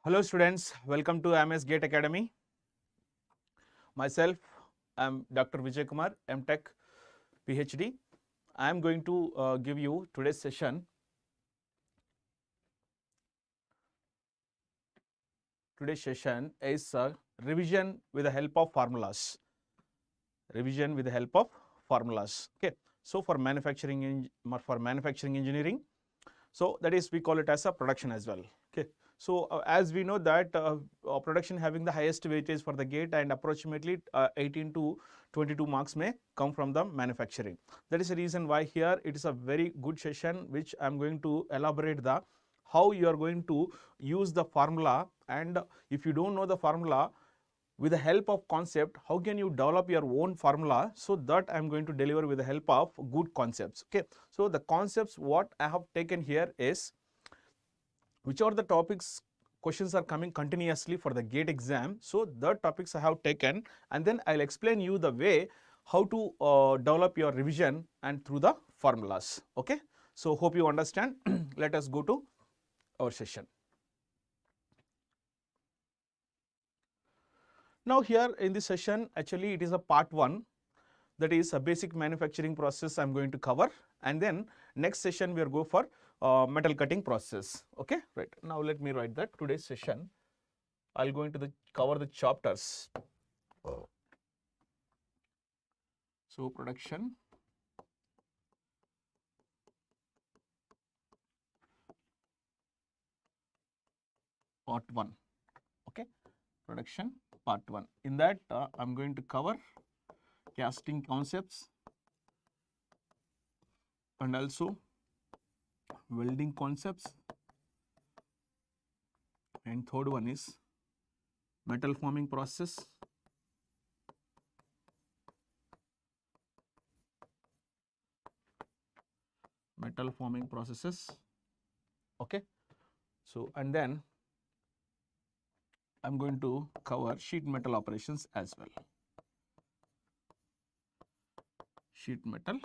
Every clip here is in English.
Hello students, welcome to IMS GATE Academy. Myself, I am Dr. Vijaya Kumar, MTech PhD. I am going to give you today's session. Today's session is revision with the help of formulas. Revision with the help of formulas. Okay. So for manufacturing engineering, so that is we call it as a production as well. Okay. So as we know that production having the highest weightage for the gate and approximately 18 to 22 marks may come from the manufacturing. That is the reason why here it is a very good session which I am going to elaborate the how you are going to use the formula, and if you don't know the formula, with the help of concept, how can you develop your own formula? So that I am going to deliver with the help of good concepts. Okay. So the concepts what I have taken here is which are the topics questions are coming continuously for the GATE exam. So the topics I have taken, and then I'll explain you the way how to develop your revision and through the formulas. Okay. So hope you understand. Let us go to our session. Now here in this session, actually it is a part 1, that is a basic manufacturing process I am going to cover, and then next session we are go for metal cutting process. Okay, right. Now let me write that today's session I'll going to cover the chapters. So production, part 1. Okay, production part 1. In that I'm going to cover casting concepts and also welding concepts, and third one is metal forming process, metal forming processes. Okay. So and then I'm going to cover sheet metal operations as well. Sheet metal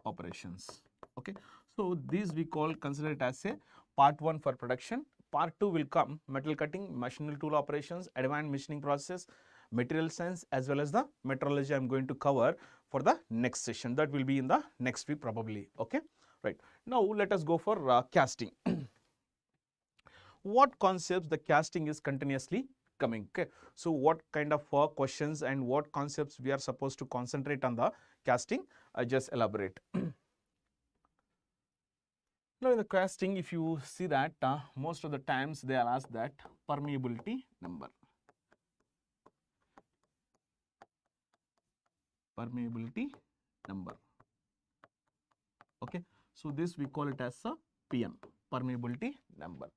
operations. Okay. So these we consider it as a part 1 for production. Part 2 will come metal cutting, machinery tool operations, advanced machining process, material science, as well as the metrology I am going to cover for the next session. That will be in the next week probably. Okay. Right. Now let us go for casting. What concepts the casting is continuously coming. Okay. So what kind of questions and what concepts we are supposed to concentrate on the casting, I just elaborate. Now in the casting, if you see that most of the times they are asked that permeability number. Permeability number. Okay. So this we call it as a PM, permeability number.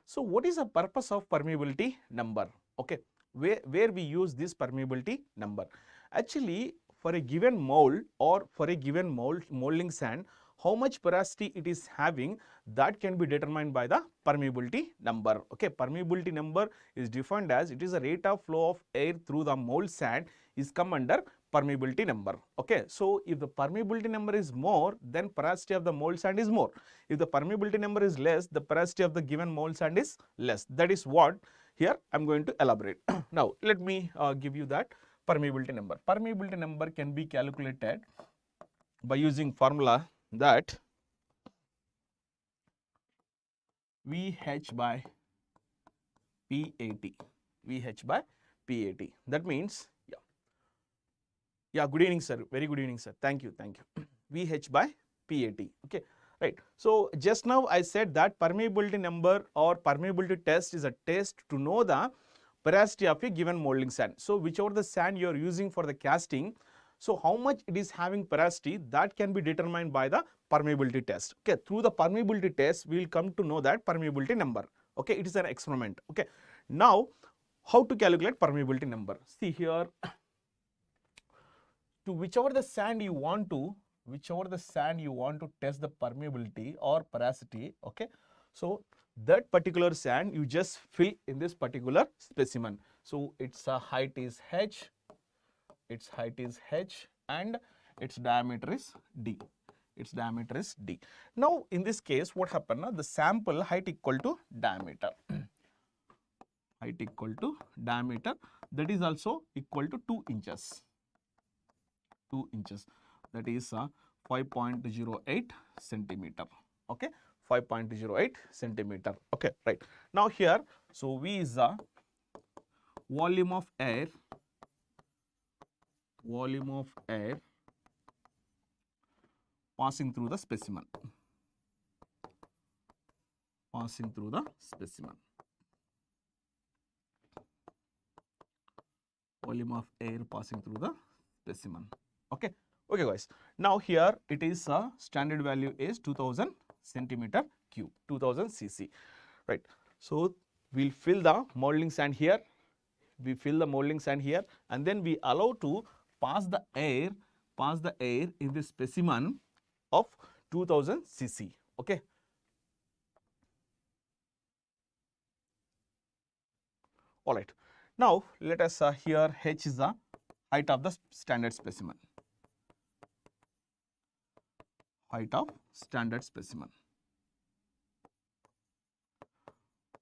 So what is the purpose of permeability number? Okay. Where we use this permeability number? Actually, for a given mold or for a given molding sand, how much porosity it is having, that can be determined by the permeability number. Okay. Permeability number is defined as it is a rate of flow of air through the mold sand is come under permeability number. Okay. So if the permeability number is more, then porosity of the mold sand is more. If the permeability number is less, the porosity of the given mold sand is less. That is what here I am going to elaborate. Now let me give you that permeability number. Permeability number can be calculated by using formula that VH by PAT. VH by PAT. That means good evening sir, very good evening sir, thank you. VH by PAT. Okay, right. So just now I said that permeability number or permeability test is a test to know the porosity of a given molding sand. So whichever the sand you are using for the casting, so how much it is having porosity, that can be determined by the permeability test. Okay, through the permeability test we will come to know that permeability number. Okay, it is an experiment. Okay, now how to calculate permeability number? See here, to whichever the sand you want to test the permeability or porosity. Okay, so that particular sand you just fill in this particular specimen. So its height is h, and its diameter is d. Now in this case what happened, the sample height equal to diameter. height equal to diameter, that is also equal to 2 inches. 2 inches, that is 5.08 centimeter. Okay, 5.08 centimeter. Okay, right. Now here, so V is the volume of air passing through the specimen. Passing through the specimen. Volume of air passing through the specimen. Okay. Okay, guys. Now here it is standard value is 2000 centimeter cube, 2000 cc. Right. So we'll fill the molding sand here. We fill the molding sand here, and then we allow to pass the air in the specimen of 2000 cc. Okay. All right. Now let us here h is the height of the standard specimen. Height of standard specimen.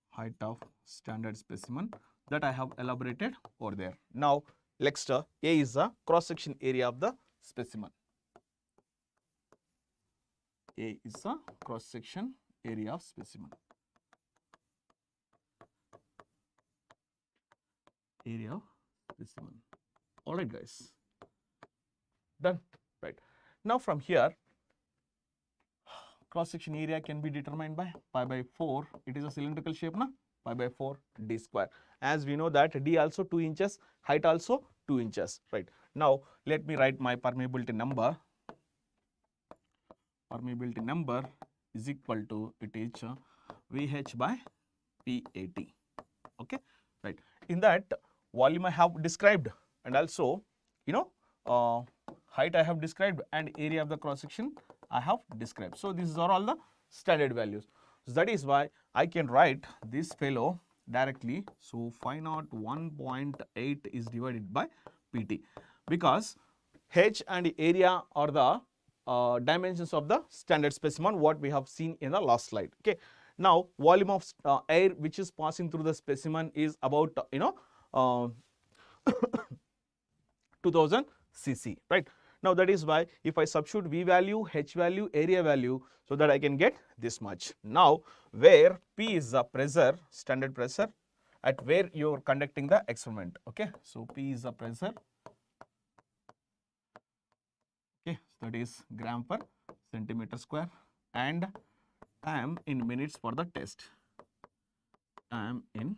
Height of standard specimen that I have elaborated over there. Now next A is the cross section area of the specimen. A is the cross section area of specimen. Area of specimen. All right, guys. Done. Right. Now from here, cross section area can be determined by pi by 4. It is a cylindrical shape, na? Pi by 4 d square. As we know that d also 2 inches, height also 2 inches. Right. Now let me write my permeability number. Permeability number is equal to, it is VH by PAT. Okay. Right. In that, volume I have described, and also height I have described, and area of the cross section I have described. So these are all the standard values. So that is why I can write this fellow directly. So phi naught 1.8 is divided by PT, because h and area are the dimensions of the standard specimen what we have seen in the last slide. Okay. Now volume of air which is passing through the specimen is about 2000 cc, right. Now that is why if I substitute V value, H value, area value, so that I can get this much. Now where P is the pressure, standard pressure at where you are conducting the experiment. Okay. So P is the pressure. Okay, that is gram per centimeter square, and I am in minutes for the test. I am in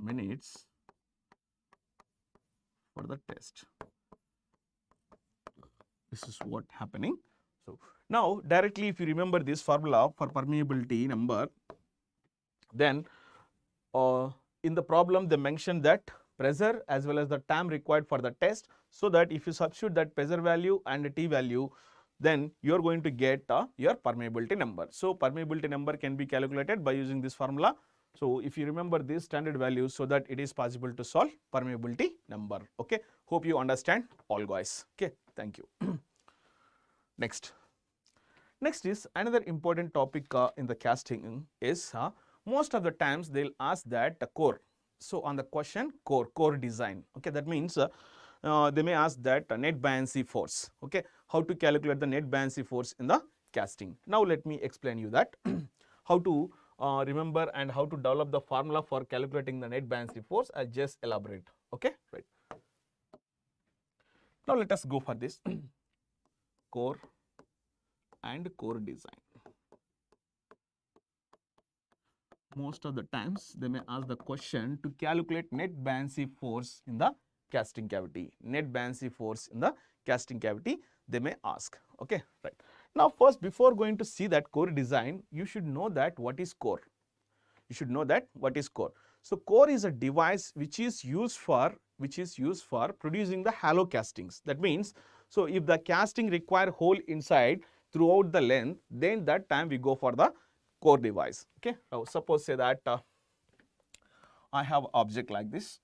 minutes for the test. This is what happening. So now directly if you remember this formula for permeability number, then in the problem they mentioned that pressure as well as the time required for the test, so that if you substitute that pressure value and the T value, then you are going to get your permeability number. So permeability number can be calculated by using this formula. So if you remember these standard values, so that it is possible to solve permeability number. Okay. Hope you understand all, guys. Okay. Thank you. Next is another important topic in the casting is most of the times they will ask that the core. So on the question core design. Okay. That means they may ask that net buoyancy force. Okay. How to calculate the net buoyancy force in the casting. Now let me explain you that how to remember and how to develop the formula for calculating the net buoyancy force. I'll just elaborate. Okay. Right. Now let us go for this core and core design. Most of the times they may ask the question to calculate net buoyancy force in the casting cavity. Net buoyancy force in the casting cavity they may ask. Okay. Right. Now first, before going to see that core design, you should know that what is core. You should know that what is core. So core is a device which is used for producing the hollow castings. That means, so if the casting require hole inside throughout the length, then that time we go for the core device. Okay. Now suppose say that I have object like this.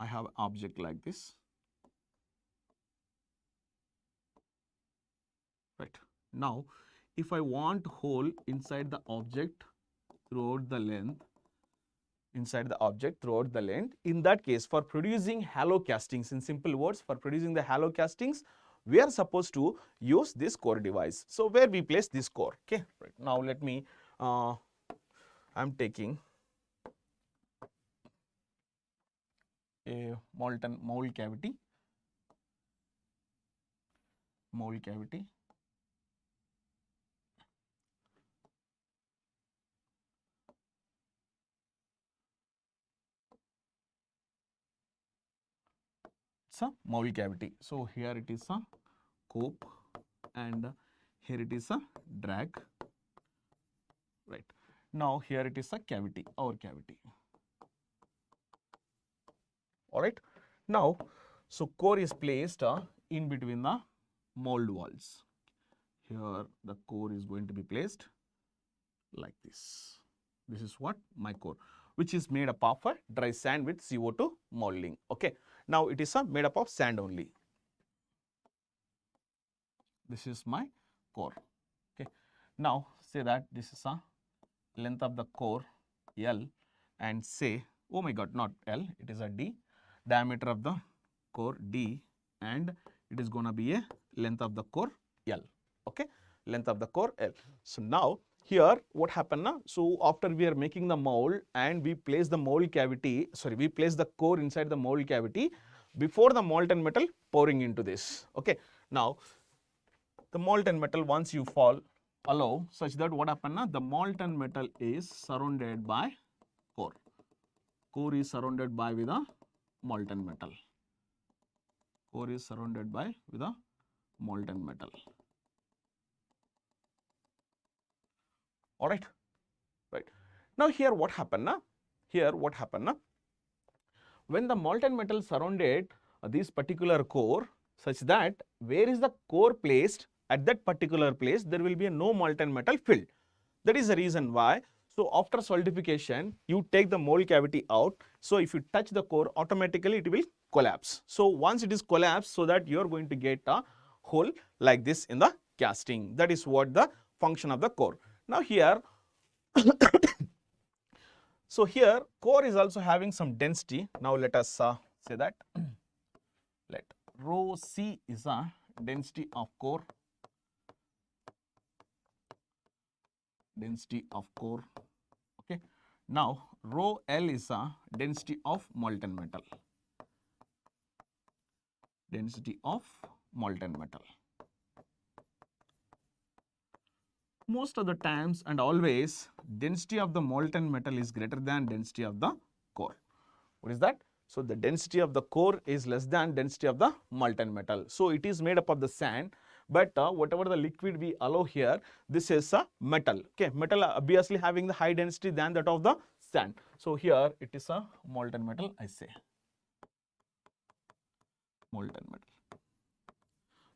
I have object like this. Right. Now if I want hole inside the object throughout the length, in that case, for producing hollow castings, in simple words, for producing the hollow castings, we are supposed to use this core device. So where we place this core, okay, right. Now let me, I'm taking a molten mold cavity, it's a mold cavity. So here it is a cope and here it is a drag, right. Now here it is a cavity, our cavity. All right. Now, so core is placed in between the mold walls. Here the core is going to be placed like this. This is what my core, which is made up of a dry sand with CO2 molding. Okay. Now it is made up of sand only. This is my core. Okay. Now say that this is a length of the core L, and say, oh my God, not L, it is a D. Diameter of the core D, and it is going to be a length of the core L. Okay, length of the core L. So now here what happened now? So after we are making the mold and we place the mold cavity, we place the core inside the mold cavity before the molten metal pouring into this. Okay, now the molten metal, once you allow such that what happened now? The molten metal is surrounded by core. Core is surrounded by with a molten metal. Core is surrounded by with a molten metal. All right, right. Now here what happened now? When the molten metal surrounded this particular core, such that where is the core placed, at that particular place there will be no molten metal filled. That is the reason why. So after solidification, you take the mold cavity out. So if you touch the core, automatically it will collapse. So once it is collapsed, so that you are going to get a hole like this in the casting. That is what the function of the core. Now here, so here core is also having some density. Now let us say that let rho C is a density of core. Okay. Now rho L is a density of molten metal. Most of the times and always, density of the molten metal is greater than density of the core. What is that? So the density of the core is less than density of the molten metal. So it is made up of the sand. But whatever the liquid we allow here, this is a metal. Okay, metal obviously having the high density than that of the sand. So here it is a molten metal, I say. Molten metal.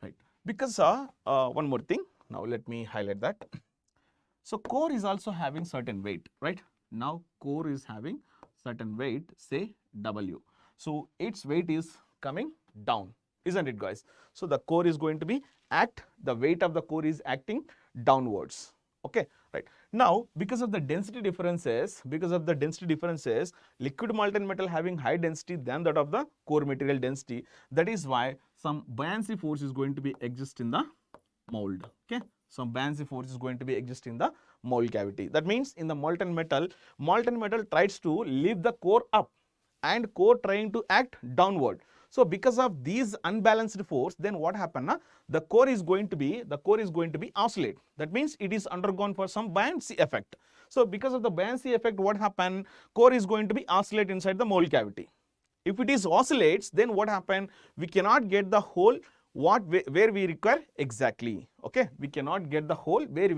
Right. Because one more thing. Now let me highlight that. So core is also having certain weight, right? Now core is having certain weight, say W. So its weight is coming down, isn't it, guys? So the core is going to be the weight of the core is acting downwards. Okay, right. Now because of the density differences, liquid molten metal having high density than that of the core material density. That is why some buoyancy force is going to be exist in the mold. Okay, some buoyancy force is going to be exist in the mold cavity. That means in the molten metal tries to lift the core up and core trying to act downward. So because of these unbalanced force, then what happened? The core is going to be oscillate. That means it is undergone for some buoyancy effect. So because of the buoyancy effect, what happened? Core is going to be oscillate inside the mold cavity. If it is oscillates, then what happened? We cannot get the hole where we require exactly. Okay, we cannot get the hole where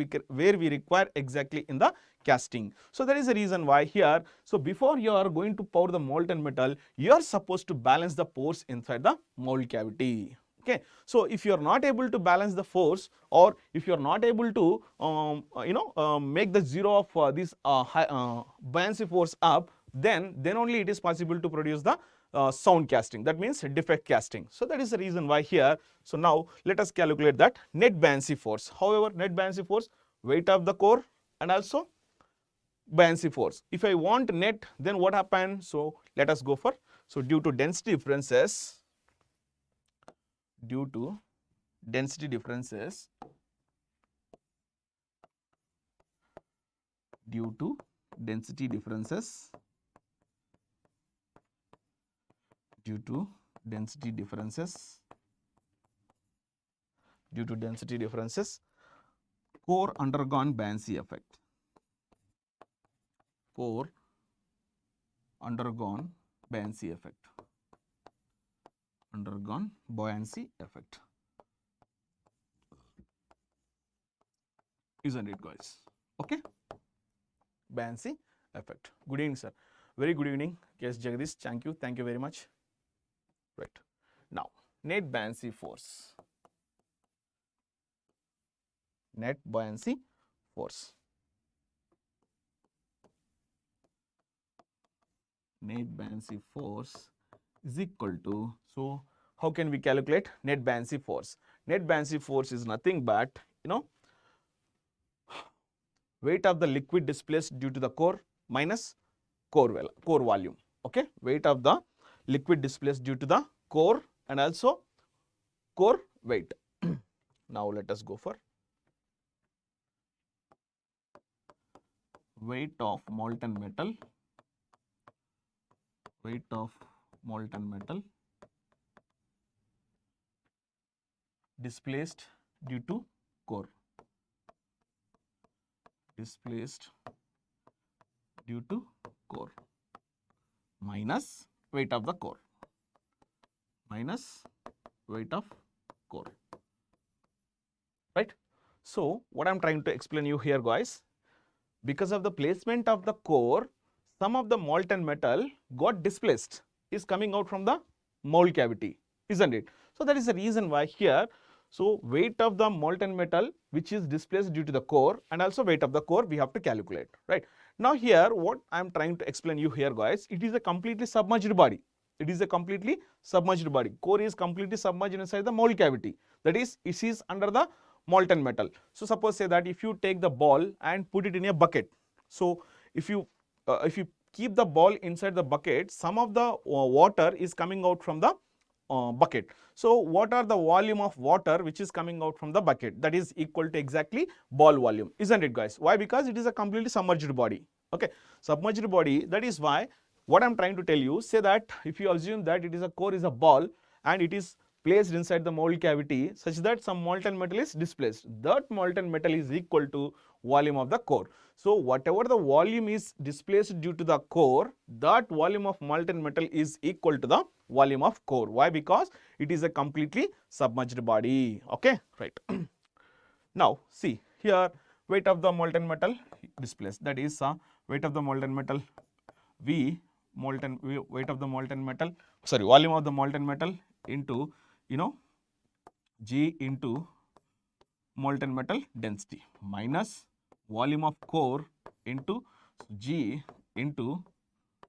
we require exactly in the casting. So that is the reason why here. So before you are going to pour the molten metal, you are supposed to balance the force inside the mold cavity. Okay, so if you are not able to balance the force, or if you are not able to make the zero of this buoyancy force up, then only it is possible to produce the sound casting, that means defect casting. So that is the reason why here. So now let us calculate that net buoyancy force. However, net buoyancy force, weight of the core and also buoyancy force. If I want net, then what happens? So let us go for, so due to density differences, due to density differences, due to density differences, due to density differences, due to density differences, core undergone buoyancy effect. Core undergone buoyancy effect. Undergone buoyancy effect. Isn't it, guys? Okay. Buoyancy effect. Good evening, sir. Very good evening. Yes, Jagdish. Thank you. Thank you very much. Right. Now, net buoyancy force. Net buoyancy force. Net buoyancy force is equal to, so how can we calculate net buoyancy force? Net buoyancy force is nothing but, weight of the liquid displaced due to the core minus core volume. Okay, weight of the liquid displaced due to the core and also core weight. Now let us go for weight of molten metal. Weight of molten metal displaced due to core. Displaced due to core minus weight of the core. Minus weight of core. Right? So what I am trying to explain you here, guys, because of the placement of the core, some of the molten metal got displaced, is coming out from the mold cavity, isn't it? So that is the reason why here, so weight of the molten metal which is displaced due to the core and also weight of the core we have to calculate, right? Now here what I am trying to explain you here, guys, it is a completely submerged body. It is a completely submerged body. Core is completely submerged inside the mold cavity. That is, it is under the molten metal. So suppose say that if you take the ball and put it in a bucket. So if you keep the ball inside the bucket, some of the water is coming out from the bucket. So what are the volume of water which is coming out from the bucket? That is equal to exactly ball volume, isn't it, guys? Why? Because it is a completely submerged body. Okay, submerged body. That is why what I am trying to tell you, say that if you assume that it is a core is a ball and it is placed inside the mold cavity such that some molten metal is displaced, that molten metal is equal to volume of the core. So whatever the volume is displaced due to the core, that volume of molten metal is equal to the volume of core. Why? Because it is a completely submerged body. Okay, right. Now see here, weight of the molten metal displaced, that is weight of the molten metal V, weight of the molten metal, sorry, volume of the molten metal into G into molten metal density minus volume of core into G into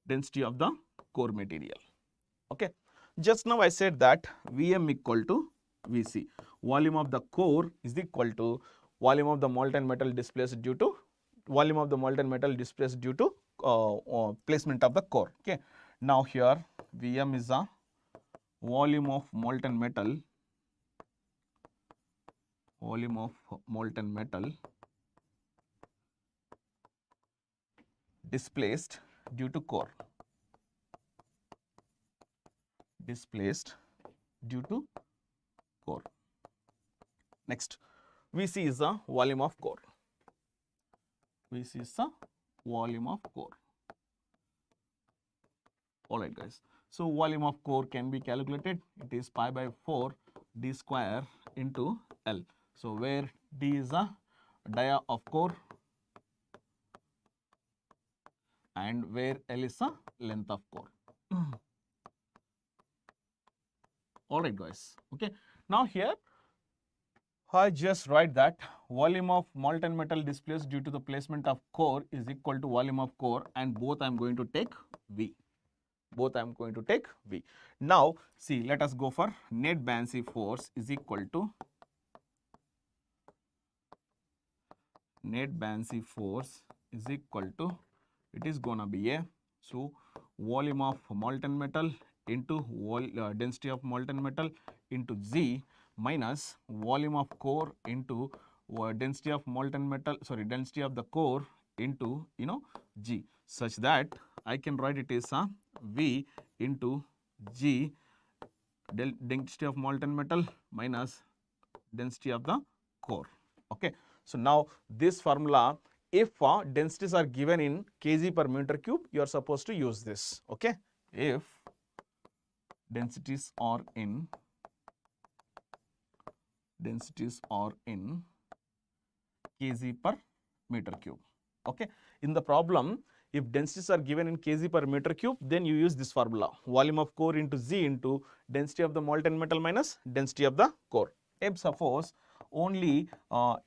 density of the core material. Okay, just now I said that Vm equal to Vc. Volume of the core is equal to volume of the molten metal displaced due to volume of the molten metal displaced due to placement of the core. Okay, now here Vm is a volume of molten metal, volume of molten metal displaced due to core, displaced due to core. Next, Vc is the volume of core. Vc is the volume of core. Alright, guys. So volume of core can be calculated. It is pi by 4 d square into L. So where d is the dia of core and where L is the length of core. Alright, guys. Okay. Now here I just write that volume of molten metal displaced due to the placement of core is equal to volume of core, and both I am going to take V. both I am going to take V. Now see, let us go for net buoyancy force is equal to net buoyancy force is equal to, it is gonna be a, so volume of molten metal into density of molten metal into Z minus volume of core into density of molten metal, sorry, density of the core into G, such that I can write it as a V into G density of molten metal minus density of the core. Okay. So now this formula, if densities are given in kg per meter cube, you are supposed to use this. Okay. If densities are in kg per meter cube. Okay. In the problem, if densities are given in kg per meter cube, then you use this formula, volume of core into Z into density of the molten metal minus density of the core. If suppose only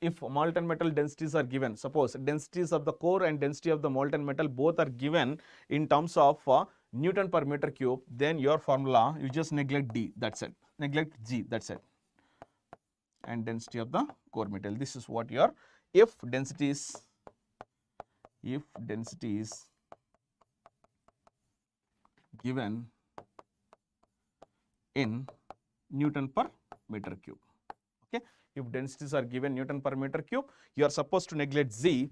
if molten metal densities are given, suppose densities of the core and density of the molten metal both are given in terms of Newton per meter cube, then your formula, you just neglect D, that's it, neglect G, that's it, and density of the core metal. This is what your, if density is given in Newton per meter cube. Okay. If densities are given Newton per meter cube, you are supposed to neglect Z.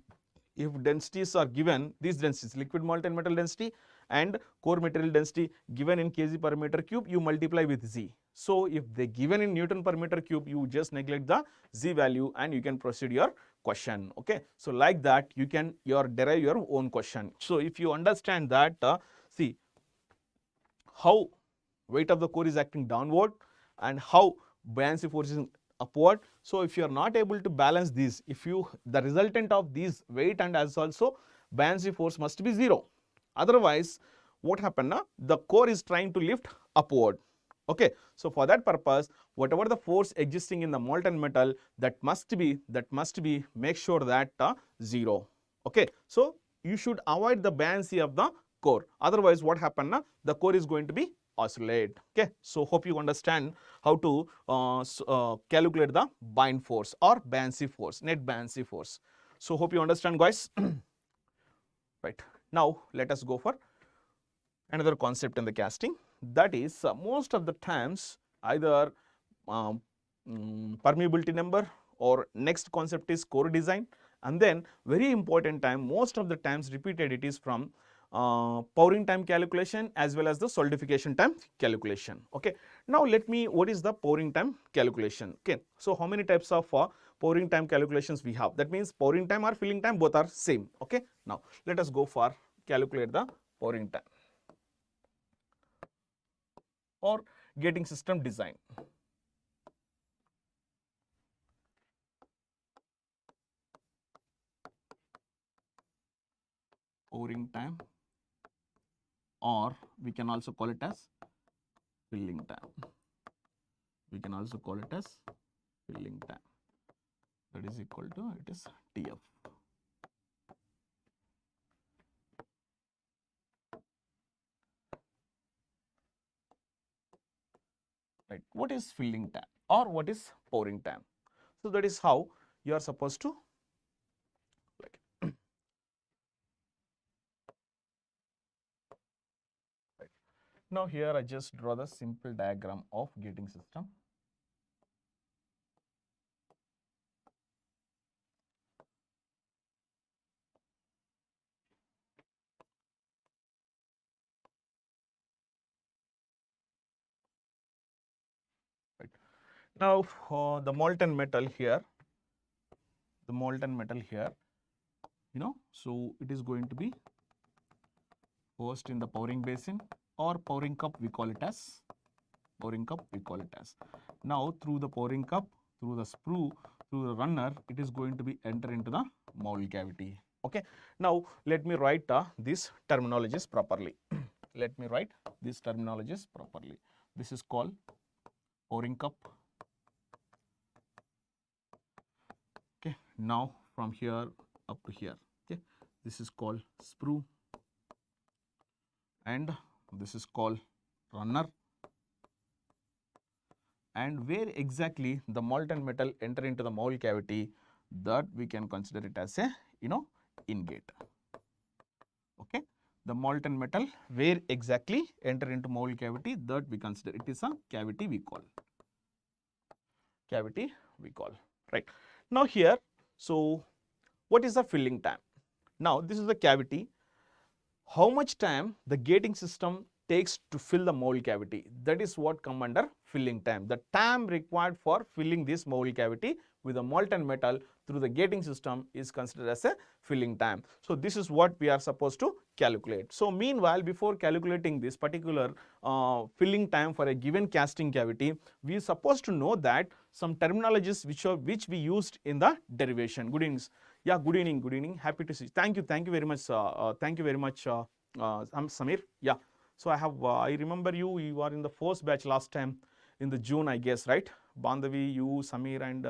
If densities are given, these densities, liquid molten metal density and core material density given in kg per meter cube, you multiply with Z. So if they given in Newton per meter cube, you just neglect the Z value and you can proceed your question. Okay. So like that, you can derive your own question. So if you understand that, see how weight of the core is acting downward and how buoyancy force is upward. So if you are not able to balance these, if you, the resultant of these weight and as also buoyancy force must be 0. Otherwise, what happened now? The core is trying to lift upward. Okay. So for that purpose, whatever the force existing in the molten metal, that must be make sure that 0. Okay. So you should avoid the buoyancy of the core. Otherwise, what happened now? The core is going to be oscillate. Okay. So hope you understand how to calculate the buoyant force or buoyancy force, net buoyancy force. So hope you understand, guys. Right. Now let us go for another concept in the casting. That is most of the times either permeability number or next concept is core design, and then very important time, most of the times repeated, it is from pouring time calculation as well as the solidification time calculation. Okay. Now let me, what is the pouring time calculation? Okay. So how many types of pouring time calculations we have? That means pouring time or filling time, both are same. Okay. Now let us go for calculate the pouring time or gating system design. Pouring time, or we can also call it as filling time. We can also call it as filling time. That is equal to, it is TF. Right. What is filling time or what is pouring time? So that is how you are supposed to like. Right. Now here I just draw the simple diagram of gating system. Right. Now the molten metal here, so it is going to be first in the pouring basin or pouring cup, we call it as pouring cup, Now through the pouring cup, through the sprue, through the runner, it is going to be enter into the mold cavity. Okay. Now let me write these terminologies properly. Let me write these terminologies properly. This is called pouring cup. Okay. Now from here up to here. Okay. This is called sprue, and This is called runner. And where exactly the molten metal enter into the mold cavity, that we can consider it as a in-gate. Okay, the molten metal where exactly enter into mold cavity, that we consider it is a cavity we call. Cavity we call, right. Now here, so what is the filling time? Now this is the cavity. How much time the gating system takes to fill the mold cavity, that is what come under filling time. The time required for filling this mold cavity with a molten metal through the gating system is considered as a filling time. So this is what we are supposed to calculate. So meanwhile, before calculating this particular filling time for a given casting cavity, we are supposed to know that some terminologies which we used in the derivation. Good evening. Yeah, good evening, good evening. Happy to see you. Thank you very much. Thank you very much. I'm Samir. Yeah. So I remember you are in the first batch last time in the June, I guess, right? Bandhavi, you, Samir, and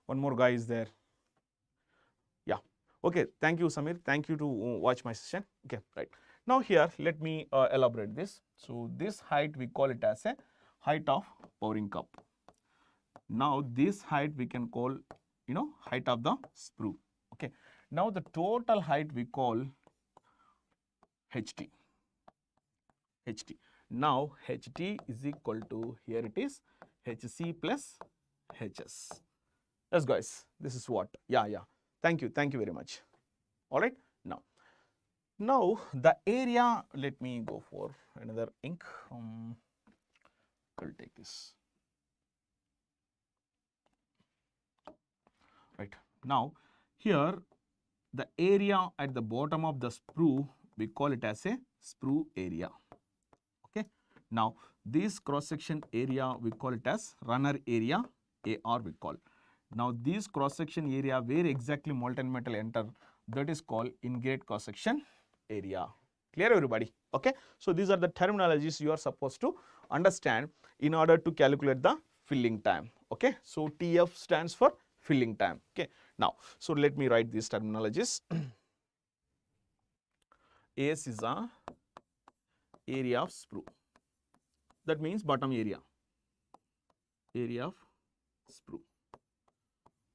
one more guy is there. Yeah. Okay. Thank you, Samir. Thank you to watch my session. Okay. Right. Now here, let me elaborate this. So this height, we call it as a height of pouring cup. Now this height we can call, height of the sprue. Okay. Now the total height we call HT. HT. Now HT is equal to, here it is, HC plus HS. Yes, guys, this is what. Yeah. Thank you very much. All right. Now the area. Let me go for another ink. I'll take this. Right. Now here the area at the bottom of the sprue, we call it as a sprue area. Okay. Now this cross section area we call it as runner area, AR we call. Now this cross section area where exactly molten metal enter, that is called in-gate cross section area. Clear, everybody? Okay. So these are the terminologies you are supposed to understand in order to calculate the filling time. Okay. So TF stands for filling time. Okay. Now, so let me write these terminologies. AS is a area of sprue. That means bottom area. Area of sprue.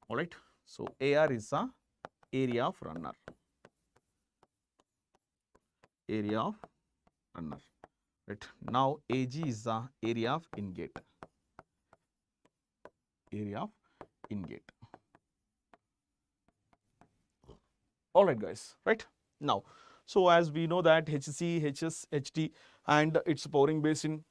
All right. So AR is a area of runner. Area of runner. Right. Now AG is the area of in-gate. Area of in-gate. All right, guys, right? Now, so as we know that HC, HS, HT and its pouring basin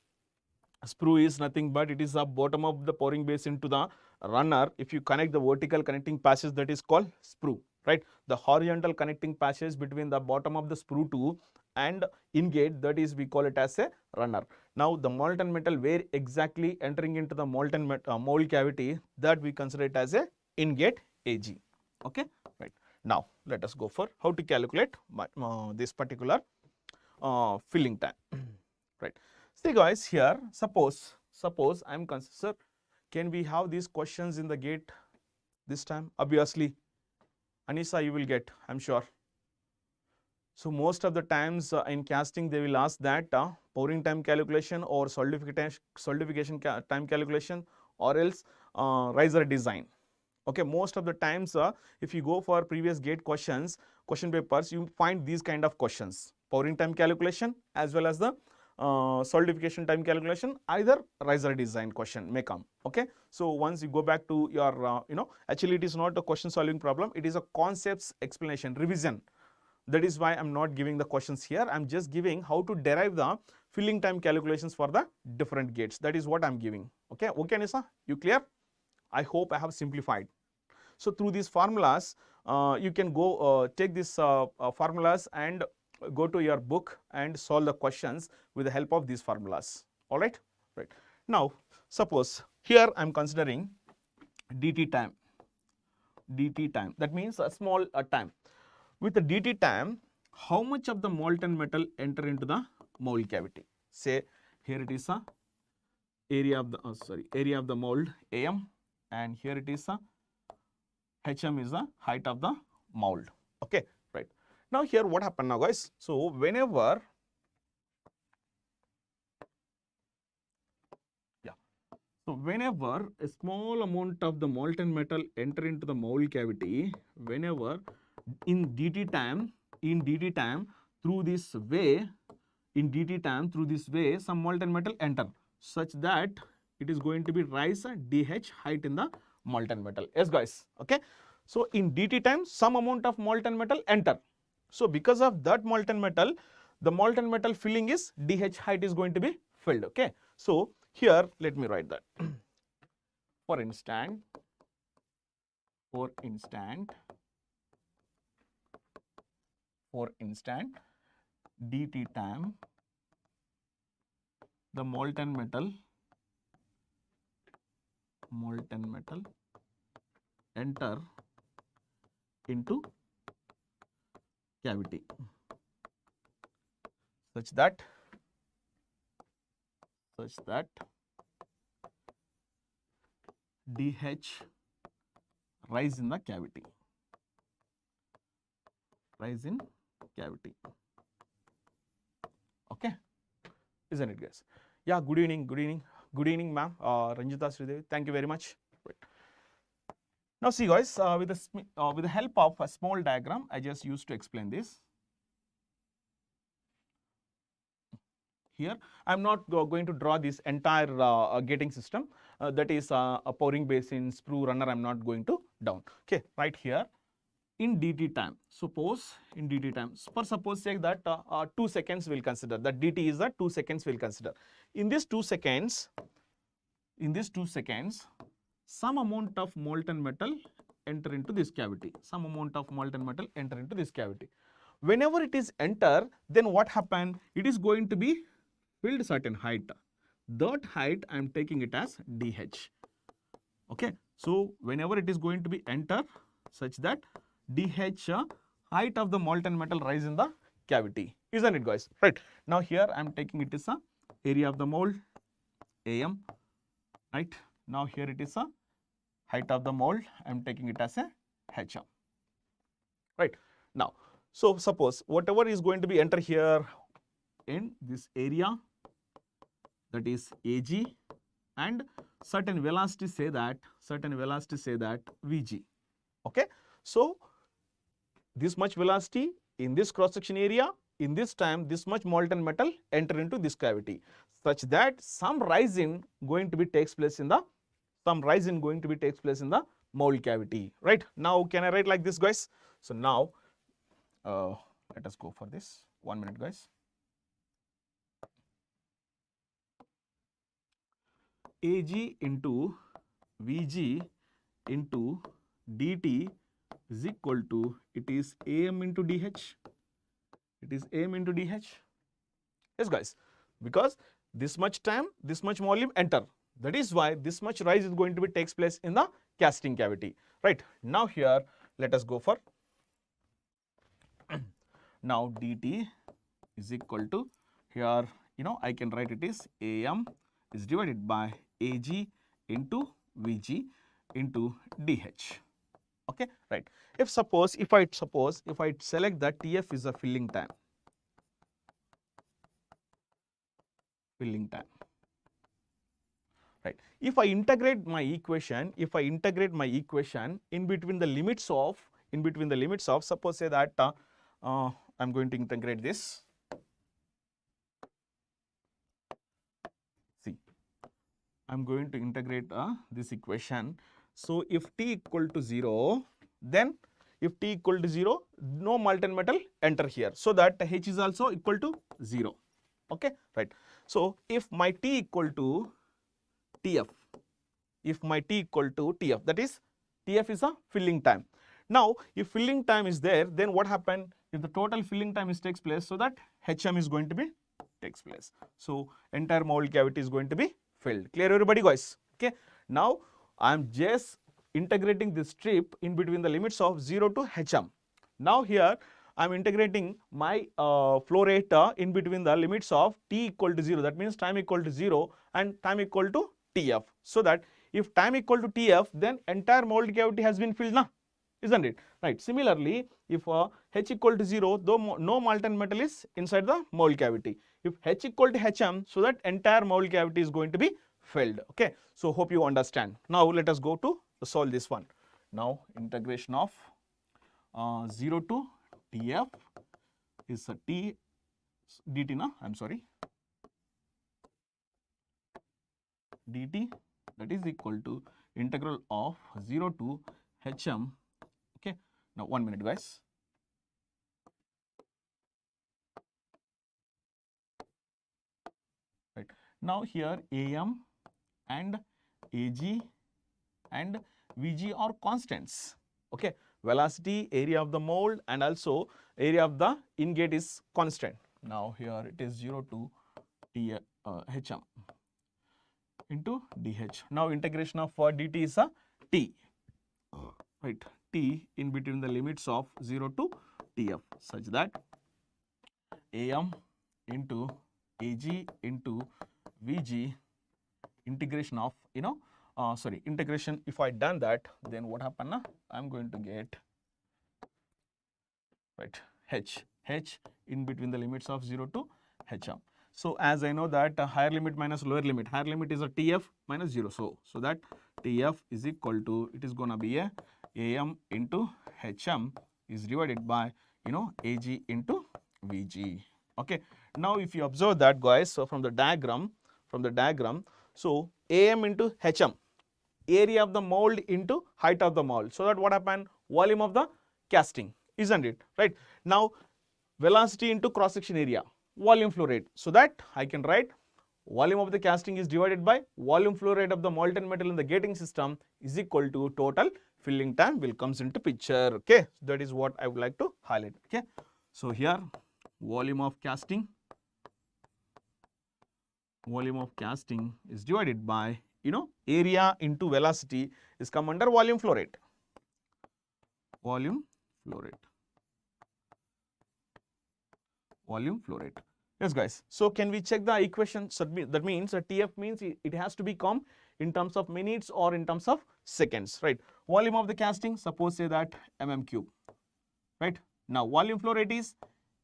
sprue is nothing but it is the bottom of the pouring basin to the runner. If you connect the vertical connecting passage, that is called sprue, right? The horizontal connecting passage between the bottom of the sprue to and in-gate, that is we call it as a runner. Now, the molten metal where exactly entering into the molten mold cavity, that we consider it as a in-gate AG. Okay, right. Now, let us go for how to calculate this particular filling time. Right. See, guys, here suppose I am sir, can we have these questions in the gate this time? Obviously, Anisa, you will get, I am sure. So most of the times in casting they will ask that pouring time calculation or solidification time calculation, or else riser design. Okay, most of the times if you go for previous gate questions, question papers, you find these kind of questions, pouring time calculation as well as the solidification time calculation, either riser design question may come. Okay, so once you go back to your actually it is not a question solving problem, it is a concepts explanation revision. That is why I am not giving the questions here. I am just giving how to derive the filling time calculations for the different gates. That is what I am giving. Okay, Nisa, you clear? I hope I have simplified. So through these formulas, you can go take these formulas and go to your book and solve the questions with the help of these formulas. All right, right. Now, suppose here I am considering dt time. dt time, that means a small time. With the dt time, how much of the molten metal enter into the mold cavity? Say here it is a area of the area of the mold AM, and here it is a HM is the height of the mold. Okay, right. Now here what happened now, guys? So whenever So whenever a small amount of the molten metal enter into the mold cavity, whenever in dt time through this way, some molten metal enter such that it is going to be rise dH height in the molten metal. Yes guys, okay. So in dt time some amount of molten metal enter. So because of that molten metal, the molten metal filling is dH height is going to be filled, okay. So here let me write that. For instant dt time the molten metal enter into cavity such that dH rise in cavity. Okay, isn't it guys? Yeah, good evening ma'am, Ranjita Sridevi, thank you very much. Right. Now see guys, with the help of a small diagram I just used to explain this. Here I am not going to draw this entire gating system, that is a pouring basin, sprue runner, I am not going to down. Okay, right here in dt time, suppose in dt time, suppose say that 2 seconds will consider, that dt is the 2 seconds will consider. In this 2 seconds, some amount of molten metal enter into this cavity, Whenever it is enter, then what happen? It is going to be filled certain height. That height I am taking it as dH. Okay, so whenever it is going to be enter, such that dH height of the molten metal rise in the cavity, isn't it guys? Right. Now here I am taking it as a area of the mold, AM, right. Now here it is a height of the mold, I am taking it as a HM, right. Now, so suppose whatever is going to be enter here in this area, that is AG, and certain velocity say that VG. Okay, so this much velocity in this cross section area, in this time this much molten metal enter into this cavity, such that some rise in going to be takes place in the mold cavity, right. Now can I write like this guys? So now let us go for this. 1 minute guys. AG into VG into dt is equal to, it is AM into DH. Yes guys, because this much time, this much volume enter. That is why this much rise is going to be takes place in the casting cavity, right. Now here let us go for, now dt is equal to, here I can write it is AM is divided by AG into VG into DH. Okay, right. If I select that TF is a filling time, right. If I integrate my equation, in between the limits of, suppose say that I am going to integrate this. See, I am going to integrate this equation. So if t equal to 0, then no molten metal enter here, so that H is also equal to 0. Okay, right. So if my t equal to TF, that is TF is a filling time. Now if filling time is there, then what happen? If the total filling time takes place, so that HM is going to be takes place. So entire mold cavity is going to be filled. Clear everybody guys? Okay. Now I am just integrating this strip in between the limits of 0 to HM. Now here I am integrating my flow rate in between the limits of t equal to 0. That means time equal to 0 and time equal to TF. So that if time equal to TF, then entire mold cavity has been filled now, isn't it? Right. Similarly, if H equal to 0, though no molten metal is inside the mold cavity. If H equal to HM, so that entire mold cavity is going to be filled. Okay, so hope you understand. Now let us go to solve this one. Now integration of 0 to Tf is a T dt na, I am sorry, dt, that is equal to integral of 0 to hm. Okay, now 1 minute guys. Right, now here am and ag and vg are constants. Okay, velocity, area of the mold, and also area of the ingate is constant. Now here it is 0 to T hm into dh. Now integration of dt is a t, right, t in between the limits of 0 to tf, such that am into ag into vg, integration of, integration, if I done that, then what happen na, I am going to get, right, h in between the limits of 0 to hm. So as I know that higher limit minus lower limit, higher limit is a tf minus 0. So that tf is equal to, it is going to be a am into hm is divided by, ag into vg. Okay, now if you observe that guys, so from the diagram, so am into hm, area of the mold into height of the mold, so that what happened, volume of the casting, isn't it, right? Now velocity into cross section area, volume flow rate, so that I can write volume of the casting is divided by volume flow rate of the molten metal in the gating system is equal to total filling time will comes into picture. Okay, that is what I would like to highlight. Okay, so here volume of casting is divided by, area into velocity is come under volume flow rate. Yes guys, so can we check the equation? So that means TF means it has to be come in terms of minutes or in terms of seconds, right? Volume of the casting, suppose say that mm cube, right? Now volume flow rate is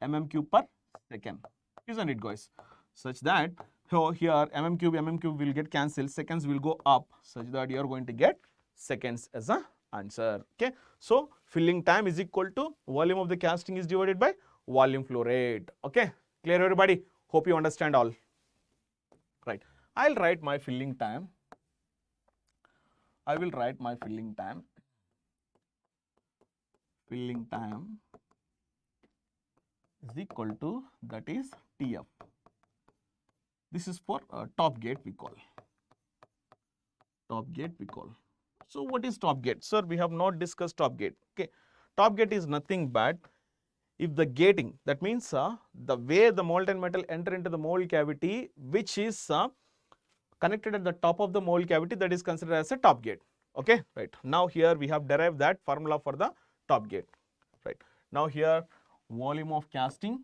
mm cube per second, isn't it guys? Such that here mm cube will get cancelled, seconds will go up, such that you are going to get seconds as a answer. Okay, so filling time is equal to volume of the casting is divided by volume flow rate. Okay, clear everybody? Hope you understand all. Right, I'll write my filling time. I will write my filling time. Filling time is equal to, that is TF. This is for top gate we call. So what is top gate? Sir, we have not discussed top gate. Okay, top gate is nothing but if the gating, that means the way the molten metal enter into the mold cavity, which is connected at the top of the mold cavity, that is considered as a top gate. Okay, right. Now here we have derived that formula for the top gate. Right. Now here volume of casting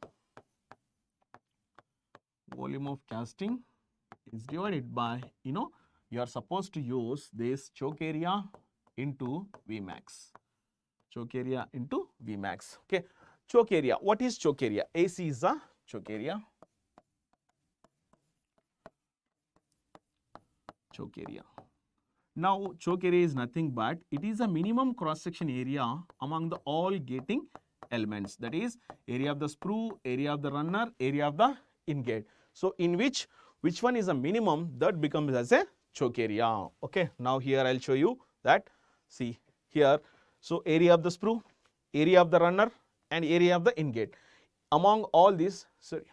is divided by, you are supposed to use this choke area into Vmax. Okay, choke area. What is choke area? AC is the choke area. Now choke area is nothing but it is a minimum cross section area among the all gating elements, that is area of the sprue, area of the runner, area of the ingate. So in which one is a minimum, that becomes as a choke area. Okay, now here I'll show you that. See here, so area of the sprue, area of the runner, and area of the ingate. Among all these, sorry.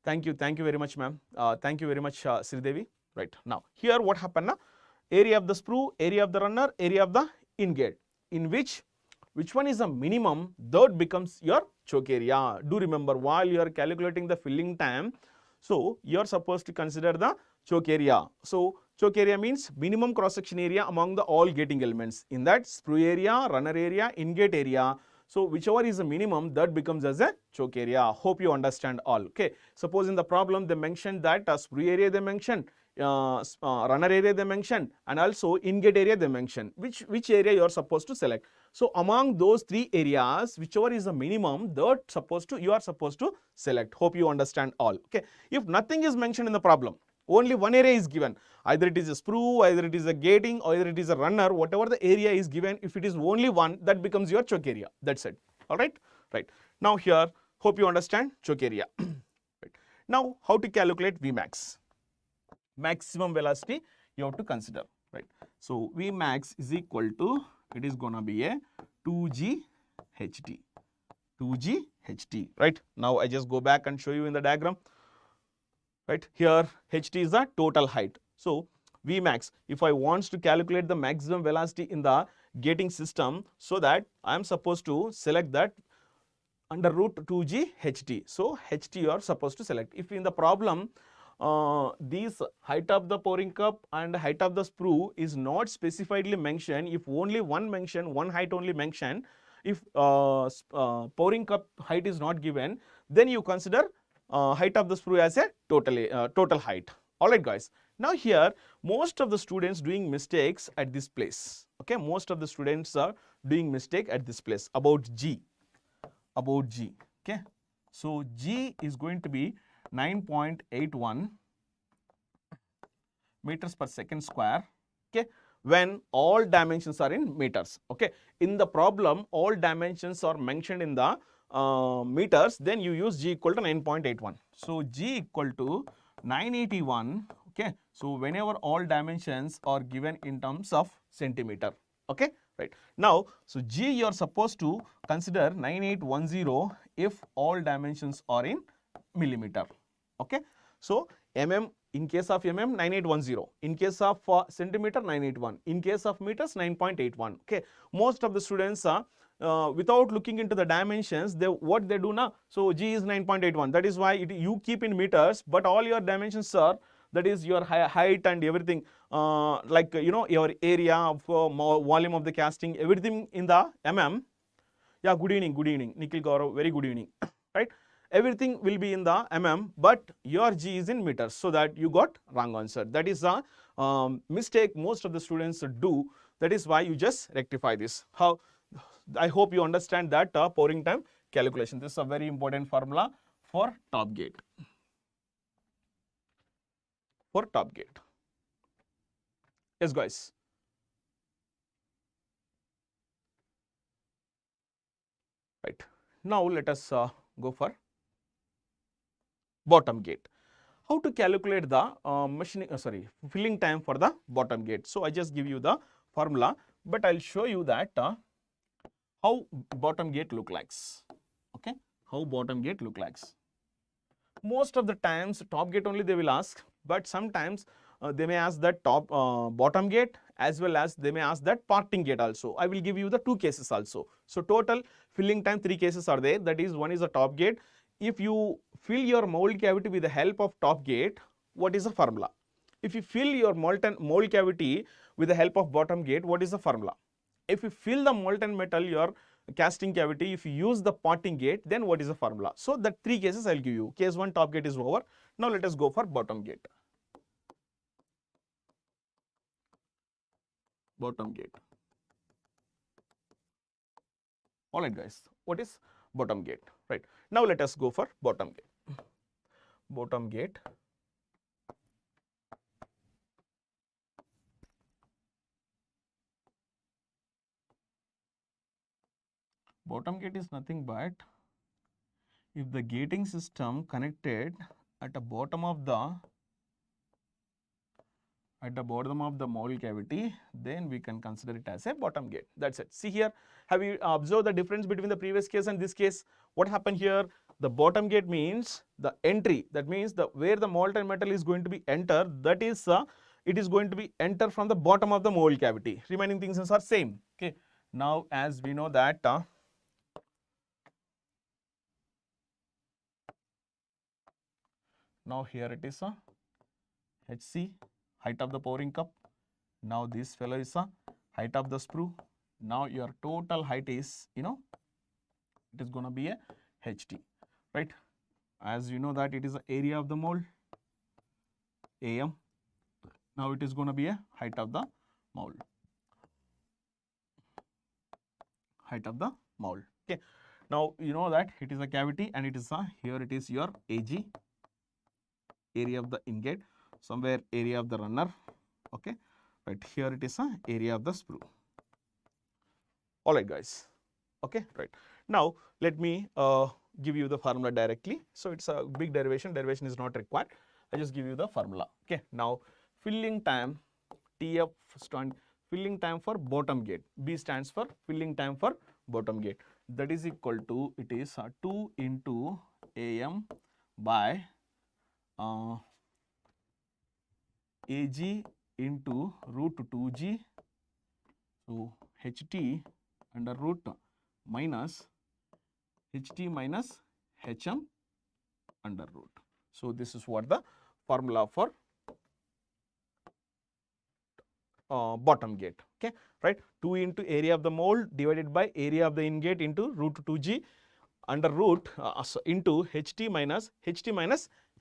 Thank you very much, ma'am. Thank you very much, Sridevi. Right, now here what happened na? Area of the sprue, area of the runner, area of the ingate. In which one is a minimum, that becomes your choke area. Do remember, while you are calculating the filling time, so you are supposed to consider the choke area. So choke area means minimum cross section area among the all gating elements. In that sprue area, runner area, ingate area. So whichever is the minimum, that becomes as a choke area. Hope you understand all. Okay. Suppose in the problem they mentioned that sprue area they mentioned, runner area they mentioned, and also ingate area they mentioned. Which area you are supposed to select? So among those three areas, whichever is the minimum, that you are supposed to select. Hope you understand all. Okay. If nothing is mentioned in the problem, Only one area is given. Either it is a sprue, either it is a gating, or either it is a runner, whatever the area is given, if it is only one, that becomes your choke area. That's it. All right. Right. Now here, hope you understand choke area. Right. Now, how to calculate Vmax? Maximum velocity you have to consider. Right. So Vmax is equal to, it is gonna be a 2g ht. 2g ht. Right. Now I just go back and show you in the diagram. Right. Here ht is the total height. So Vmax, if I want to calculate the maximum velocity in the gating system, so that I am supposed to select that under root 2g ht. So ht you are supposed to select. If in the problem these height of the pouring cup and height of the sprue is not specifically mentioned, if only one mention, one height only mentioned, if pouring cup height is not given, then you consider height of the sprue as a total height. All right, guys. Now here, most of the students doing mistakes at this place. Okay, most of the students are doing mistake at this place about G. About G. Okay, so G is going to be 9.81 meters per second square. Okay, when all dimensions are in meters. Okay, in the problem, all dimensions are mentioned in the meters. Then you use G equal to 9.81. So G equal to 981. Okay, so whenever all dimensions are given in terms of centimeter. Okay, right. Now, so G you are supposed to consider 9810 if all dimensions are in millimeter. Okay, so mm, in case of mm 9810, in case of centimeter 981, in case of meters 9.81. Okay, most of the students are without looking into the dimensions, what they do now, so G is 9.81, that is why you keep in meters, but all your dimensions are, that is your height and everything, like your area of volume of the casting, everything in the mm. Yeah, good evening, Nikhil Gaurav, very good evening. Right, everything will be in the mm, but your G is in meters, so that you got wrong answer. That is a mistake most of the students do. That is why you just rectify this. How? I hope you understand that pouring time calculation. This is a very important formula for top gate. For top gate. Yes, guys. Right. Now let us go for bottom gate. How to calculate the filling time for the bottom gate? So I just give you the formula, but I'll show you that how bottom gate look likes. Okay, how bottom gate look likes. Most of the times top gate only they will ask, but sometimes they may ask that bottom gate, as well as they may ask that parting gate also. I will give you the two cases also. So total filling time 3 cases are there. That is, one is a top gate. If you fill your mold cavity with the help of top gate, what is the formula? If you fill your mold cavity with the help of bottom gate, what is the formula? If you fill the molten metal, your casting cavity, if you use the parting gate, then what is the formula? So that 3 cases I'll give you. Case 1 top gate is over. Now let us go for bottom gate. Bottom gate. All right, guys. What is bottom gate? Right. Now let us go for bottom gate. Bottom gate. Bottom gate is nothing but if the gating system connected at the bottom of the mold cavity, then we can consider it as a bottom gate. That's it. See here, have you observed the difference between the previous case and this case? What happened here? The bottom gate means the entry. That means where the molten metal is going to be entered. That is, it is going to be enter from the bottom of the mold cavity. Remaining things are same. Okay. Now, as we know that. Now here it is a HC, height of the pouring cup. Now this fellow is a height of the sprue. Now your total height is, it is going to be a HT, right? As you know that it is the area of the mold, AM. Now it is going to be a height of the mold. Height of the mold. Okay. Now you know that it is a cavity and it is here it is your AG, area of the ingate. somewhere area of the runner, okay, right, here it is a area of the sprue. All right guys, okay, right. Now let me give you the formula directly. So it's a big derivation is not required. I just give you the formula. Okay, now filling time, TF stand filling time for bottom gate, B stands for filling time for bottom gate, that is equal to, it is 2 into AM by AG into root 2G, so HT under root minus HT minus HM under root. So this is what the formula for bottom gate, okay, right. 2 into area of the mold divided by area of the in gate into root 2G under root into HT minus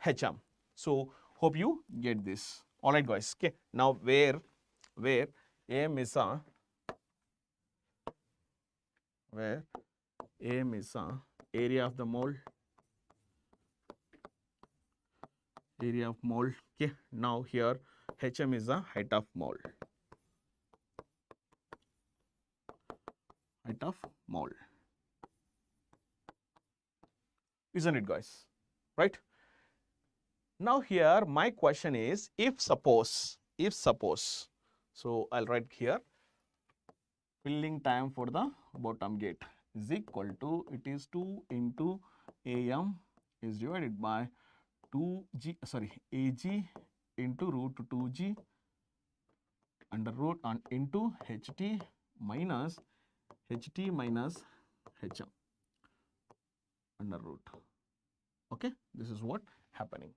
HM. So hope you get this. All right guys, okay. Now where AM is a area of the mold, okay. Now here HM is the height of mold, isn't it guys, right? Now here my question is, if suppose, so I'll write here filling time for the bottom gate is equal to, it is 2 into AM is divided by AG into root 2G under root and into HT minus HM under root. Okay, this is what happening,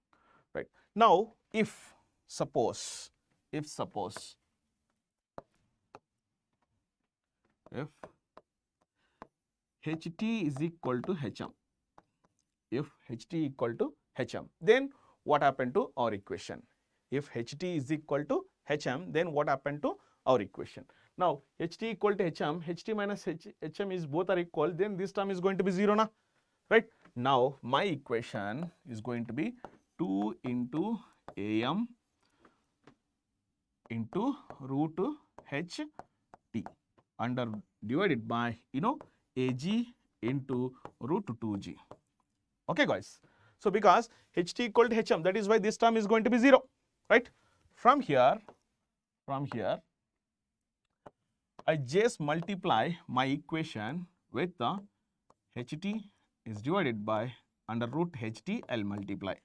right? Now if suppose if HT is equal to HM, then what happened to our equation? If HT is equal to HM, then what happened to our equation? Now HT equal to HM, HT minus HM is both are equal, then this term is going to be 0 na, right? Now my equation is going to be 2 into AM into root HT under divided by, AG into root 2G. Okay guys, so because HT equal to HM, that is why this term is going to be 0, right? From here I just multiply my equation with the HT is divided by under root HT, I'll multiply,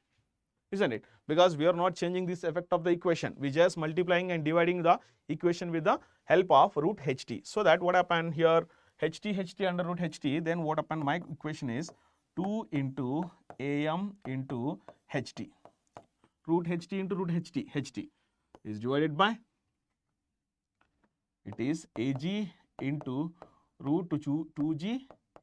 isn't it? Because we are not changing this effect of the equation, we just multiplying and dividing the equation with the help of root HT. So that what happened here, HT under root HT, then what happened, my equation is 2 into AM into HT, root HT into root HT is divided by, it is AG into root 2G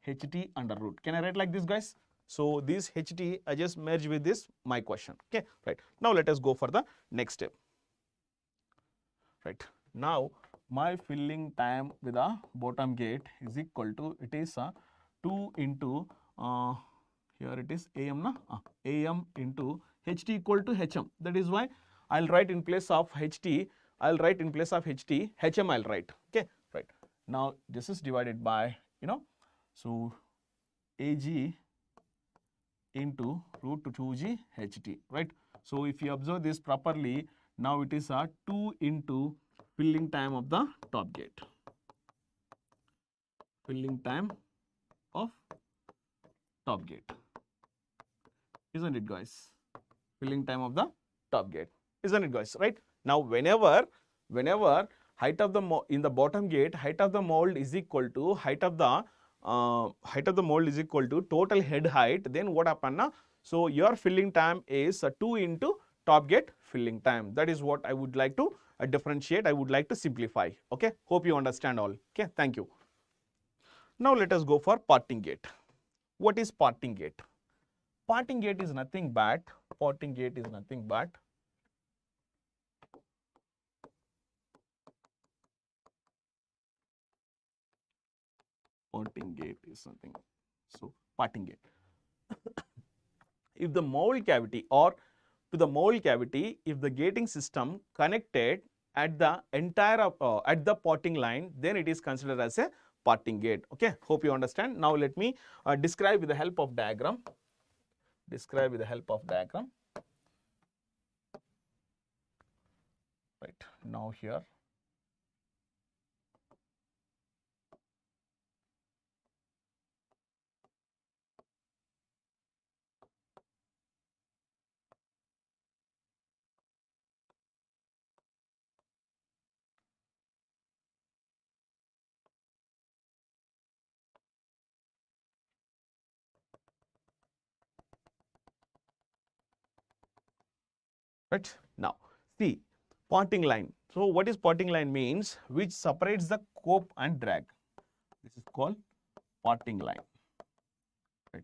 HT under root. Can I write like this guys? So this HT I just merge with this my question, okay, right. Now let us go for the next step, right. Now my filling time with a bottom gate is equal to, it is 2 into here it is AM na, AM into HT equal to HM, that is why I'll write in place of HT, HM I'll write, okay, right. Now this is divided by, so AG into root 2G HT, right. So if you observe this properly, now it is 2 into filling time of the top gate, isn't it guys? Filling time of the top gate, isn't it guys, right? Now whenever height of the in the bottom gate, height of the mold is equal to total head height, then what happen na? So your filling time is 2 into top gate filling time. That is what I would like to differentiate, I would like to simplify. Okay, hope you understand all. Okay, thank you. Now let us go for parting gate. What is parting gate? Parting gate is nothing but parting gate is something. So parting gate. If the mold cavity or to the mold cavity if the gating system connected at the entire at the potting line, then it is considered as a potting gate. Okay, hope you understand. Now let me describe with the help of diagram. Describe with the help of diagram. Right, now here right. Now see potting line. So what is potting line means? Which separates the cope and drag. This is called potting line, right?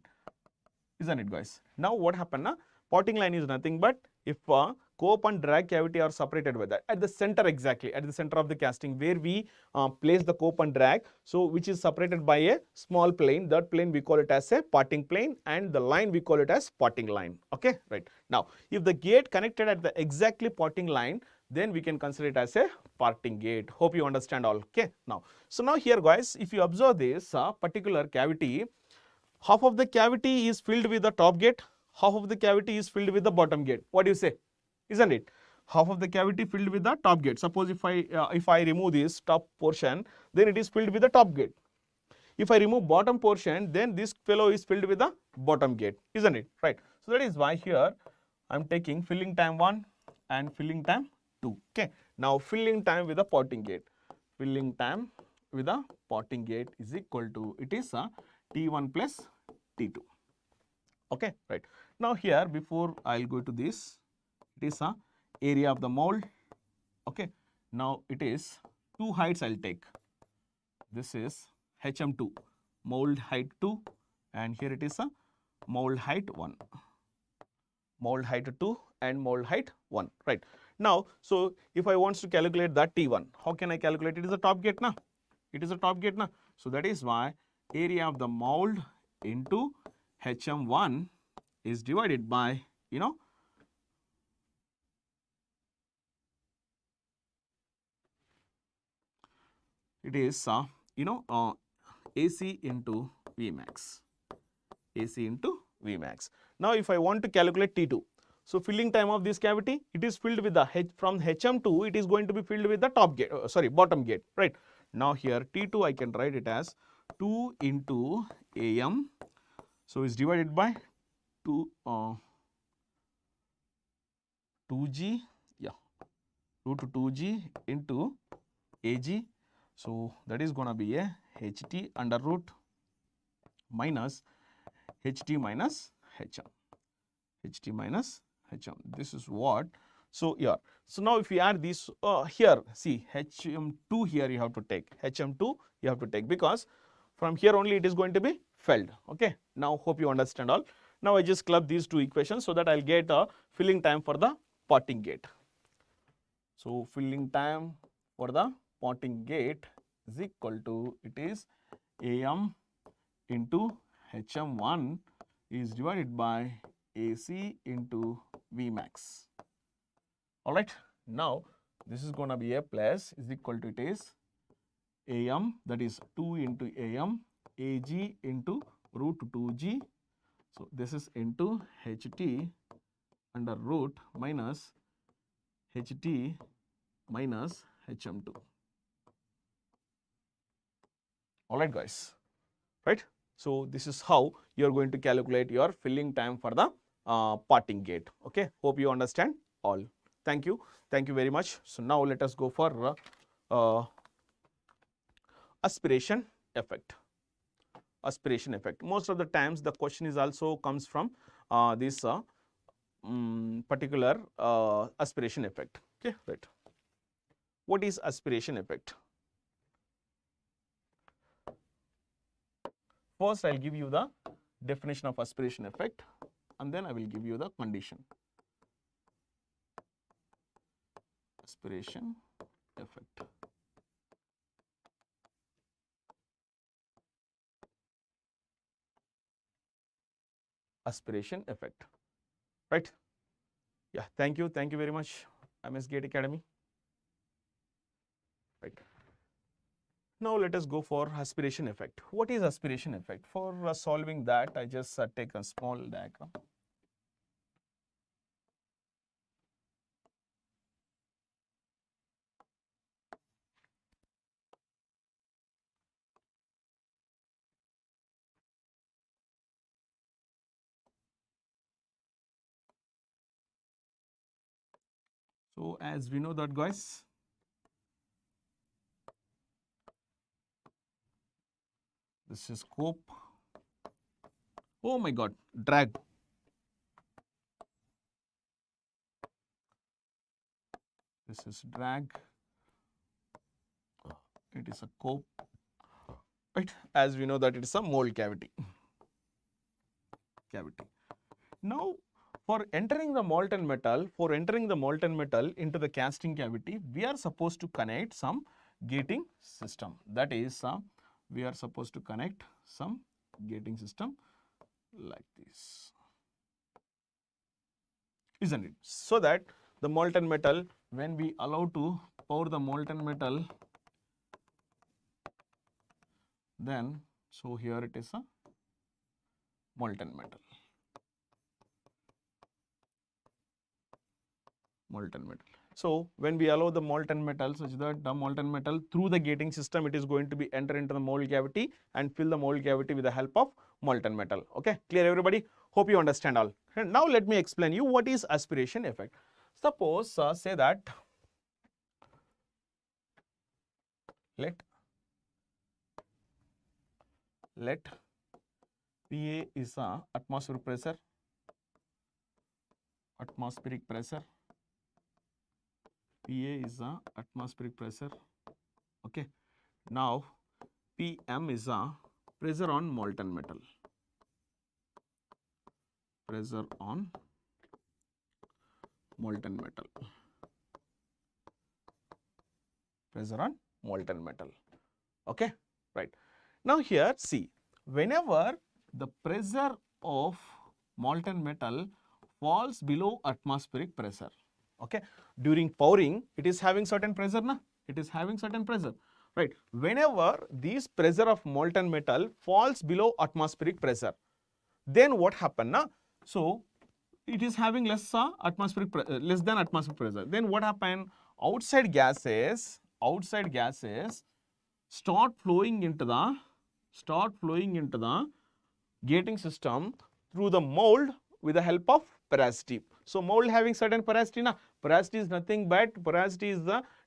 Isn't it, guys? Now what happened na? Potting line is nothing but if cope and drag cavity are separated by that at the center, exactly at the center of the casting where we place the cope and drag, so which is separated by a small plane. That plane we call it as a potting plane, and the line we call it as potting line. Okay, right. Now if the gate connected at the exactly potting line, then we can consider it as a potting gate. Hope you understand all. Okay, now so now here, guys, if you observe this particular cavity, half of the cavity is filled with the top gate, half of the cavity is filled with the bottom gate. What do you say? Isn't it? Half of the cavity filled with the top gate. Suppose if I remove this top portion, then it is filled with the top gate. If I remove bottom portion, then this fellow is filled with the bottom gate. Isn't it? Right. So that is why here I am taking filling time 1 and filling time 2. Okay. Now filling time with the potting gate. Filling time with the potting gate is equal to, it is T1 plus T2. Okay, right. Now here, before I'll go to this, it is area of the mold. Okay. Now it is two heights I'll take. This is HM2, mold height 2, and here it is a mold height 1. Mold height 2 and mold height 1, right. Now, so if I want to calculate that T1, how can I calculate it? It is a top gate na? It is a top gate na? So that is why area of the mold into HM1 is divided by, you know, it is AC into Vmax. AC into Vmax. Now if I want to calculate T2, so filling time of this cavity, it is filled with the from HM2, it is going to be filled with the top gate, bottom gate, right. Now here T2 I can write it as 2 into AM, so it's divided by 2G, yeah, root 2G into AG, so that is going to be a HT under root minus HT minus HM. HT minus HM. This is what. So yeah. So now if you add this here, see HM2 here you have to take. HM2 you have to take because from here only it is going to be filled. Okay. Now hope you understand all. Now I just club these two equations so that I'll get a filling time for the potting gate. So filling time for the potting gate is equal to, it is AM into HM1 is divided by AC into Vmax. Alright, now this is going to be a plus is equal to, it is AM, that is 2 into AM, AG into root 2G. So this is into HT under root minus HT minus HM2. Alright, guys, right? So this is how you are going to calculate your filling time for the potting gate. Okay, hope you understand all. Thank you very much. So now let us go for aspiration effect. Aspiration effect. Most of the times the question is also comes from this particular aspiration effect. Okay, right. What is aspiration effect? First, I'll give you the definition of aspiration effect, and then I will give you the condition. Aspiration effect. Aspiration effect, right? Yeah, thank you very much, IMS GATE Academy. Right. Now let us go for aspiration effect. What is aspiration effect? For solving that, I just take a small diagram. So as we know that, guys, this is scope. Oh my God, drag. This is drag. It is a cope. Right. As we know that it is a mold cavity. Now, for entering the molten metal, into the casting cavity, we are supposed to connect some gating system. That is, we are supposed to connect some gating system like this, isn't it? So that the molten metal, when we allow to pour the molten metal, then so here it is a molten metal. So when we allow the molten metal, such that the molten metal through the gating system, it is going to be enter into the mold cavity and fill the mold cavity with the help of molten metal. Okay, clear everybody? Hope you understand all. And now let me explain you what is aspiration effect. Suppose say that let PA is a atmospheric pressure. PA is a atmospheric pressure. Okay. Now PM is a pressure on molten metal. Pressure on molten metal. Okay, right. Now here see, whenever the pressure of molten metal falls below atmospheric pressure, okay, during pouring it is having certain pressure, na? It is having certain pressure, right? Whenever this pressure of molten metal falls below atmospheric pressure, then what happen, na? So it is having less than atmospheric pressure. Then what happen? Outside gases start flowing into the gating system through the mold with the help of porosity. So mold having certain porosity, na? Porosity is nothing but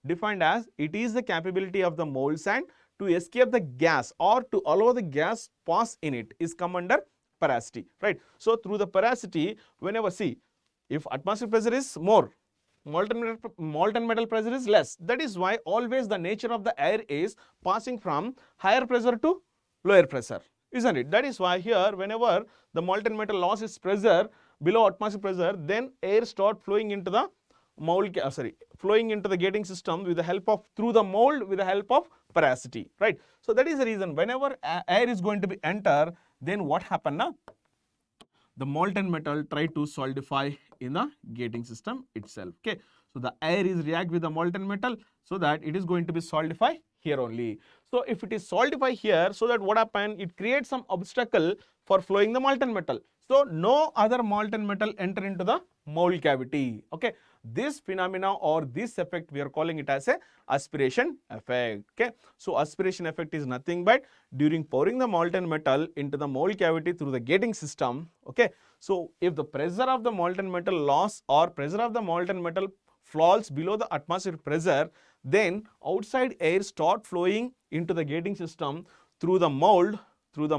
defined as it is the capability of the mold sand to escape the gas or to allow the gas pass in it is come under porosity, right? So through the porosity, whenever see, if atmospheric pressure is more, molten metal pressure is less. That is why always the nature of the air is passing from higher pressure to lower pressure, isn't it? That is why here whenever the molten metal loses pressure below atmospheric pressure, then air start flowing into the gating system with the help of through the mold with the help of porosity, right? So that is the reason whenever air is going to be enter, then what happen, na? The molten metal try to solidify in the gating system itself. Okay, so the air is react with the molten metal so that it is going to be solidify here only. So if it is solidify here, so that what happen, it creates some obstacle for flowing the molten metal. So no other molten metal enter into the mold cavity. Okay, this phenomena or this effect we are calling it as a aspiration effect. Okay, so aspiration effect is nothing but during pouring the molten metal into the mold cavity through the gating system. Okay, so if the pressure of the molten metal loss or pressure of the molten metal falls below the atmospheric pressure, then outside air start flowing into the gating system through the mold with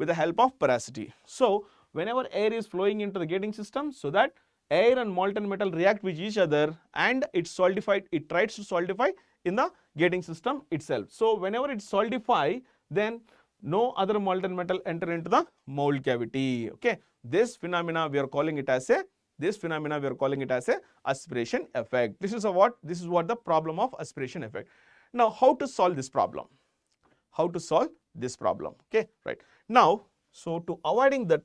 the help of porosity. So whenever air is flowing into the gating system, so that air and molten metal react with each other and it tries to solidify in the gating system itself. So whenever it solidify, then no other molten metal enter into the mold cavity. Okay, this phenomena we are calling it as a aspiration effect. This is what the problem of aspiration effect. Now how to solve this problem? Okay, right. Now, so to avoiding that,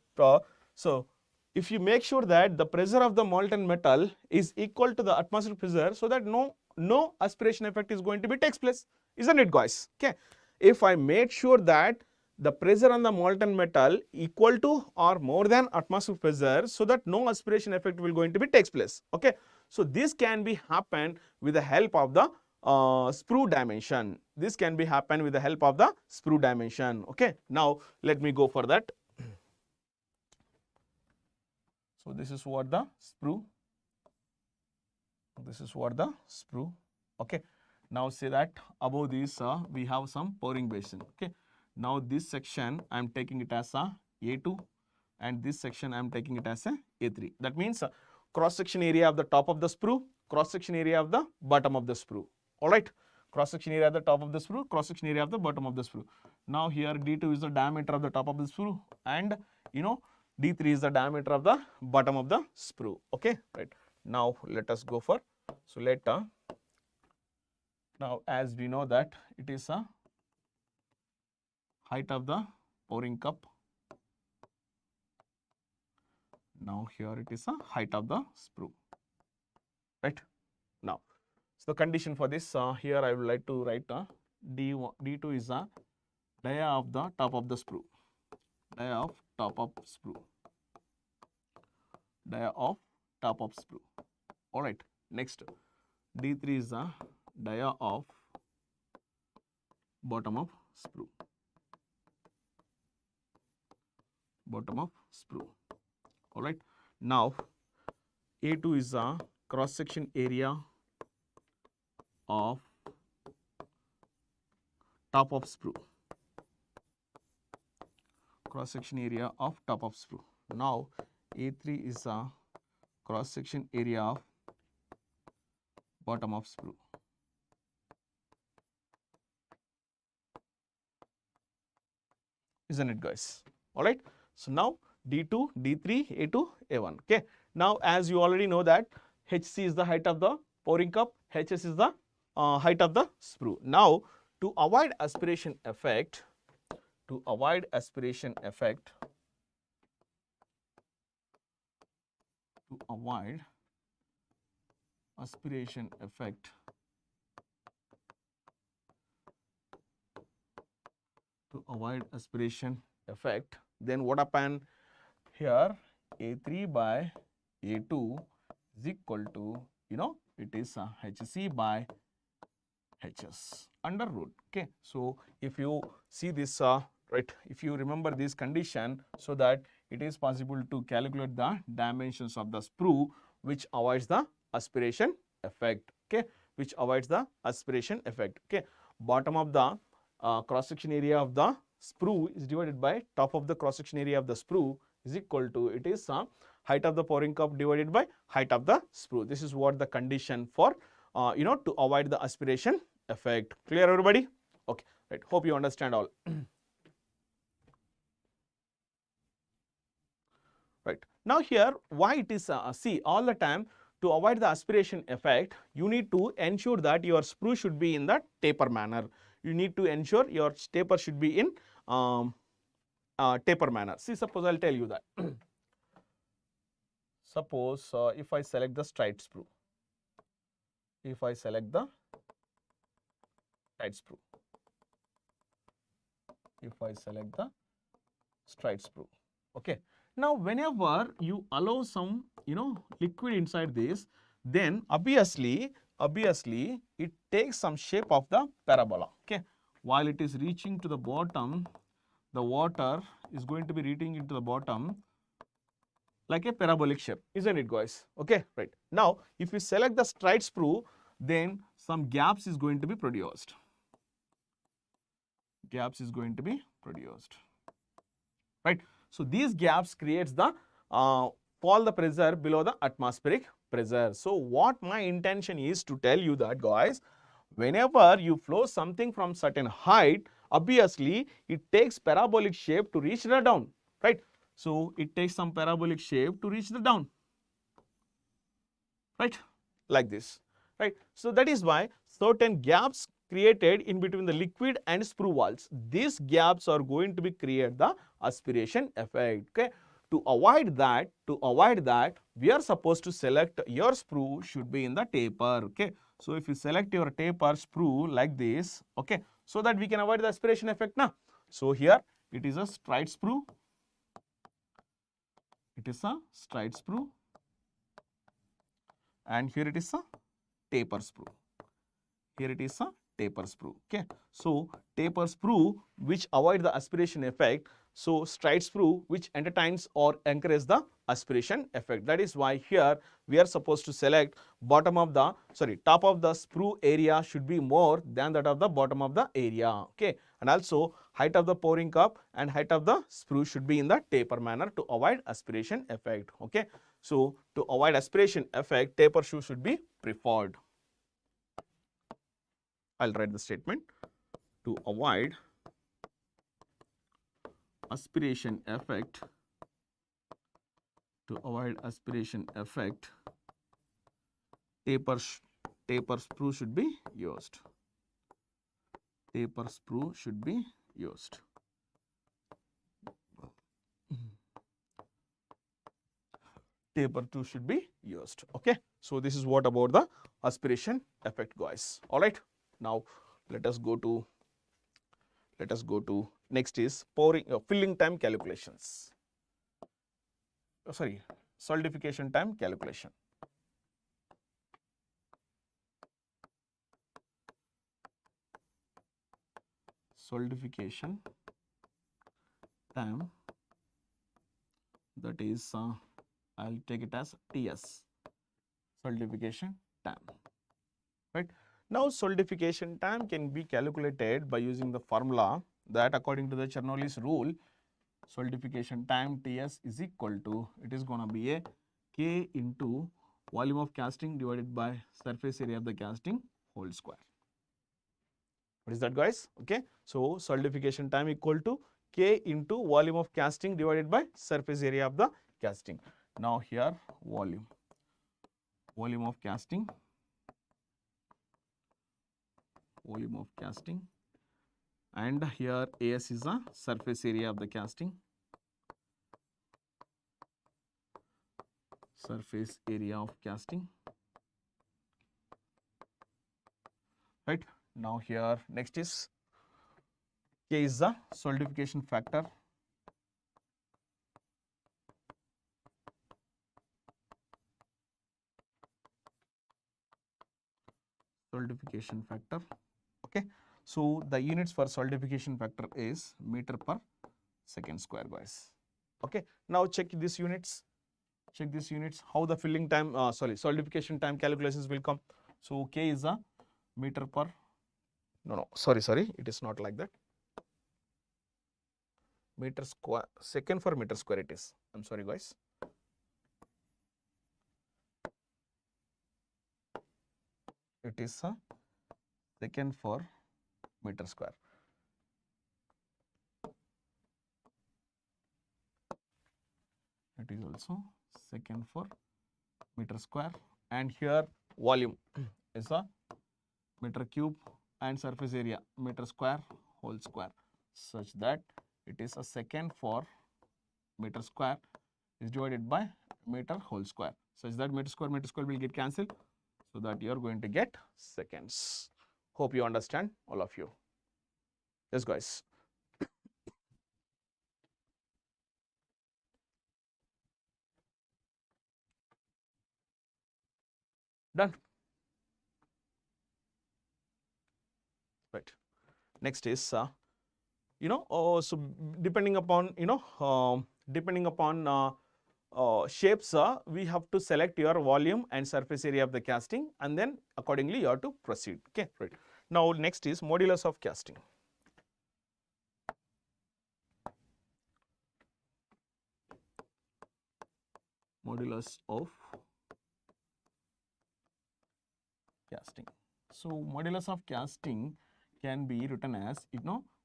if you make sure that the pressure of the molten metal is equal to the atmospheric pressure, so that no aspiration effect is going to be takes place, isn't it, guys? Okay, if I made sure that the pressure on the molten metal equal to or more than atmospheric pressure, so that no aspiration effect will going to be takes place. Okay, so this can be happen with the help of the sprue dimension. This can be happen with the help of the sprue dimension. Okay, now let me go for that. So this is what the sprue. This is what the sprue. Okay. Now say that above this we have some pouring basin. Okay. Now this section I am taking it as a A2, and this section I am taking it as a A3. That means cross section area of the top of the sprue, cross section area of the bottom of the sprue. All right. Cross section area of the top of the sprue, cross section area of the bottom of the sprue. Now here D2 is the diameter of the top of the sprue, and D3 is the diameter of the bottom of the sprue. Okay, right. Now let us go for, so now as we know that it is a height of the pouring cup. Now here it is a height of the sprue, right? Now, so the condition for this, here I would like to write D2 is a dia of the top of the sprue, dia of top of sprue, dia of top of sprue. All right. Next, D3 is the dia of bottom of sprue, bottom of sprue. All right. Now, A2 is the cross section area of top of sprue, cross section area of top of sprue. Now, A3 is the cross section area of bottom of sprue. Isn't it, guys? All right. So now D2, D3, A2, A1. Okay. Now as you already know that HC is the height of the pouring cup, HS is the height of the sprue. Now to avoid aspiration effect, to avoid aspiration effect, to avoid aspiration effect, to avoid aspiration effect, then what happen here, A3 by A2 is equal to, it is HC by HS under root. Okay, so if you see this, right, if you remember this condition, so that it is possible to calculate the dimensions of the sprue, which avoids the aspiration effect. Okay, which avoids the aspiration effect. Okay, bottom of the cross section area of the sprue is divided by top of the cross section area of the sprue is equal to, it is height of the pouring cup divided by height of the sprue. This is what the condition for to avoid the aspiration effect. Clear, everybody? Okay, right. Hope you understand all. Right. Now here, why it is see, all the time to avoid the aspiration effect, you need to ensure that your sprue should be in the taper manner. You need to ensure your taper should be in taper manner. See, suppose I'll tell you that. Suppose if I select the straight sprue, if I select the straight sprue, if I select the straight sprue, okay. Now, whenever you allow some, liquid inside this, then obviously it takes some shape of the parabola. Okay, while it is reaching to the bottom, the water is going to be reaching into the bottom like a parabolic shape, isn't it, guys? Okay, right. Now, if you select the straight sprue, then some gaps is going to be produced. Gaps is going to be produced, right? So these gaps creates the fall the pressure below the atmospheric pressure. So what my intention is to tell you that, guys, whenever you flow something from certain height, obviously it takes parabolic shape to reach the down, right? So it takes some parabolic shape to reach the down, right? Like this, right? So that is why certain gaps created in between the liquid and sprue walls, these gaps are going to be create the aspiration effect. Okay, to avoid that, we are supposed to select your sprue should be in the taper. Okay. So if you select your taper sprue like this, okay, so that we can avoid the aspiration effect now. So here it is a straight sprue. It is a straight sprue. And here it is a taper sprue. Here it is a taper sprue. Okay. So taper sprue which avoid the aspiration effect. So straight sprue which entertains or encourages the aspiration effect. That is why here we are supposed to select top of the sprue area should be more than that of the bottom of the area. Okay. And also height of the pouring cup and height of the sprue should be in the taper manner to avoid aspiration effect. Okay. So to avoid aspiration effect, taper shoe should be preferred. I'll write the statement. To avoid aspiration effect, taper sprue should be used. Taper sprue should be used. Taper 2 should be used. Okay. So this is what about the aspiration effect, guys. All right. Now let us go to next is filling time calculations. Solidification time calculation. Solidification time, that is I'll take it as TS, solidification time, right. Now solidification time can be calculated by using the formula that according to the Bernoulli's rule, solidification time TS is equal to, it is going to be a K into volume of casting divided by surface area of the casting whole square. What is that, guys? Okay. So solidification time equal to K into volume of casting divided by surface area of the casting. Now here volume of casting, and here AS is a surface area of the casting, right. Now here next is K is the solidification factor, okay. So the units for solidification factor is meter per second square, guys. Okay. Now check these units. How the filling time, solidification time calculations will come. So K is a meter per, it is not like that. Meter square, second for meter square it is. I'm sorry, guys. It is a second for meter square. It is also second for meter square, and here volume is a meter cube and surface area meter square whole square, such that it is a second for meter square is divided by meter whole square, such that meter square will get cancelled, so that you are going to get seconds. Hope you understand, all of you. Yes, guys. Done. Right. Next is so depending upon shapes, we have to select your volume and surface area of the casting, and then accordingly you have to proceed. Okay, right. Now next is modulus of casting. Modulus of casting. So modulus of casting can be written as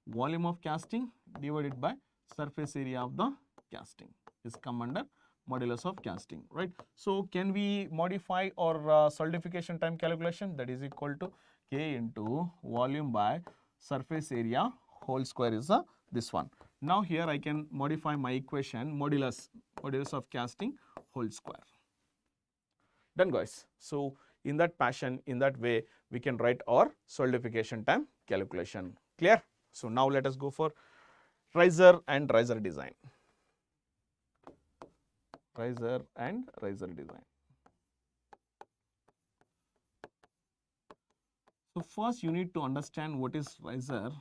volume of casting divided by surface area of the casting is come under modulus of casting, right. So can we modify our solidification time calculation, that is equal to K into volume by surface area whole square is this one. Now here I can modify my equation modulus of casting whole square. Done, guys. So in that fashion, in that way, we can write our solidification time calculation. Clear? So now let us go for riser and riser design. Riser and riser design. So first you need to understand what is riser,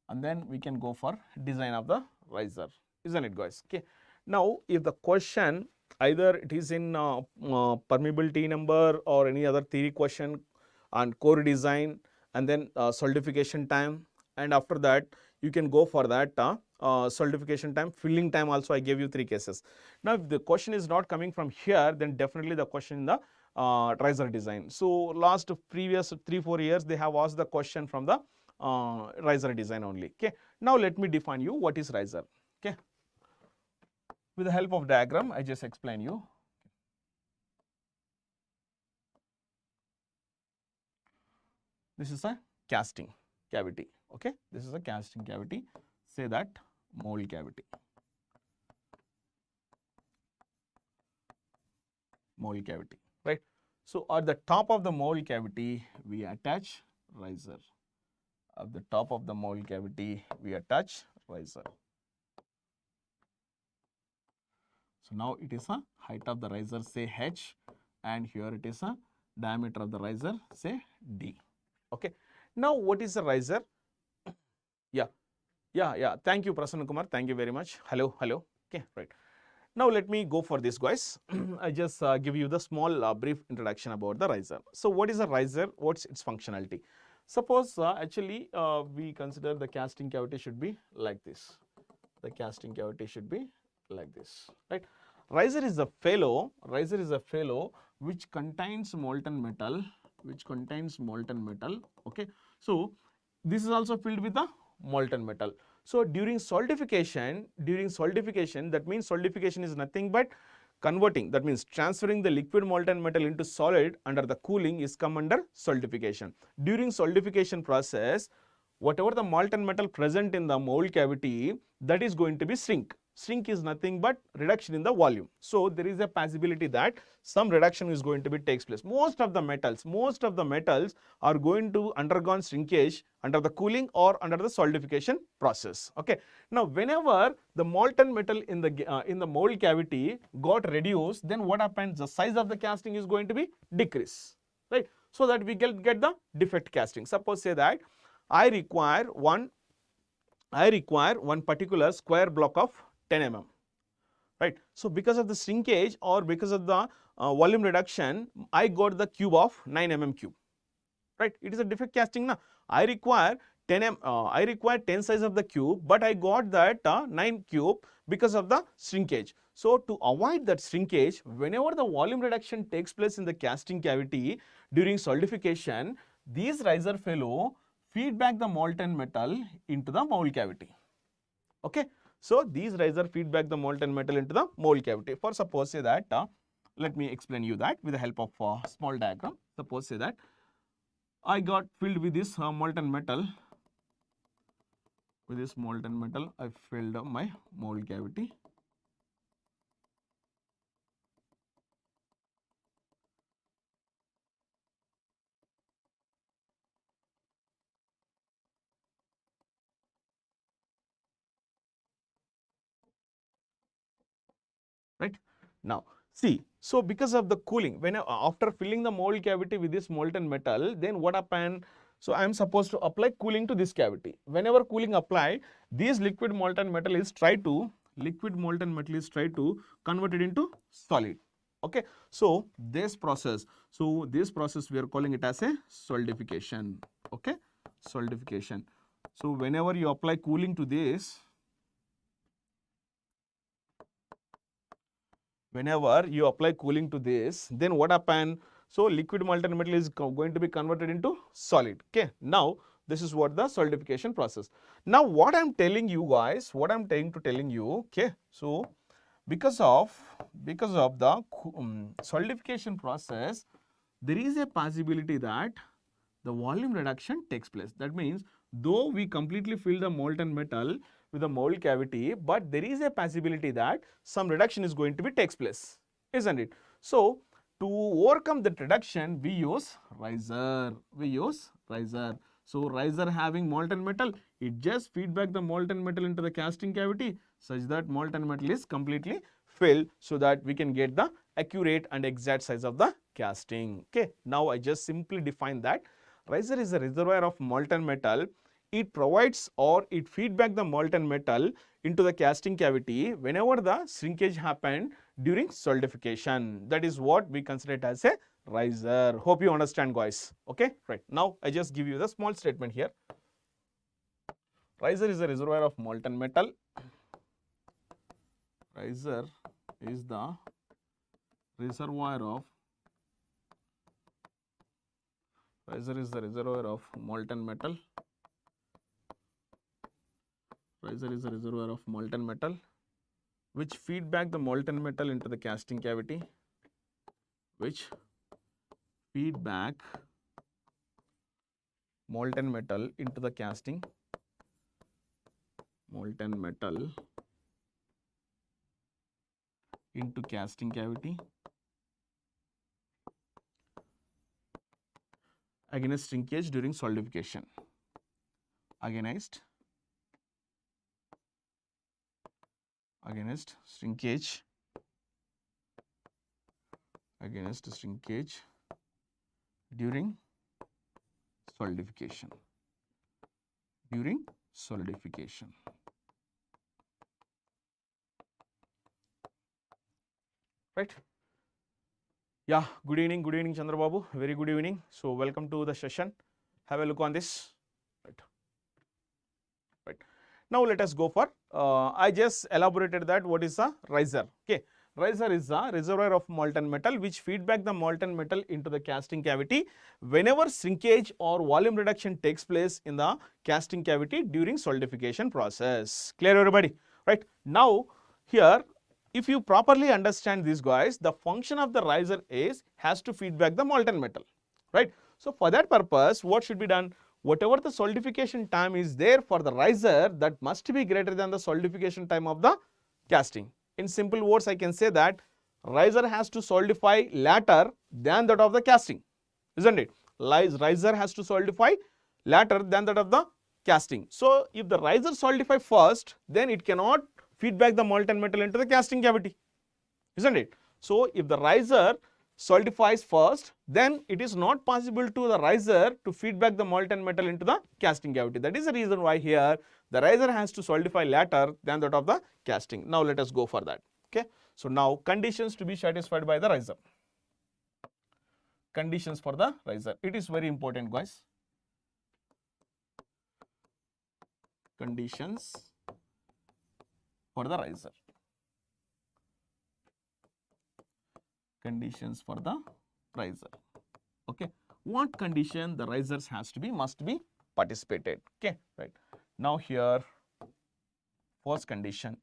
and then we can go for design of the riser, isn't it, guys? Okay. Now if the question either it is in permeability number or any other theory question and core design, and then solidification time, and after that you can go for that solidification time, filling time also I gave you 3 cases. Now if the question is not coming from here, then definitely the question in the riser design. So last previous 3-4 years they have asked the question from the riser design only. Okay. Now let me define you what is riser. Okay. With the help of diagram, I just explain you. This is a casting cavity. Okay. This is a casting cavity. Say that mold cavity. Mold cavity, right? So at the top of the mold cavity, we attach riser. At the top of the mold cavity, we attach riser. So now it is a height of the riser, say h, and here it is a diameter of the riser, say d. Okay. Now what is the riser? Yeah. Thank you, Prasanna Kumar. Thank you very much. Hello. Okay, right. Now let me go for this, guys. I just give you the small brief introduction about the riser. So what is a riser? What's its functionality? Suppose actually we consider the casting cavity should be like this. The casting cavity should be like this, right? Riser is a fellow which contains molten metal, okay? So this is also filled with the molten metal. So during solidification, that means solidification is nothing but converting, that means transferring the liquid molten metal into solid under the cooling is come under solidification. During solidification process, whatever the molten metal present in the mold cavity, that is going to be shrink. Shrink is nothing but reduction in the volume. So there is a possibility that some reduction is going to be takes place. Most of the metals are going to undergo shrinkage under the cooling or under the solidification process. Okay. Now whenever the molten metal in the mold cavity got reduced, then what happens? The size of the casting is going to be decrease, right? So that we get the defect casting. Suppose say that I require one particular square block of 10 mm, right? So because of the shrinkage or because of the volume reduction, I got the cube of 9 mm cube, right? It is a defect casting now. I require 10 size of the cube, but I got that 9 cube because of the shrinkage. So to avoid that shrinkage, whenever the volume reduction takes place in the casting cavity during solidification, these riser fellow feed back the molten metal into the mold cavity. Okay. So these riser feed back the molten metal into the mold cavity. For suppose say that, let me explain you that with the help of a small diagram. Suppose say that I got filled with this molten metal. With this molten metal, I filled up my mold cavity. Right. Now see, so because of the cooling, when after filling the mold cavity with this molten metal, then what happened? So I am supposed to apply cooling to this cavity. Whenever cooling applied, this liquid molten metal is try to convert it into solid. Okay. So this process we are calling it as a solidification. Okay, solidification. So whenever you apply cooling to this, then what happen? So liquid molten metal is going to be converted into solid. Okay. Now this is what the solidification process. Now what I am telling you guys, okay. So because of the solidification process, there is a possibility that the volume reduction takes place. That means though we completely fill the molten metal with the mold cavity, but there is a possibility that some reduction is going to be takes place, isn't it? So to overcome that reduction, we use riser. So riser having molten metal, it just feed back the molten metal into the casting cavity such that molten metal is completely filled, so that we can get the accurate and exact size of the casting. Okay, now I just simply define that riser is a reservoir of molten metal. It provides or it feed back the molten metal into the casting cavity whenever the shrinkage happened during solidification. That is what we consider it as a riser. Hope you understand, guys. Okay, right. Now I just give you the small statement here. Riser is a reservoir of molten metal. Riser is the reservoir of molten metal. Riser is a reservoir of molten metal which feed back the molten metal into the casting cavity, which feed back molten metal into the casting, cavity against shrinkage during solidification. Against shrinkage during solidification. Right? Yeah, good evening Chandra Babu, very good evening. So welcome to the session. Have a look on this. Right. Now let us go for, I just elaborated that what is a riser. Okay, riser is a reservoir of molten metal which feed back the molten metal into the casting cavity whenever shrinkage or volume reduction takes place in the casting cavity during solidification process. Clear, everybody? Right. Now here, if you properly understand this, guys, the function of the riser has to feed back the molten metal, right? So for that purpose, what should be done? Whatever the solidification time is there for the riser, that must be greater than the solidification time of the casting. In simple words, I can say that riser has to solidify later than that of the casting, isn't it? Riser has to solidify later than that of the casting. So if the riser solidify first, then it cannot feed back the molten metal into the casting cavity, isn't it? So if the riser solidifies first, then it is not possible to the riser to feed back the molten metal into the casting cavity. That is the reason why here the riser has to solidify later than that of the casting. Now let us go for that. Okay. So now conditions to be satisfied by the riser. Conditions for the riser. It is very important, guys. Conditions for the riser. Conditions for the riser. Okay. What condition the risers must be participated. Okay. Right. Now here, first condition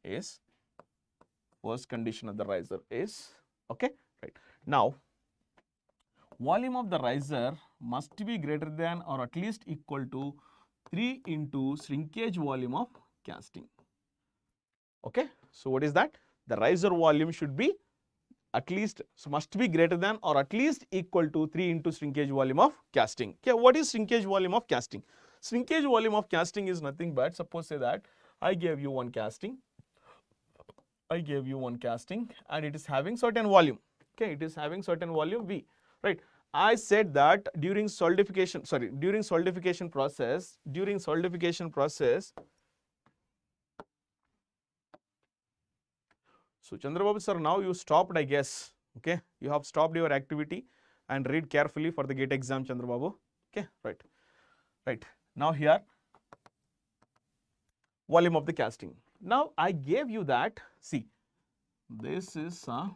of the riser is, okay. Right. Now, volume of the riser must be greater than or at least equal to 3 into shrinkage volume of casting. Okay. So what is that? The riser volume should be at least, so must be greater than or at least equal to 3 into shrinkage volume of casting. Okay. What is shrinkage volume of casting? Shrinkage volume of casting is nothing but, suppose say that I gave you one casting and it is having certain volume. Okay. It is having certain volume V, right? I said that during solidification process, so Chandrababu sir, now you stopped, I guess. Okay, you have stopped your activity and read carefully for the GATE exam, Chandrababu. Okay, right. Right. Now here, volume of the casting. Now I gave you that, see, this is a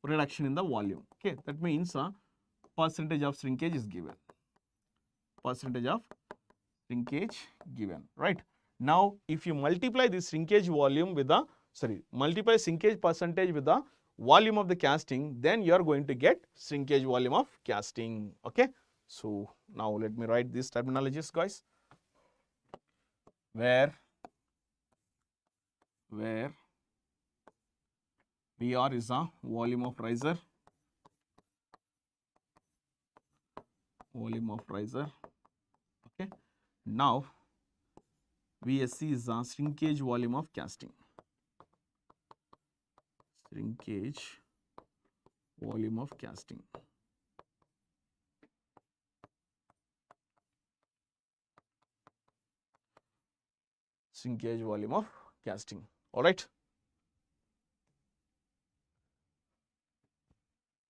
reduction in the volume. Okay, that means a percentage of shrinkage is given. Right. Now if you multiply this shrinkage volume with the, multiply shrinkage percentage with the volume of the casting, then you are going to get shrinkage volume of casting. Okay. So now let me write these terminologies, guys. where VR is the volume of riser, okay. Now VSC is the shrinkage volume of casting, shrinkage volume of casting. Shrinkage volume of casting, all right.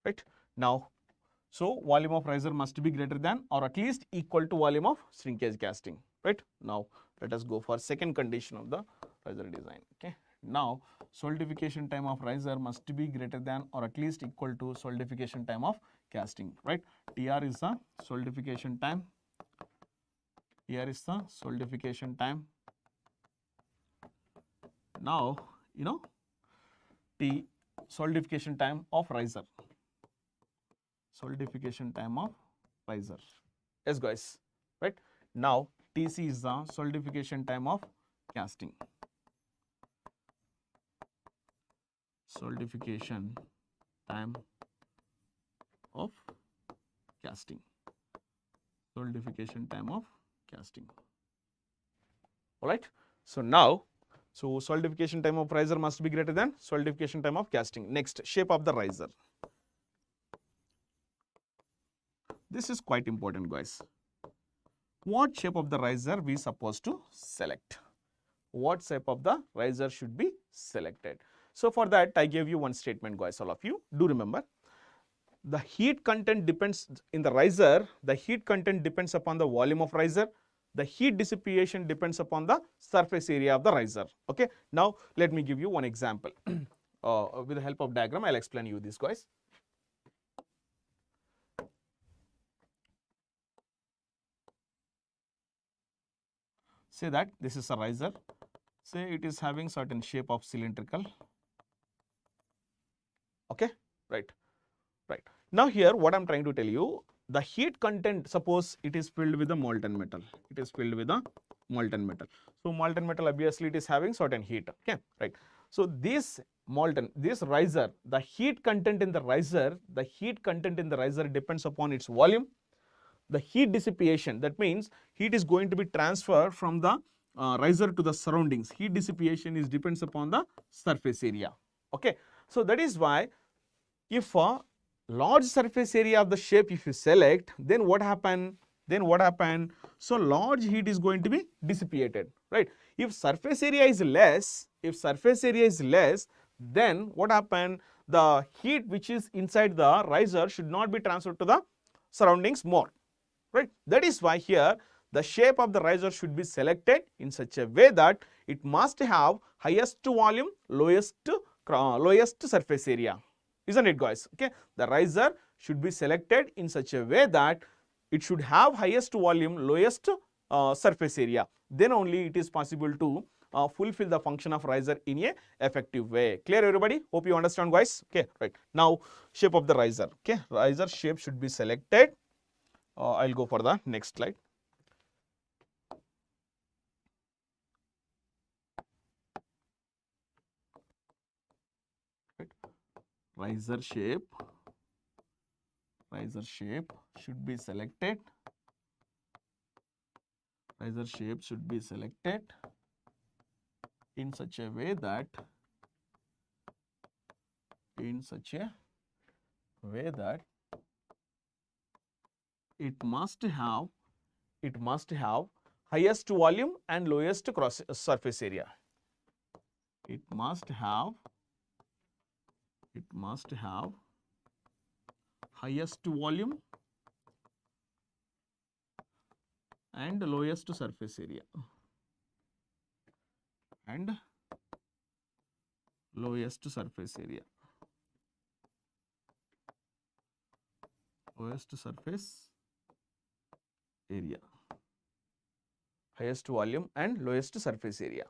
Right. Now, so volume of riser must be greater than or at least equal to volume of shrinkage casting, right. Now, let us go for second condition of the riser design, okay. Now, solidification time of riser must be greater than or at least equal to solidification time of casting, right. TR is the solidification time, here is the solidification time. Now, you know, T solidification time of riser, solidification time of riser. Yes, guys, right. Now, TC is the solidification time of casting, solidification time of casting, solidification time of casting, all right. So, now, so solidification time of riser must be greater than solidification time of casting. Next, shape of the riser. This is quite important, guys. What shape of the riser we supposed to select? What shape of the riser should be selected? So, for that I gave you one statement, guys, all of you do remember. The heat content depends in the riser, the heat content depends upon the volume of riser. The heat dissipation depends upon the surface area of the riser, okay. Now, let me give you one example. With the help of diagram, I will explain you this, guys. Say that this is a riser, say it is having certain shape of cylindrical, okay, right. Now, here what I am trying to tell you, the heat content, suppose it is filled with a molten metal, it is filled with a molten metal. So, molten metal obviously it is having certain heat, okay, right. So, this riser, the heat content in the riser, depends upon its volume. The heat dissipation, that means heat is going to be transferred from the riser to the surroundings. Heat dissipation is depends upon the surface area, okay. So, that is why if a large surface area of the shape if you select, then what happen? So, large heat is going to be dissipated, right. If surface area is less, then what happen? The heat which is inside the riser should not be transferred to the surroundings more, right. That is why here the shape of the riser should be selected in such a way that it must have highest volume, lowest surface area, isn't it, guys, okay. The riser should be selected in such a way that it should have highest volume, lowest surface area, then only it is possible to fulfill the function of riser in a effective way. Clear, everybody? Hope you understand, guys, okay, right. Now, shape of the riser, okay, riser shape should be selected. I will go for the next slide. Right. Riser shape should be selected. Riser shape should be selected in such a way that it must have highest volume and lowest cross surface area. It must have highest volume and lowest surface area. Lowest surface area. Highest volume and lowest surface area,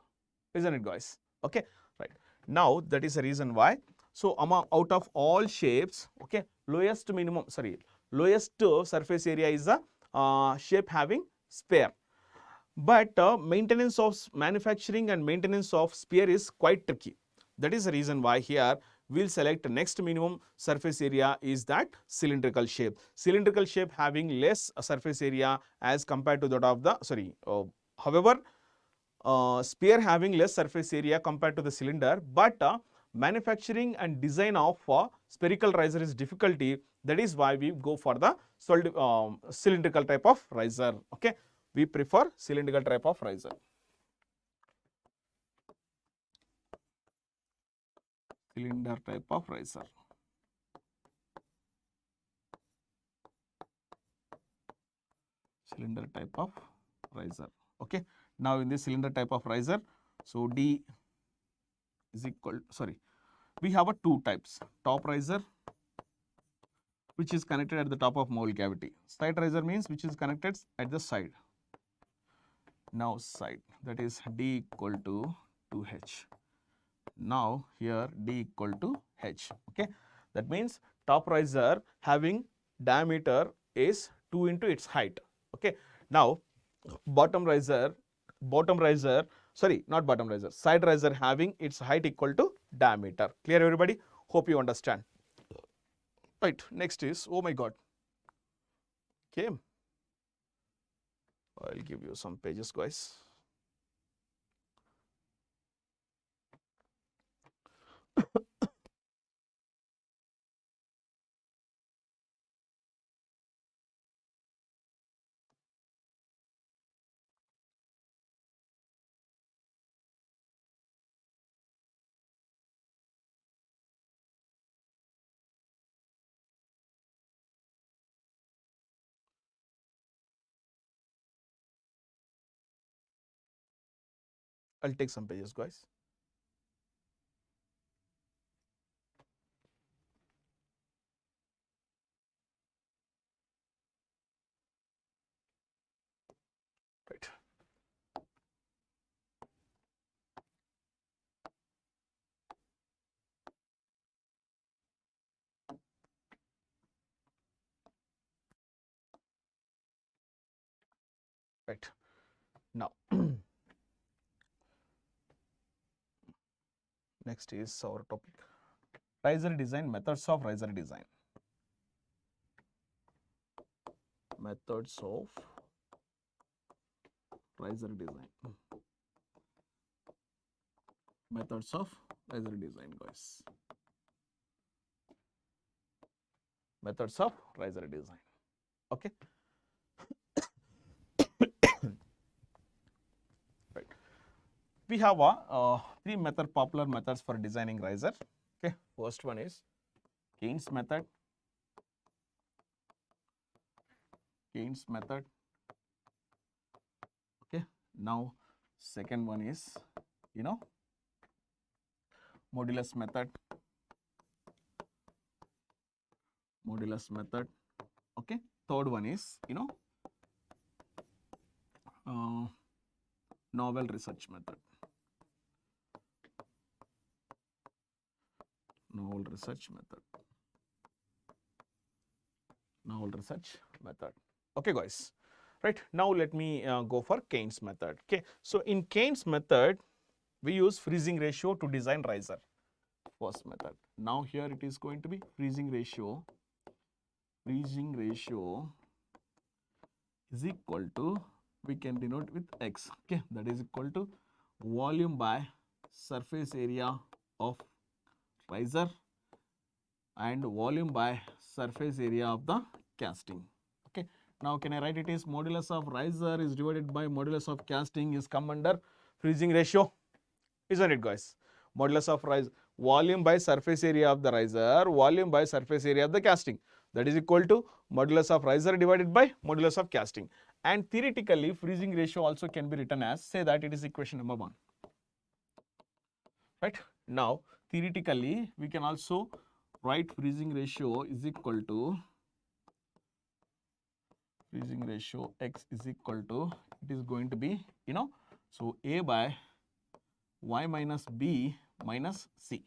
isn't it, guys? Okay, right. Now, that is the reason why. So, out of all shapes, okay, lowest surface area is the shape having sphere. But maintenance of manufacturing and maintenance of sphere is quite tricky. That is the reason why here we'll select next minimum surface area is that cylindrical shape. Cylindrical shape having less surface area as compared to that of the, however, sphere having less surface area compared to the cylinder, but manufacturing and design of spherical riser is difficulty. That is why we go for the cylindrical type of riser. Okay, we prefer cylindrical type of riser. Cylinder type of riser. Cylinder type of riser. Okay. Now in this cylinder type of riser, so D is equal, we have a two types, top riser which is connected at the top of mold cavity. Side riser means which is connected at the side. Now side, that is D equal to 2H. Now here D equal to H. Okay. That means top riser having diameter is 2 into its height. Okay. Now bottom riser, side riser having its height equal to diameter. Clear everybody? Hope you understand. Right, next is, oh my god. Okay. I'll give you some pages, guys. I'll take some pages, guys. Right. Right. Now, next is our topic, riser design, methods of riser design. Methods of riser design. Methods of riser design, guys. Methods of riser design. Okay. Right. We have three popular methods for designing riser. Okay. First one is Keynes method. Keynes method. Okay. Now, second one is, modulus method. Modulus method. Okay. Third one is, novel research method. Novel research method. Novel research method. Okay, guys. Right. Now, let me go for Keynes method. Okay. So, in Keynes method, we use freezing ratio to design riser. First method. Now, here it is going to be freezing ratio. Freezing ratio is equal to, we can denote with X. Okay. That is equal to volume by surface area of riser and volume by surface area of the casting. Okay. Now, can I write it as modulus of riser is divided by modulus of casting is come under freezing ratio, isn't it, guys? Modulus of riser, volume by surface area of the riser, volume by surface area of the casting, that is equal to modulus of riser divided by modulus of casting. And theoretically, freezing ratio also can be written as, say that it is equation number 1. Right. Now, theoretically, we can also write freezing ratio is equal to, freezing ratio X is equal to, it is going to be, so A by Y minus B minus C.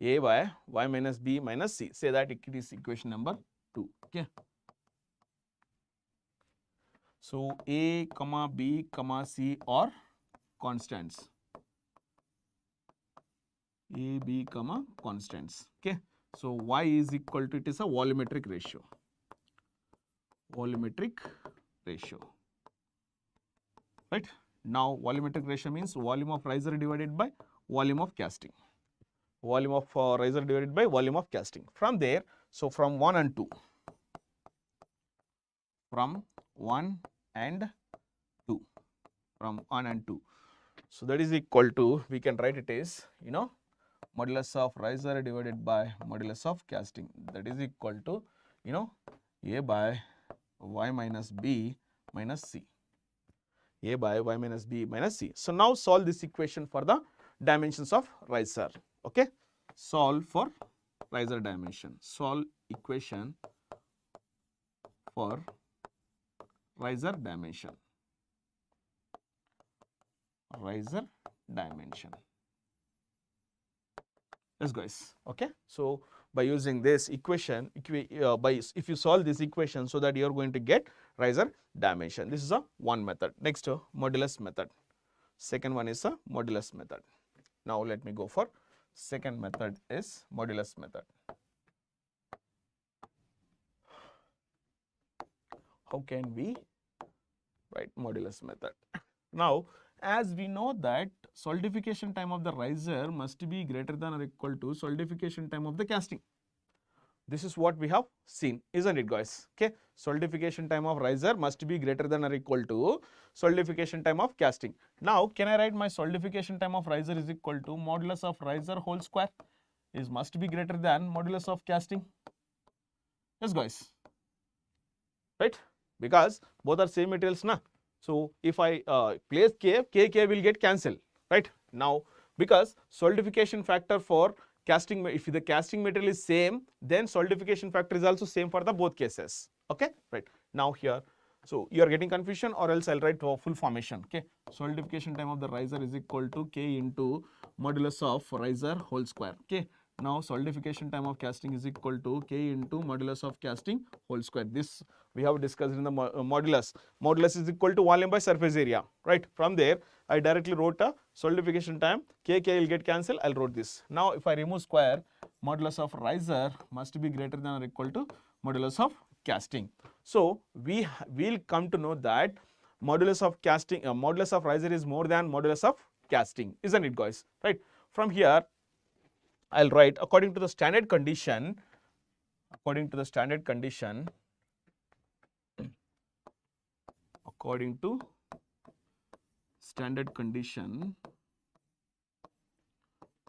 A by Y minus B minus C. Say that it is equation number 2. Okay. So A comma B comma C are constants. A, B comma constants. Okay. So Y is equal to, it is a volumetric ratio. Volumetric ratio. Right. Now volumetric ratio means volume of riser divided by volume of casting. Volume of riser divided by volume of casting. From there, so from 1 and 2. From 1 and 2. From 1 and 2. So that is equal to, we can write it as, modulus of riser divided by modulus of casting. That is equal to, A by Y minus B minus C. A by Y minus B minus C. So now solve this equation for the dimensions of riser. Okay. Solve for riser dimension. Solve equation for riser dimension. Riser dimension. Yes guys, okay. So by using this equation, if you solve this equation, so that you are going to get riser dimension. This is a one method. Next, modulus method. Second one is a modulus method. Now let me go for second method is modulus method. How can we write modulus method? Now, as we know that solidification time of the riser must be greater than or equal to solidification time of the casting. This is what we have seen, isn't it guys? Okay, solidification time of riser must be greater than or equal to solidification time of casting. Now, can I write my solidification time of riser is equal to modulus of riser whole square is must be greater than modulus of casting? Yes guys, right? Because both are same materials na. So if I place K will get cancelled, right? Now because solidification factor for casting, if the casting material is same, then solidification factor is also same for the both cases. Okay, right? Now here, so you are getting confusion, or else I'll write full formation. Okay, solidification time of the riser is equal to K into modulus of riser whole square. Okay. Now solidification time of casting is equal to K into modulus of casting whole square. This we have discussed in the modulus. Modulus is equal to volume by surface area, right? From there, I directly wrote a solidification time. K will get cancelled. I'll wrote this. Now, if I remove square, modulus of riser must be greater than or equal to modulus of casting. So we will come to know that modulus of casting, modulus of riser is more than modulus of casting, isn't it, guys? Right? From here, I'll write according to the standard condition. According to the standard condition. According to standard condition.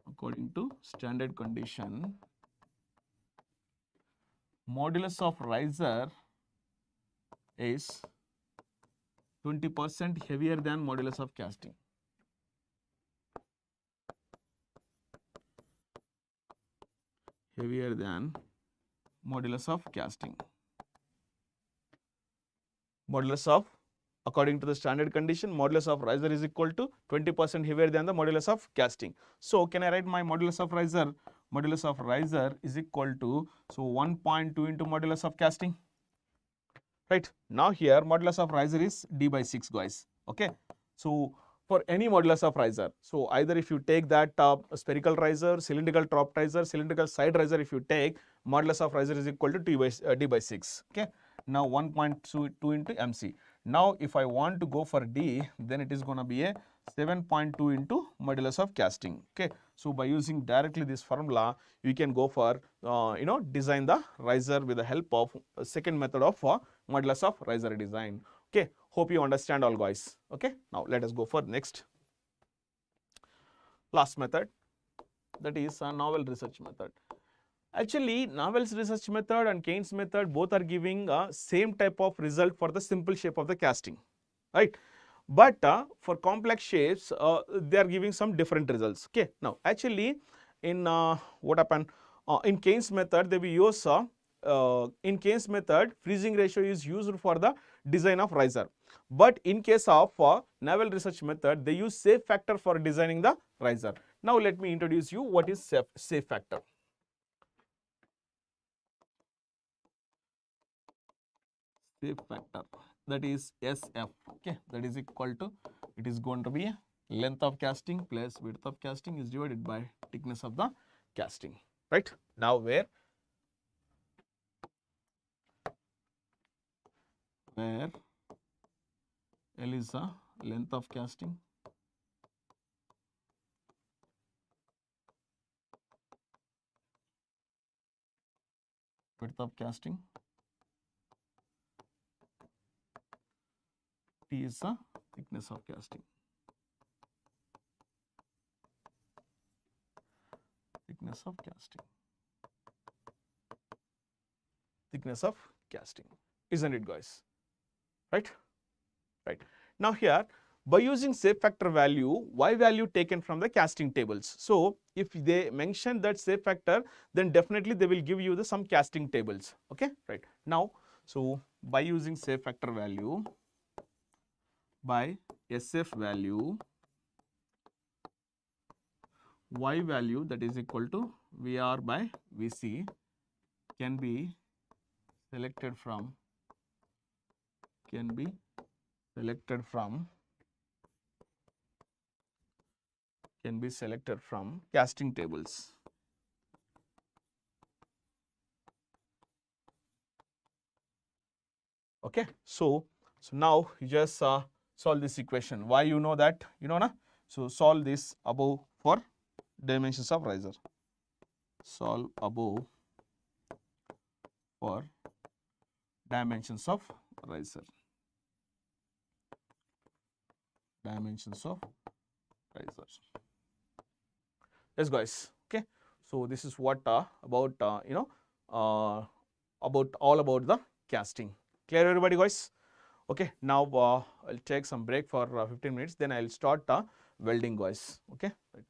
According to standard condition, modulus of riser is 20% heavier than modulus of casting. Heavier than modulus of casting. Modulus of, according to the standard condition, modulus of riser is equal to 20% heavier than the modulus of casting. So can I write my modulus of riser? Modulus of riser is equal to, so 1.2 into modulus of casting. Right. Now here modulus of riser is d by 6, guys. Okay. So for any modulus of riser, so either if you take that spherical riser, cylindrical top riser, cylindrical side riser, if you take, modulus of riser is equal to d by 6. Okay. Now 1.2 into mc. Now if I want to go for d, then it is going to be a 7.2 into modulus of casting. Okay. So by using directly this formula, you can go for design the riser with the help of second method of modulus of riser design. Okay. Hope you understand all, guys. Okay. Now let us go for next. Last method, that is a novel research method. Actually, Novel's research method and Keynes method both are giving same type of result for the simple shape of the casting, right? But for complex shapes, they are giving some different results. Okay. Now, actually, in what happened in Keynes method, they will use in Keynes method, freezing ratio is used for the design of riser. But in case of Naval research method, they use safe factor for designing the riser. Now, let me introduce you what is safe factor. shape factor, that is SF. Okay, that is equal to, it is going to be length of casting plus width of casting is divided by thickness of the casting, right? Now where L is the length of casting, width of casting, T is the thickness of casting. Thickness of casting. Thickness of casting. Isn't it, guys? Right? Right. Now here, by using shape factor value, Y value taken from the casting tables. So if they mention that shape factor, then definitely they will give you the some casting tables. Okay, right. Now, so by using shape factor value, by SF value, Y value, that is equal to VR by VC, can be selected from casting tables. Okay, so now you just solve this equation. Why you know that? You know, na? So solve this above for dimensions of riser. Solve above for dimensions of riser. Dimensions of riser. Yes, guys. Okay. So this is what about all about the casting. Clear, everybody, guys? Okay. Now I'll take some break for 15 minutes. Then I'll start welding, guys. Okay. Right.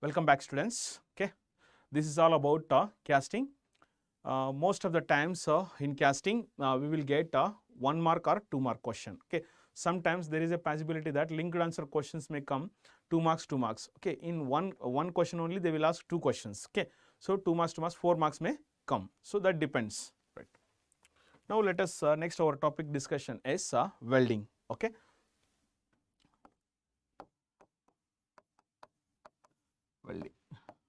Welcome back, students. Okay, this is all about casting. Most of the times in casting, we will get 1 mark or 2 mark question. Okay, sometimes there is a possibility that linked answer questions may come 2 marks, 2 marks. Okay, in one question only they will ask 2 questions. Okay, so 2 marks, 2 marks, 4 marks may come. So that depends. Right. Now let us next our topic discussion is welding. Okay. Welding.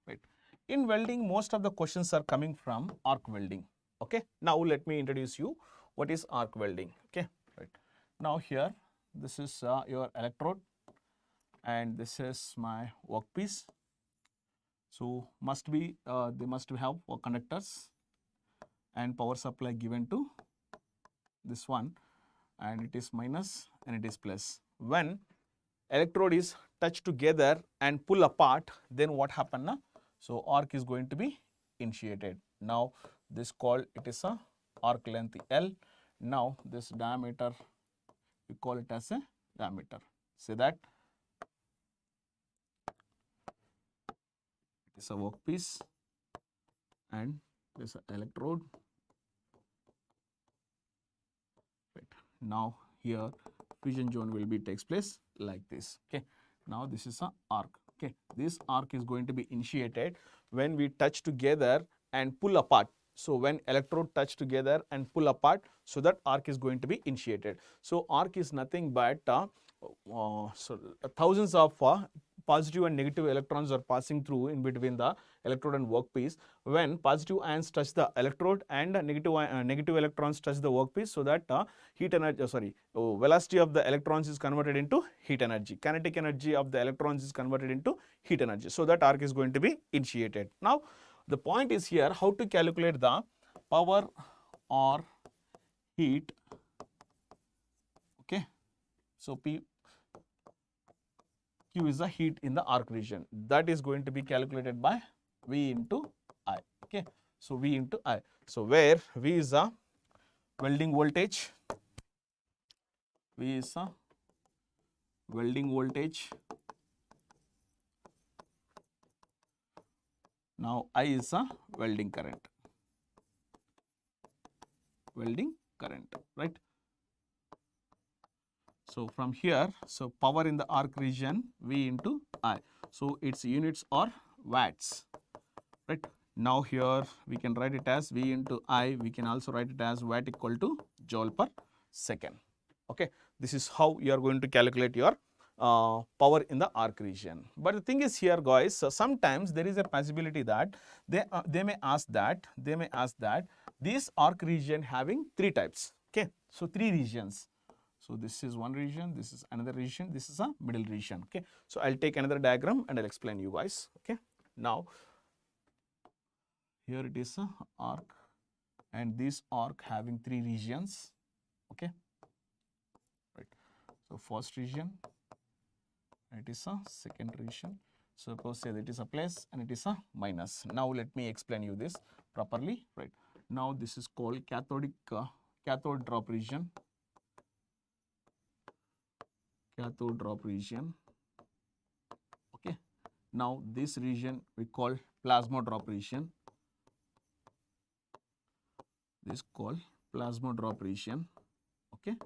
Right. In welding, most of the questions are coming from arc welding. Okay. Now let me introduce you what is arc welding. Okay. Right. Now here this is your electrode and this is my workpiece. So must be they must have conductors and power supply given to this one, and it is minus and it is plus. When electrode is touched together and pull apart, then what happen na? So arc is going to be initiated. Now this called it is a arc length L. Now this diameter we call it as a diameter. Say that it is a workpiece and this electrode. Right. Now here fusion zone will be takes place like this. Okay. Now this is a arc. Okay. This arc is going to be initiated when we touch together and pull apart. So when electrode touch together and pull apart, so that arc is going to be initiated. So arc is nothing but thousands of positive and negative electrons are passing through in between the electrode and workpiece. When positive ions touch the electrode and negative electrons touch the workpiece, so that heat energy, velocity of the electrons is converted into heat energy. Kinetic energy of the electrons is converted into heat energy. So that arc is going to be initiated. Now the point is here how to calculate the power or heat. Okay. So Q is the heat in the arc region. That is going to be calculated by V into I. Okay. So V into I. So where V is a welding voltage, V is a welding voltage. Now I is a welding current. Welding current, right? So from here, so power in the arc region V into I. So its units are watts, right? Now here we can write it as V into I. We can also write it as watt equal to joule per second. Okay, this is how you are going to calculate your power in the arc region. But the thing is here, guys, so sometimes there is a possibility that they may ask that this arc region having 3 types. Okay, so 3 regions. So this is one region, this is another region, this is a middle region. Okay, so I'll take another diagram and I'll explain you guys. Okay, now here it is a arc, and this arc having 3 regions. Okay, right. So first region, it is a second region. Suppose say that it is a plus and it is a minus. Now let me explain you this properly. Right. Now this is called cathode drop region. Cathode drop region. Okay. Now this region we call plasma drop region. This called plasma drop region. Okay.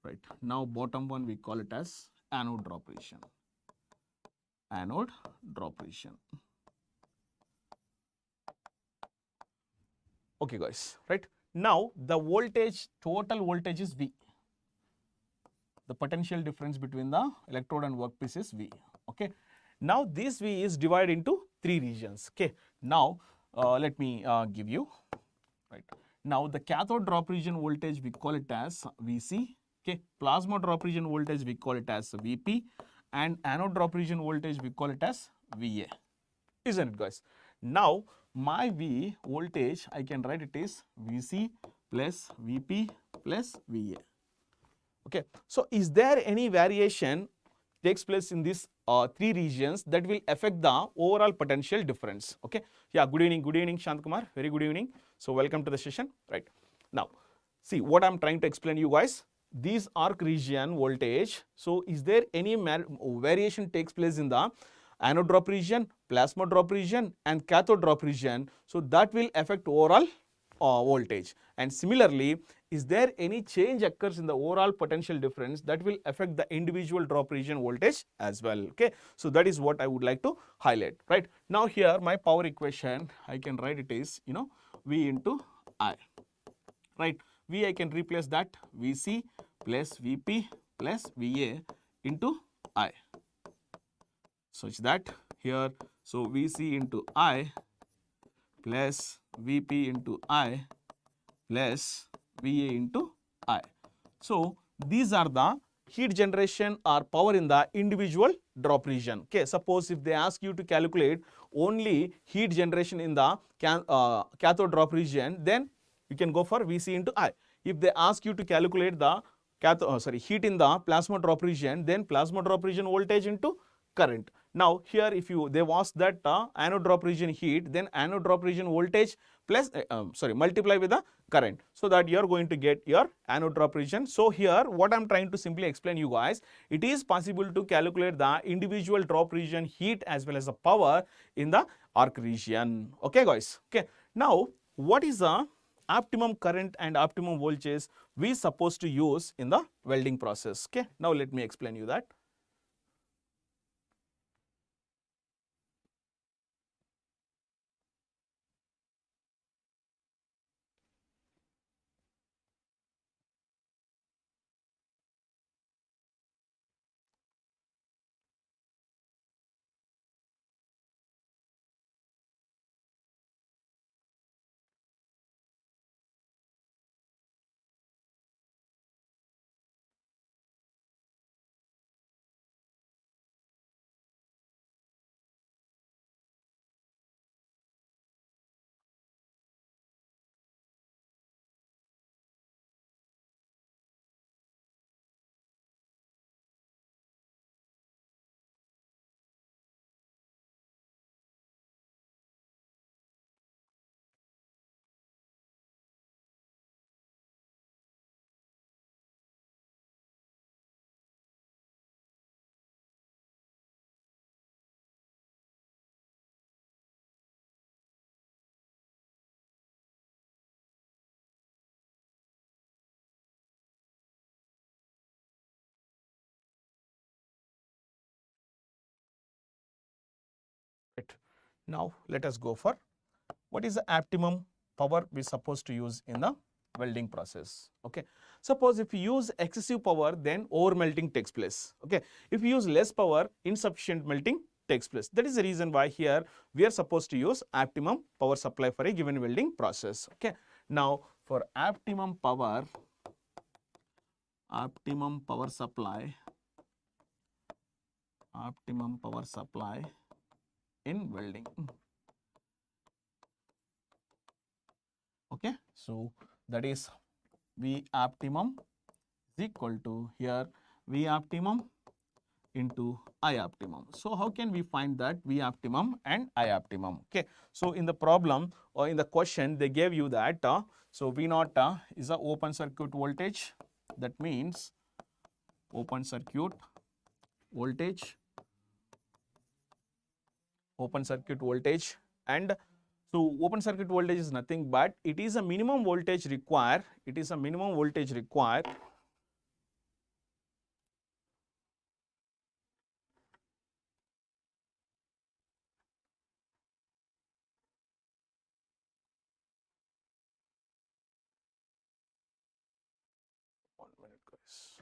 Right. Now bottom one we call it as anode drop region. Anode drop region. Okay, guys. Right. Now the voltage, total voltage is V. The potential difference between the electrode and workpiece is V. Okay. Now this V is divided into 3 regions. Okay. Now let me give you. Right. Now the cathode drop region voltage we call it as Vc. Okay. Plasma drop region voltage we call it as Vp, and anode drop region voltage we call it as Va. Isn't it, guys? Now my V voltage I can write it is Vc plus Vp plus Va. Okay, so is there any variation takes place in these 3 regions that will affect the overall potential difference? Okay, yeah, good evening Shant Kumar, very good evening. So welcome to the session. Right, now see what I'm trying to explain you guys. These arc region voltage, so is there any variation takes place in the anode drop region, plasma drop region and cathode drop region. So that will affect overall voltage. And similarly, is there any change occurs in the overall potential difference that will affect the individual drop region voltage as well. Okay, so that is what I would like to highlight. Right now, here my power equation I can write it is V into I. Right, V I can replace that Vc plus Vp plus Va into I, such that here, so Vc into I plus Vp into I plus Va into I. So these are the heat generation or power in the individual drop region. Okay, suppose if they ask you to calculate only heat generation in the cathode drop region, then you can go for Vc into I. If they ask you to calculate the heat in the plasma drop region, then plasma drop region voltage into current. Now here if they've asked that anode drop region heat, then anode drop region voltage plus multiply with the current, so that you are going to get your anode drop region. So here what I'm trying to simply explain you guys, it is possible to calculate the individual drop region heat as well as the power in the arc region. Okay guys, okay. Now what is the optimum current and optimum voltage we supposed to use in the welding process? Okay, now let me explain you that. Right. Now let us go for what is the optimum power we supposed to use in the welding process. Okay, suppose if you use excessive power, then over melting takes place. Okay, if you use less power, insufficient melting takes place. That is the reason why here we are supposed to use optimum power supply for a given welding process. Okay, now for optimum power supply, in welding. Okay, so that is V optimum is equal to here V optimum into I optimum. So how can we find that V optimum and I optimum? Okay, so in the problem or in the question they gave you that so V naught is a open circuit voltage. That means open circuit voltage, and so open circuit voltage is nothing but it is a minimum voltage required. One minute, guys.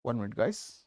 One minute, guys.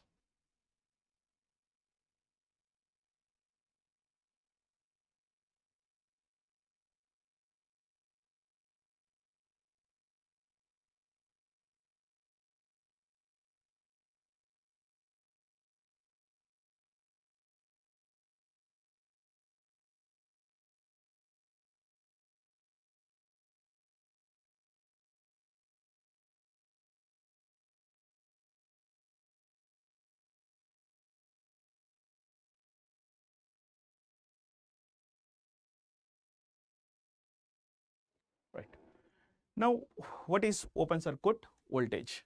Now, what is open circuit voltage?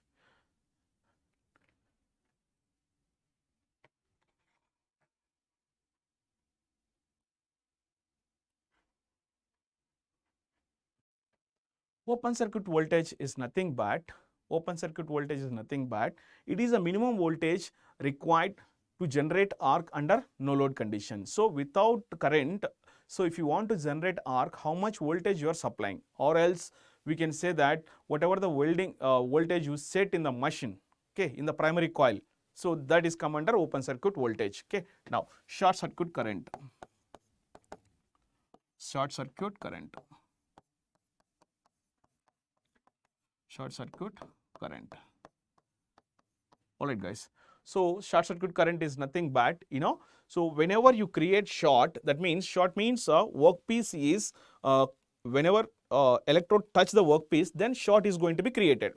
Open circuit voltage is nothing but it is a minimum voltage required to generate arc under no load condition. So without current, so if you want to generate arc, how much voltage you are supplying, or else we can say that whatever the welding voltage you set in the machine, okay, in the primary coil, so that is come under open circuit voltage. Okay, now short circuit current. Short circuit current. Short circuit current. All right, guys. So short circuit current is nothing but, so whenever you create short, that means short means workpiece is whenever electrode touch the workpiece, then short is going to be created,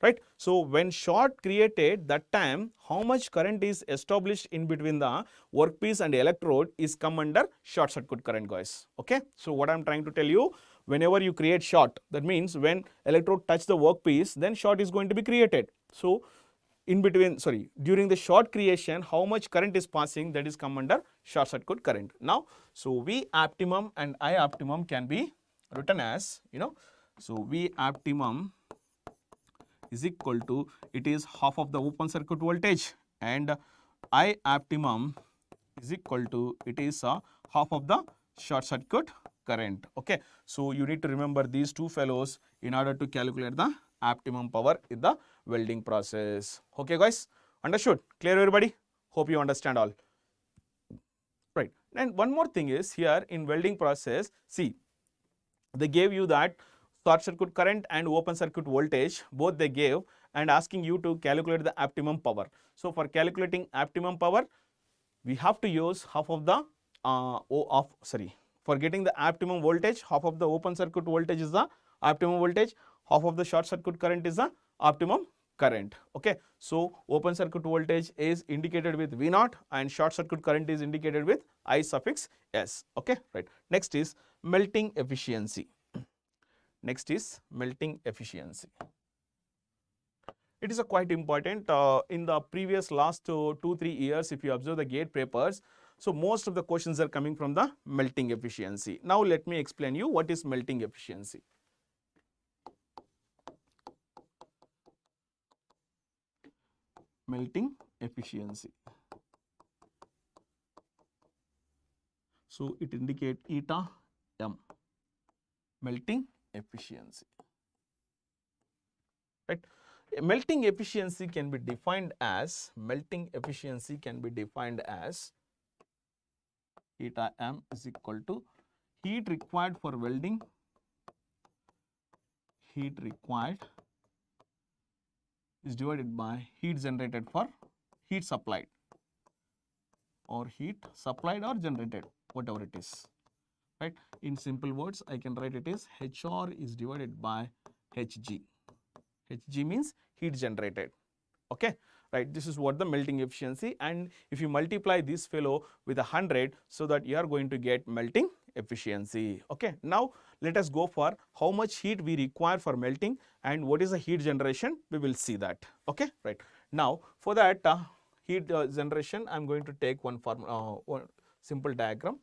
right? So when short created, that time how much current is established in between the workpiece and electrode is come under short circuit current, guys. Okay, so what I'm trying to tell you, whenever you create short, that means when electrode touch the workpiece, then short is going to be created. So in between, during the short creation, how much current is passing, that is come under short circuit current. Now, so V optimum and I optimum can be written as, so V optimum is equal to, it is half of the open circuit voltage, and I optimum is equal to, it is half of the short circuit current. Okay, so you need to remember these two fellows in order to calculate the optimum power in the welding process. Okay, guys, understood? Clear, everybody? Hope you understand all. Right, and one more thing is here in welding process, see, they gave you that short circuit current and open circuit voltage, both they gave, and asking you to calculate the optimum power. So for calculating optimum power, we have to use half of the for getting the optimum voltage, half of the open circuit voltage is the optimum voltage, half of the short circuit current is the optimum current. Okay, so open circuit voltage is indicated with V naught and short circuit current is indicated with I suffix S. Okay, right. Next is melting efficiency. Next is melting efficiency. It is a quite important in the previous last 2-3 years, if you observe the GATE papers, so most of the questions are coming from the melting efficiency. Now let me explain you what is melting efficiency. Melting efficiency. So it indicates eta m, melting efficiency, right? Melting efficiency can be defined as, eta m is equal to heat required for welding, heat required is divided by heat generated for heat supplied, or heat supplied or generated, whatever it is, right? In simple words, I can write it is HR is divided by Hg. Hg means heat generated. Okay, right? This is what the melting efficiency, and if you multiply this fellow with 100, so that you are going to get melting efficiency. Okay, now let us go for how much heat we require for melting and what is the heat generation, we will see that. Okay, right. Now for that heat generation, I am going to take one simple diagram.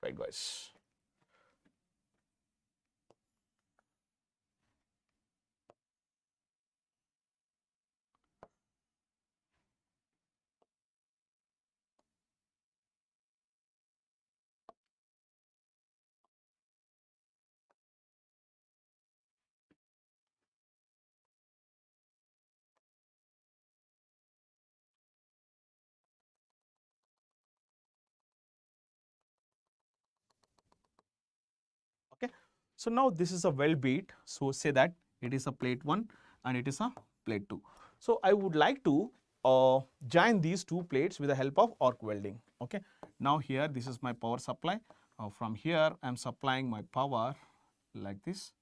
Right, guys. Okay, so now this is a weld bead. So say that it is a plate 1 and it is a plate 2. So I would like to join these two plates with the help of arc welding. Okay, now here this is my power supply. From here I am supplying my power like this,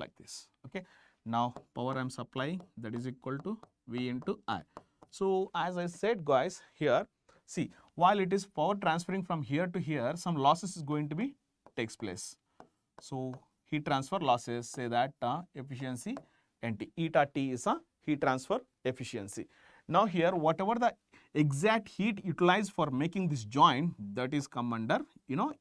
Okay, now power I am supplying, that is equal to V into I. So as I said, guys, here see, while it is power transferring from here to here, some losses is going to be takes place. So heat transfer losses, say that efficiency NT, eta T is a heat transfer efficiency. Now here whatever the exact heat utilized for making this joint, that is come under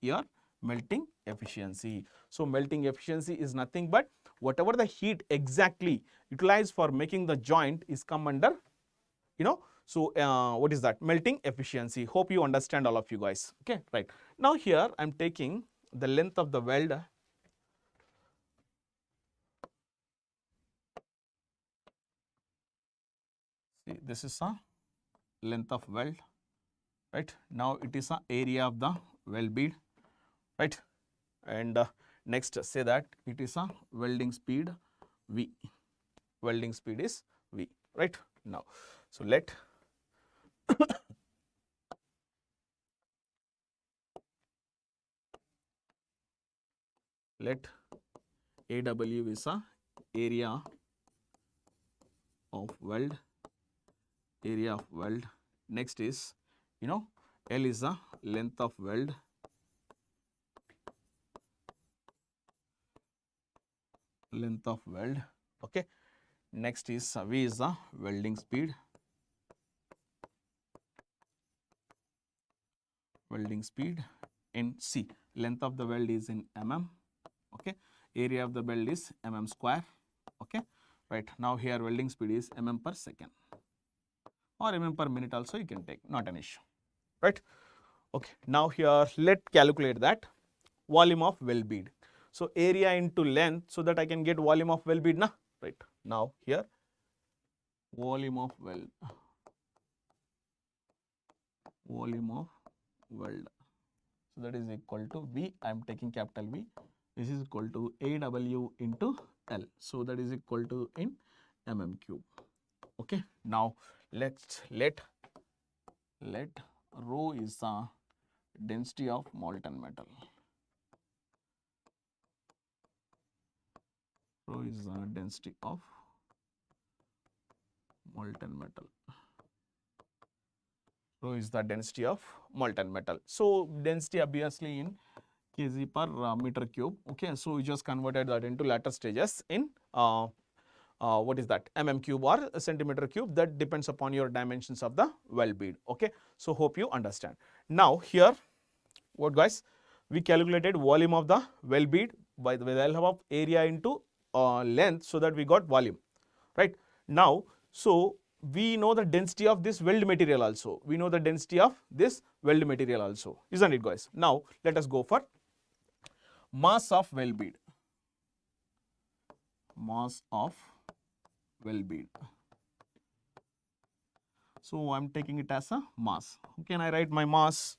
your melting efficiency. So melting efficiency is nothing but whatever the heat exactly utilized for making the joint is come under so what is that? Melting efficiency. Hope you understand, all of you guys. Okay, right. Now here I am taking the length of the weld. See, this is a length of weld, right? Now it is a area of the weld bead, right? And next say that it is a welding speed V. Welding speed is V, right? Now, so let AW is a area of weld, area of weld. Next is L is the length of weld, length of weld. Okay. Next is V is the welding speed, welding speed in C. Length of the weld is in mm. Okay. Area of the weld is mm square. Okay. Right. Now here welding speed is mm per second or mm per minute also you can take, not an issue. Right. Okay. Now here let calculate that volume of weld bead. So area into length, so that I can get volume of weld bead, na? Right. Now here volume of weld, volume of weld. So that is equal to V. I am taking capital V. This is equal to AW into L. So that is equal to in mm cube. Okay. Now let rho is the density of molten metal. Rho is the density of molten metal. Rho is the density of molten metal. So density obviously in kg per meter cube. Okay, so we just converted that into later stages in what is that, mm cube or centimeter cube. That depends upon your dimensions of the weld bead. Okay, so hope you understand. Now here what guys, we calculated volume of the weld bead by the help of area into length, so that we got volume, right? Now so we know the density of this weld material also. We know the density of this weld material also, isn't it guys? Now let us go for mass of weld bead. Mass of weld bead. So I am taking it as a mass. How can I write my mass?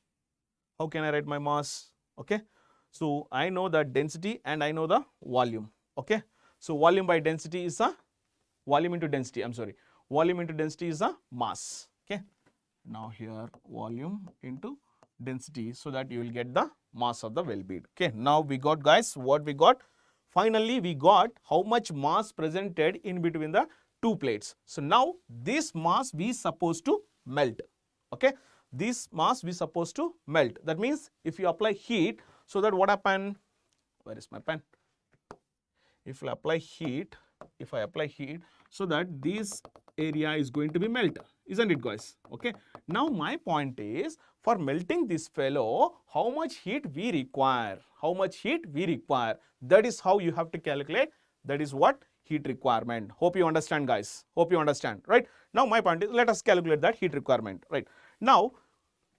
How can I write my mass? Okay. So I know the density and I know the volume. Okay. So volume by density is a volume into density. I'm sorry. Volume into density is a mass. Okay. Now here volume into density, so that you will get the mass of the weld bead. Okay. Now we got guys what we got. Finally we got how much mass presented in between the two plates. So now this mass we supposed to melt. Okay. This mass we supposed to melt. That means if you apply heat, so that what happen? Where is my pen? If I apply heat, so that this area is going to be melt, isn't it guys? Okay. Now my point is, for melting this fellow, how much heat we require? How much heat we require? That is how you have to calculate. That is what heat requirement. Hope you understand guys. Hope you understand, right? Now my point is, let us calculate that heat requirement, right? Now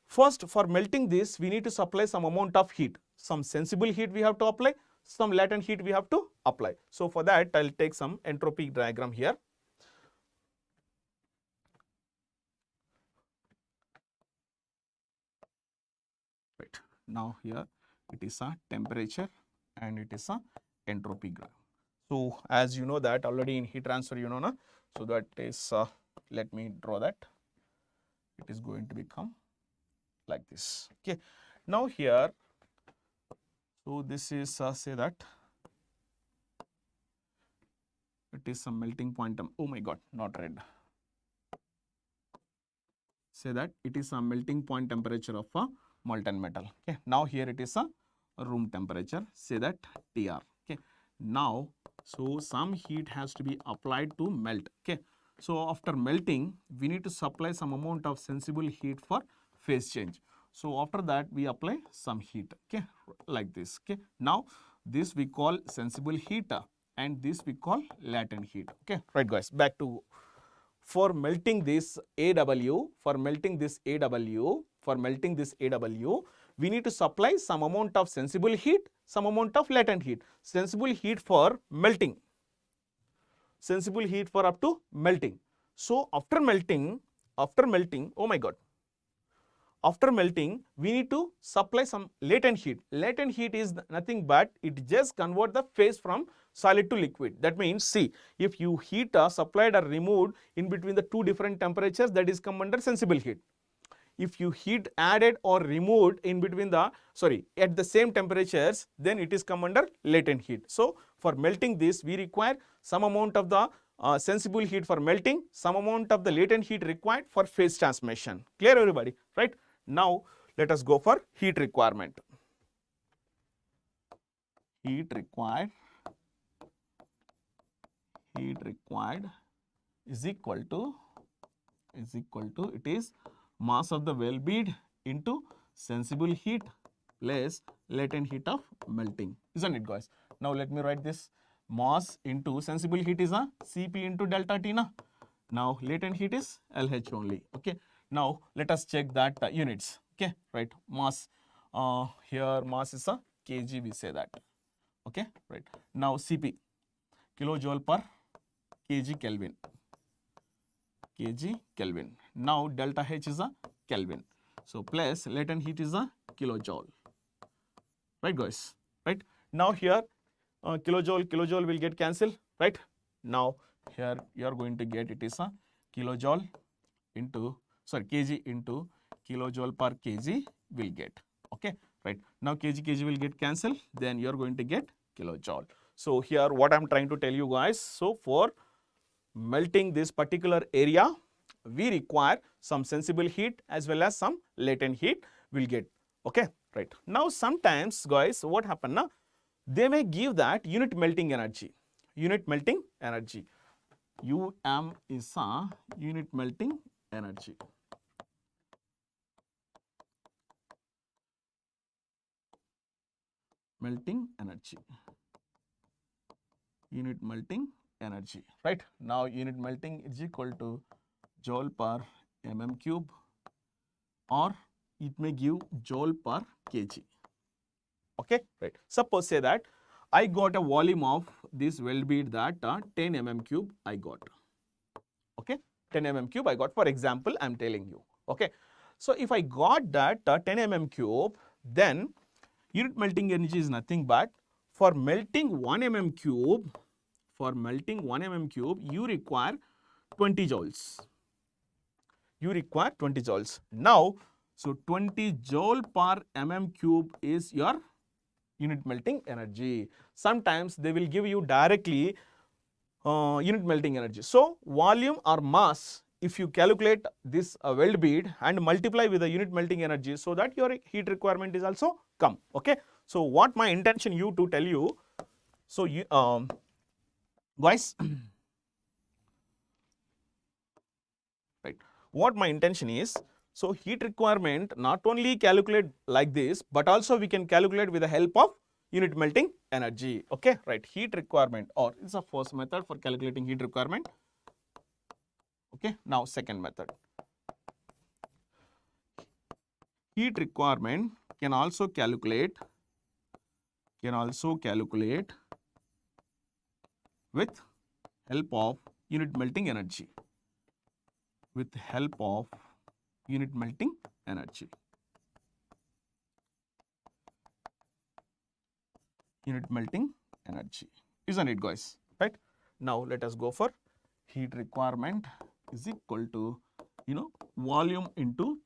first, for melting this, we need to supply some amount of heat. Some sensible heat we have to apply, some latent heat we have to apply. So for that, I'll take some entropy diagram here. Right. Now here it is a temperature and it is a entropy graph. So as you know that already in heat transfer, you know, na? So that is, let me draw that. It is going to become like this. Okay. Now here, so this is say that it is some melting point. Oh my God, not red. say that it is a melting point temperature of a molten metal. Okay, now here it is a room temperature, say that TR. Okay, now so some heat has to be applied to melt. Okay, so after melting we need to supply some amount of sensible heat for phase change. So after that we apply some heat, okay, like this. Okay, now this we call sensible heat and this we call latent heat. Okay, right guys, back to for melting this AW, we need to supply some amount of sensible heat, some amount of latent heat. Sensible heat for melting, sensible heat for up to melting. So after melting, oh my god, after melting we need to supply some latent heat. Latent heat is nothing but it just convert the phase from solid to liquid. That means, see, if you heat supplied or removed in between the two different temperatures, that is come under sensible heat. If you heat added or removed in between the, at the same temperatures, then it is come under latent heat. So for melting this, we require some amount of the sensible heat for melting, some amount of the latent heat required for phase transmission. Clear everybody, right? Now let us go for heat requirement. Heat required is equal to it is mass of the well bead into sensible heat less latent heat of melting, isn't it guys? Now let me write this. Mass into sensible heat is a Cp into delta T na. Now latent heat is LH only. Okay, now let us check that units. Okay, right, mass here mass is a kg, we say that. Okay, right, now Cp kilojoule per kg Kelvin, now delta H is a Kelvin, so plus latent heat is a kilojoule, right guys, right? Now here kilojoule will get cancelled, right? Now here you are going to get it is a kilojoule into kg into kilojoule per kg will get. Okay, right, now kg will get cancelled, then you are going to get kilojoule. So here what I am trying to tell you guys, so for melting this particular area we require some sensible heat as well as some latent heat will get. Okay, right. Now sometimes guys what happen na, they may give that unit melting energy. UM is a unit melting energy. Unit melting energy, right? Now unit melting is equal to joule per mm cube, or it may give joule per kg. Okay, right. Suppose say that I got a volume of this well bead that 10 mm cube I got. Okay, 10 mm cube I got, for example I am telling you. Okay, so if I got that 10 mm cube, then unit melting energy is nothing but for melting 1 mm cube, you require 20 joules. Now, so 20 joule per mm cube is your unit melting energy. Sometimes they will give you directly unit melting energy. So volume or mass, if you calculate this weld bead and multiply with the unit melting energy, so that your heat requirement is also come. Okay, so what my intention you to tell you, so you guys, right, what my intention is, so heat requirement not only calculate like this, but also we can calculate with the help of unit melting energy. Okay, right, heat requirement, or it's a first method for calculating heat requirement. Okay, now second method. Heat requirement can also calculate with help of unit melting energy. Isn't it guys, right? Now let us go for heat requirement is equal to volume into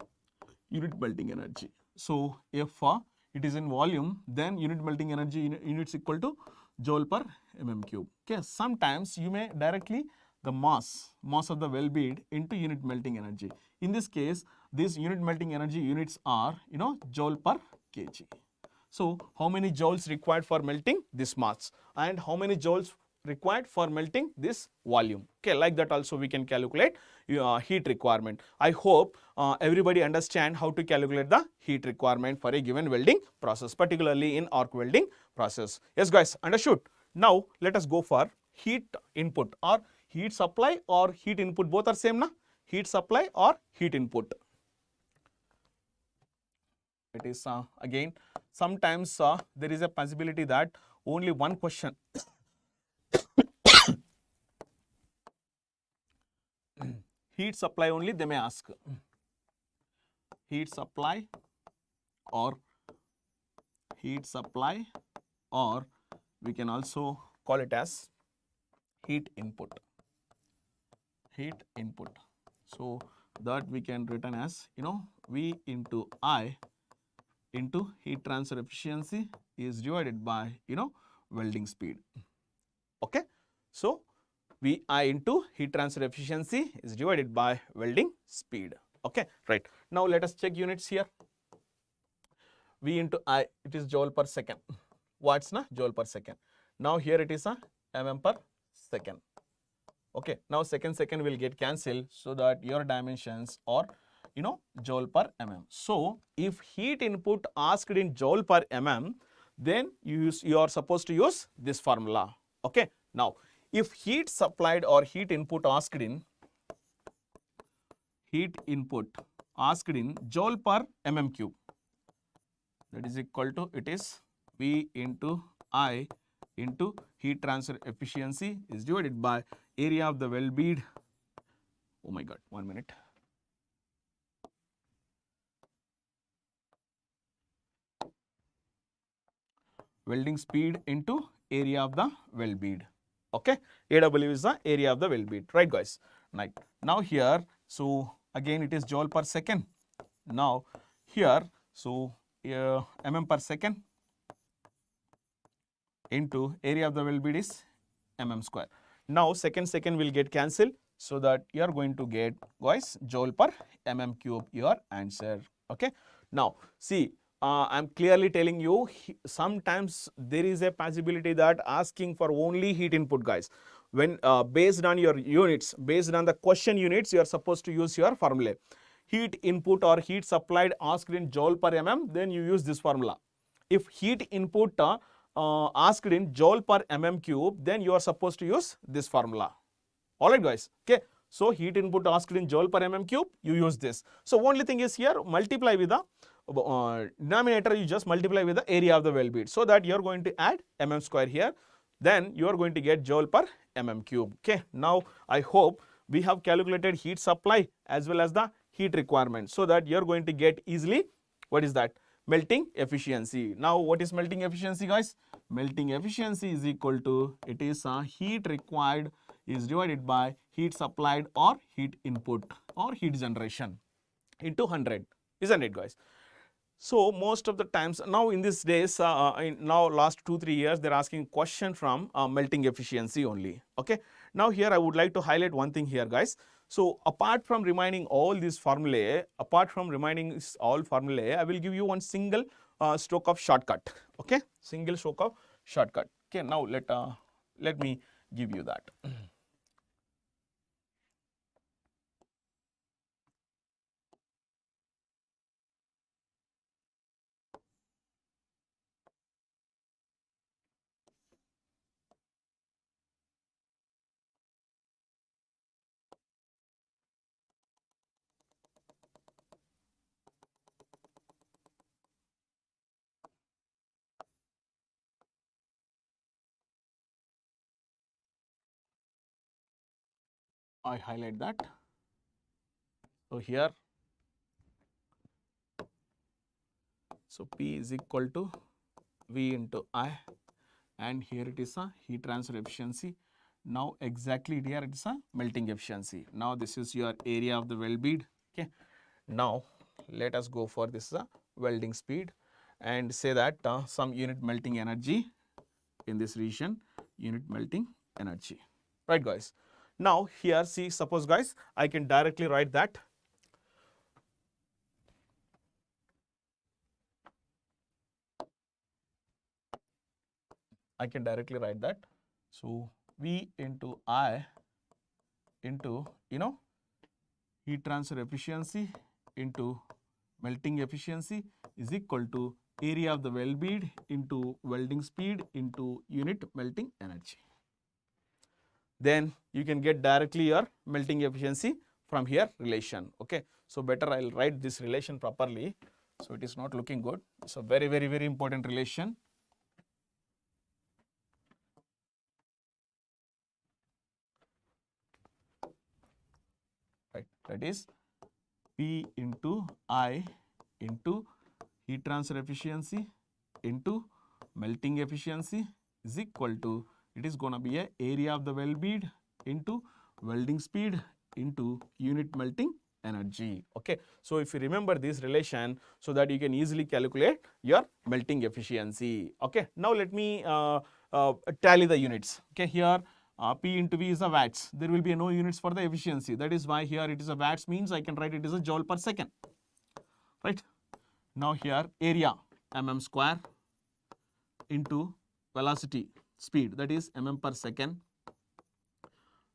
unit melting energy. So if it is in volume, then unit melting energy units equal to joule per mm cube. Okay, sometimes you may directly the mass of the well bead into unit melting energy. In this case, these unit melting energy units are, joule per kg. So, how many joules required for melting this mass, and how many joules required for melting this volume? Okay, like that also we can calculate heat requirement. I hope everybody understand how to calculate the heat requirement for a given welding process, particularly in arc welding process. Yes guys, understood? Now let us go for heat input or heat supply or heat input. Both are same na? Heat supply or heat input. It is again sometimes there is a possibility that only one question heat supply only they may ask. Heat supply or we can also call it as heat input. So that we can written as V into I into heat transfer efficiency is divided by welding speed. Okay, so VI into heat transfer efficiency is divided by welding speed. Okay, right. Now let us check units here. V into I, it is joule per second. Watts na? Joule per second. Now here it is a mm per second. Okay, now second will get cancelled, so that your dimensions are joule per mm. So if heat input asked in joule per mm, then you are supposed to use this formula. Okay, now if heat supplied or heat input asked in joule per mm cube, that is equal to, it is V into I into heat transfer efficiency is divided by area of the well bead. Oh my god, 1 minute. Welding speed into area of the well bead. Okay, AW is the area of the well bead, right guys? Right. Now here, so again it is joule per second. Now here, so mm per second into area of the well bead is mm square. Now second will get cancelled, so that you are going to get guys joule per mm cube your answer. Okay. Now see, I am clearly telling you, sometimes there is a possibility that asking for only heat input guys. When based on your units, based on the question units, you are supposed to use your formula. Heat input or heat supplied asked in joule per mm, then you use this formula. If heat input asked in joule per mm cube, then you are supposed to use this formula. Alright guys, okay. So heat input asked in joule per mm cube, you use this. So only thing is here, multiply with the denominator, you just multiply with the area of the well bead, so that you are going to add mm square here, then you are going to get joule per mm cube. Okay, now I hope we have calculated heat supply as well as the heat requirement, so that you are going to get easily what is that melting efficiency. Now what is melting efficiency guys? Melting efficiency is equal to, it is heat required is divided by heat supplied or heat input or heat generation into 100, isn't it guys? So most of the times now in these days, now last 2-3 years, they are asking question from melting efficiency only. Okay. Now here I would like to highlight one thing here guys. So apart from reminding all these formulae, I will give you one single stroke of shortcut. Okay, single stroke of shortcut. Okay, now let me give you that. I highlight that. So here, so P is equal to V into I, and here it is a heat transfer efficiency. Now exactly here it is a melting efficiency. Now this is your area of the weld bead. Okay. Now let us go for this welding speed and say that some unit melting energy in this region, unit melting energy. Right guys. Now here see, suppose guys, I can directly write that so V into I into heat transfer efficiency into melting efficiency is equal to area of the weld bead into welding speed into unit melting energy. Then you can get directly your melting efficiency from here relation. Okay, so better I'll write this relation properly. So it is not looking good. So very important relation. Right, that is P into I into heat transfer efficiency into melting efficiency is equal to, it is going to be a area of the weld bead into welding speed into unit melting energy. Okay, so if you remember this relation, so that you can easily calculate your melting efficiency. Okay, now let me tally the units. Okay, here P into V is a watts. There will be no units for the efficiency. That is why here it is a watts, means I can write it as a joule per second. Right. Now here area mm square into velocity speed, that is mm per second,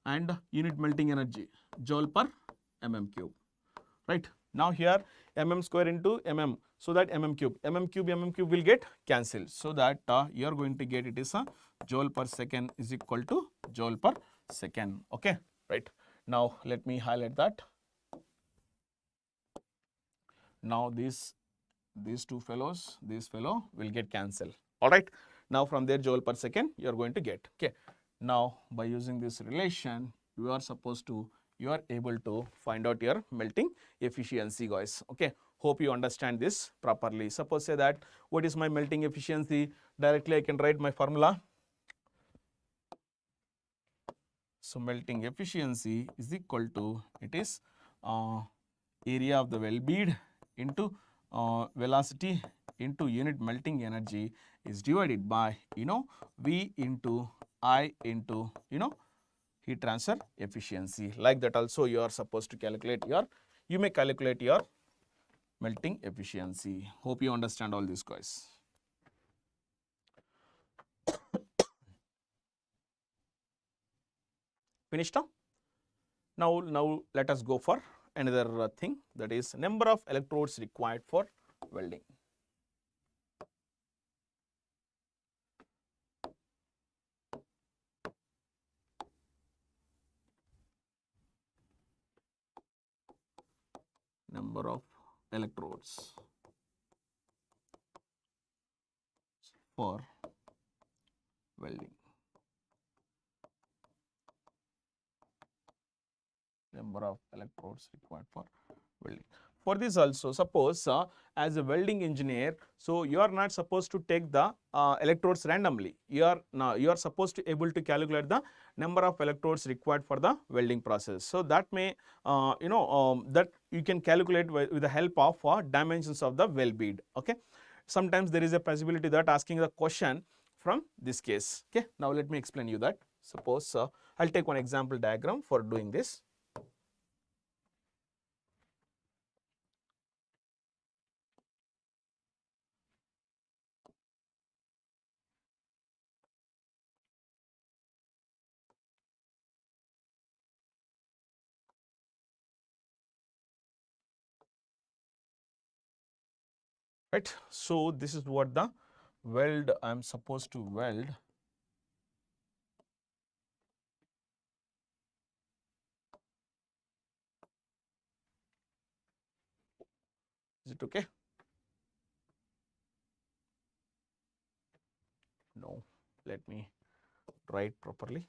and unit melting energy joule per mm cube. Right. Now here mm square into mm, so that mm cube will get cancelled, so that you are going to get it is a joule per second is equal to joule per second. Okay, right. Now let me highlight that. Now these two fellows, this fellow will get cancelled. All right. Now from there joule per second you are going to get. Okay. Now by using this relation, you are able to find out your melting efficiency, guys. Okay. Hope you understand this properly. Suppose say that what is my melting efficiency? Directly I can write my formula. So melting efficiency is equal to, it is area of the weld bead into velocity into unit melting energy is divided by V into I into heat transfer efficiency. Like that also you are supposed to calculate your, you may calculate your melting efficiency. Hope you understand all this, guys. Finished now? Now let us go for another thing, that is number of electrodes required for welding. Number of electrodes for welding. Number of electrodes required for welding. For this also, suppose as a welding engineer, so you are not supposed to take the electrodes randomly. You are supposed to able to calculate the number of electrodes required for the welding process. So that may that you can calculate with the help of dimensions of the weld bead. Okay. Sometimes there is a possibility that asking the question from this case. Okay. Now let me explain you that. Suppose I'll take one example diagram for doing this. Right. So this is what the weld I am supposed to weld. Is it okay? No, let me write properly.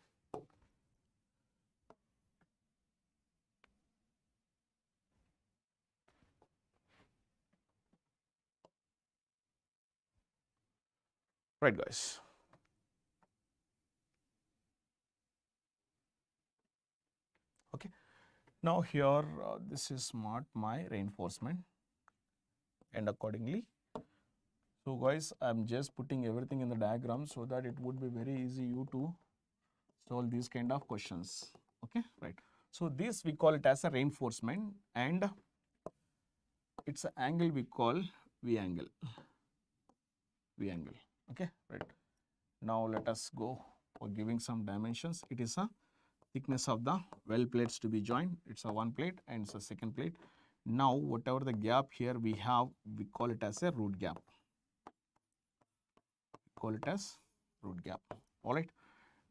Right, guys. Okay. Now here this is not my reinforcement, and accordingly, so guys, I am just putting everything in the diagram so that it would be very easy you to solve these kind of questions. Okay, right. So this we call it as a reinforcement, and it's an angle we call V angle. V angle. Okay, right. Now let us go for giving some dimensions. It is a thickness of the weld plates to be joined. It's a one plate and it's a second plate. Now whatever the gap here we have, we call it as a root gap. Call it as root gap. All right.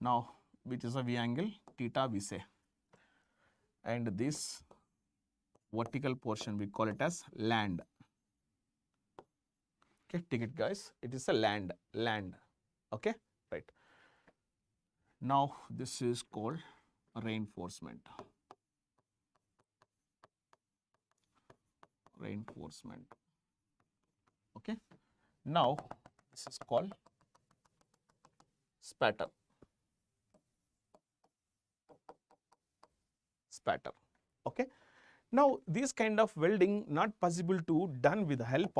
Now which is a V angle, theta we say, and this vertical portion we call it as land. Okay, take it guys, it is a land. Okay, right. Now this is called reinforcement. Okay, now this is called spatter. Okay, now this kind of welding not possible to done with the help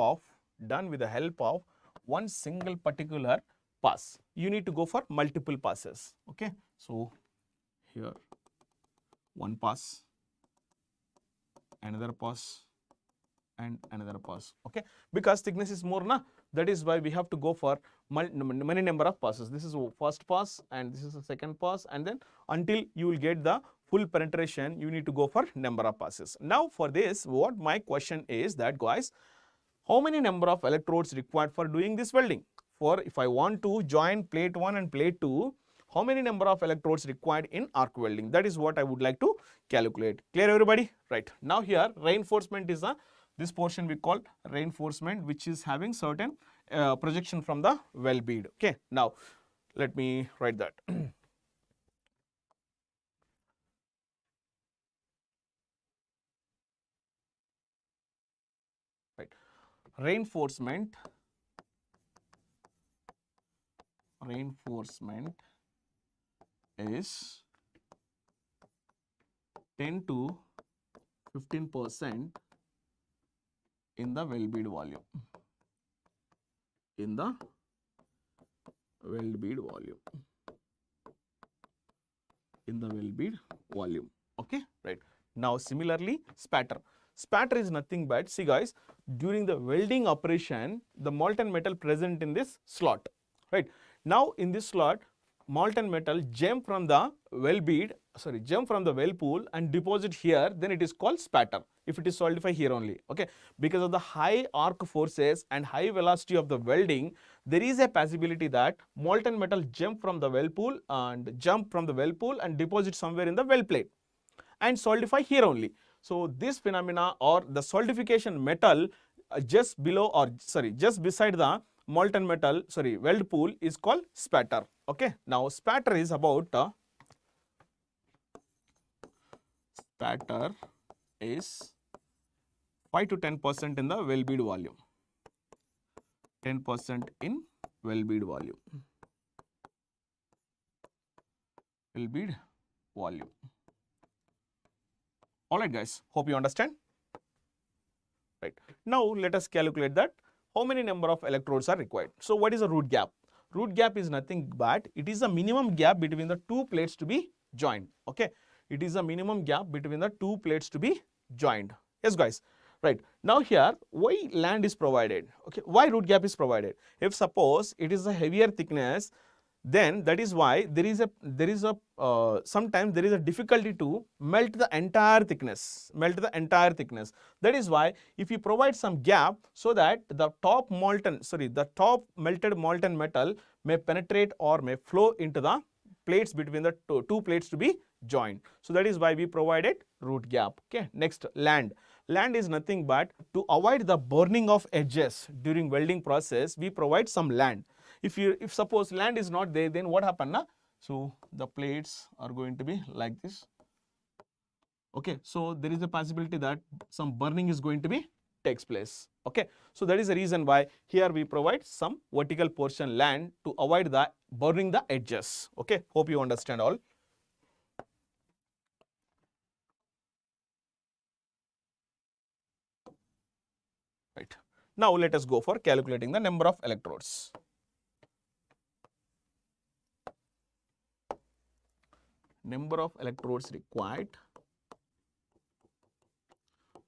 of one single particular pass. You need to go for multiple passes. Okay, so here one pass, another pass, and another pass. Okay, because thickness is more na, that is why we have to go for many number of passes. This is first pass and this is the second pass, and then until you will get the full penetration, you need to go for number of passes. Now for this, what my question is that guys, how many number of electrodes required for doing this welding? For if I want to join plate 1 and plate 2, how many number of electrodes required in arc welding? That is what I would like to calculate. Clear everybody? Right. Now here reinforcement is this portion we call reinforcement, which is having certain projection from the weld bead. Okay. Now let me write that. Right. Reinforcement is 10 to 15% in the weld bead volume. Okay, right. Now similarly spatter. Spatter is nothing but, see guys, during the welding operation, the molten metal present in this slot, right? Now in this slot, molten metal jump from the weld pool and deposit here, then it is called spatter. If it is solidified here only, okay, because of the high arc forces and high velocity of the welding, there is a possibility that molten metal jump from the weld pool and deposit somewhere in the weld plate and solidify here only. So this phenomena or the solidification metal just beside the molten metal, weld pool is called spatter. Okay, now spatter is about spatter is 5 to 10% in the weld bead volume. 10% in weld bead volume. All right guys, hope you understand. Right. Now let us calculate that how many number of electrodes are required. So what is a root gap? Root gap is nothing but it is the minimum gap between the two plates to be joined. Okay, it is the minimum gap between the two plates to be joined. Yes guys, right. Now here why land is provided? Okay, why root gap is provided? If suppose it is a heavier thickness, then that is why sometimes there is a difficulty to melt the entire thickness. That is why if you provide some gap so that the top melted molten metal may penetrate or may flow into the plates between the two plates to be joined. So that is why we provided root gap. Okay, next land. Land is nothing but to avoid the burning of edges during welding process, we provide some land. If suppose land is not there, then what happen na? So the plates are going to be like this. Okay, so there is a possibility that some burning is going to be takes place. Okay, so that is the reason why here we provide some vertical portion land to avoid the burning the edges. Okay, hope you understand all. Right. Now let us go for calculating the number of electrodes. number of electrodes required,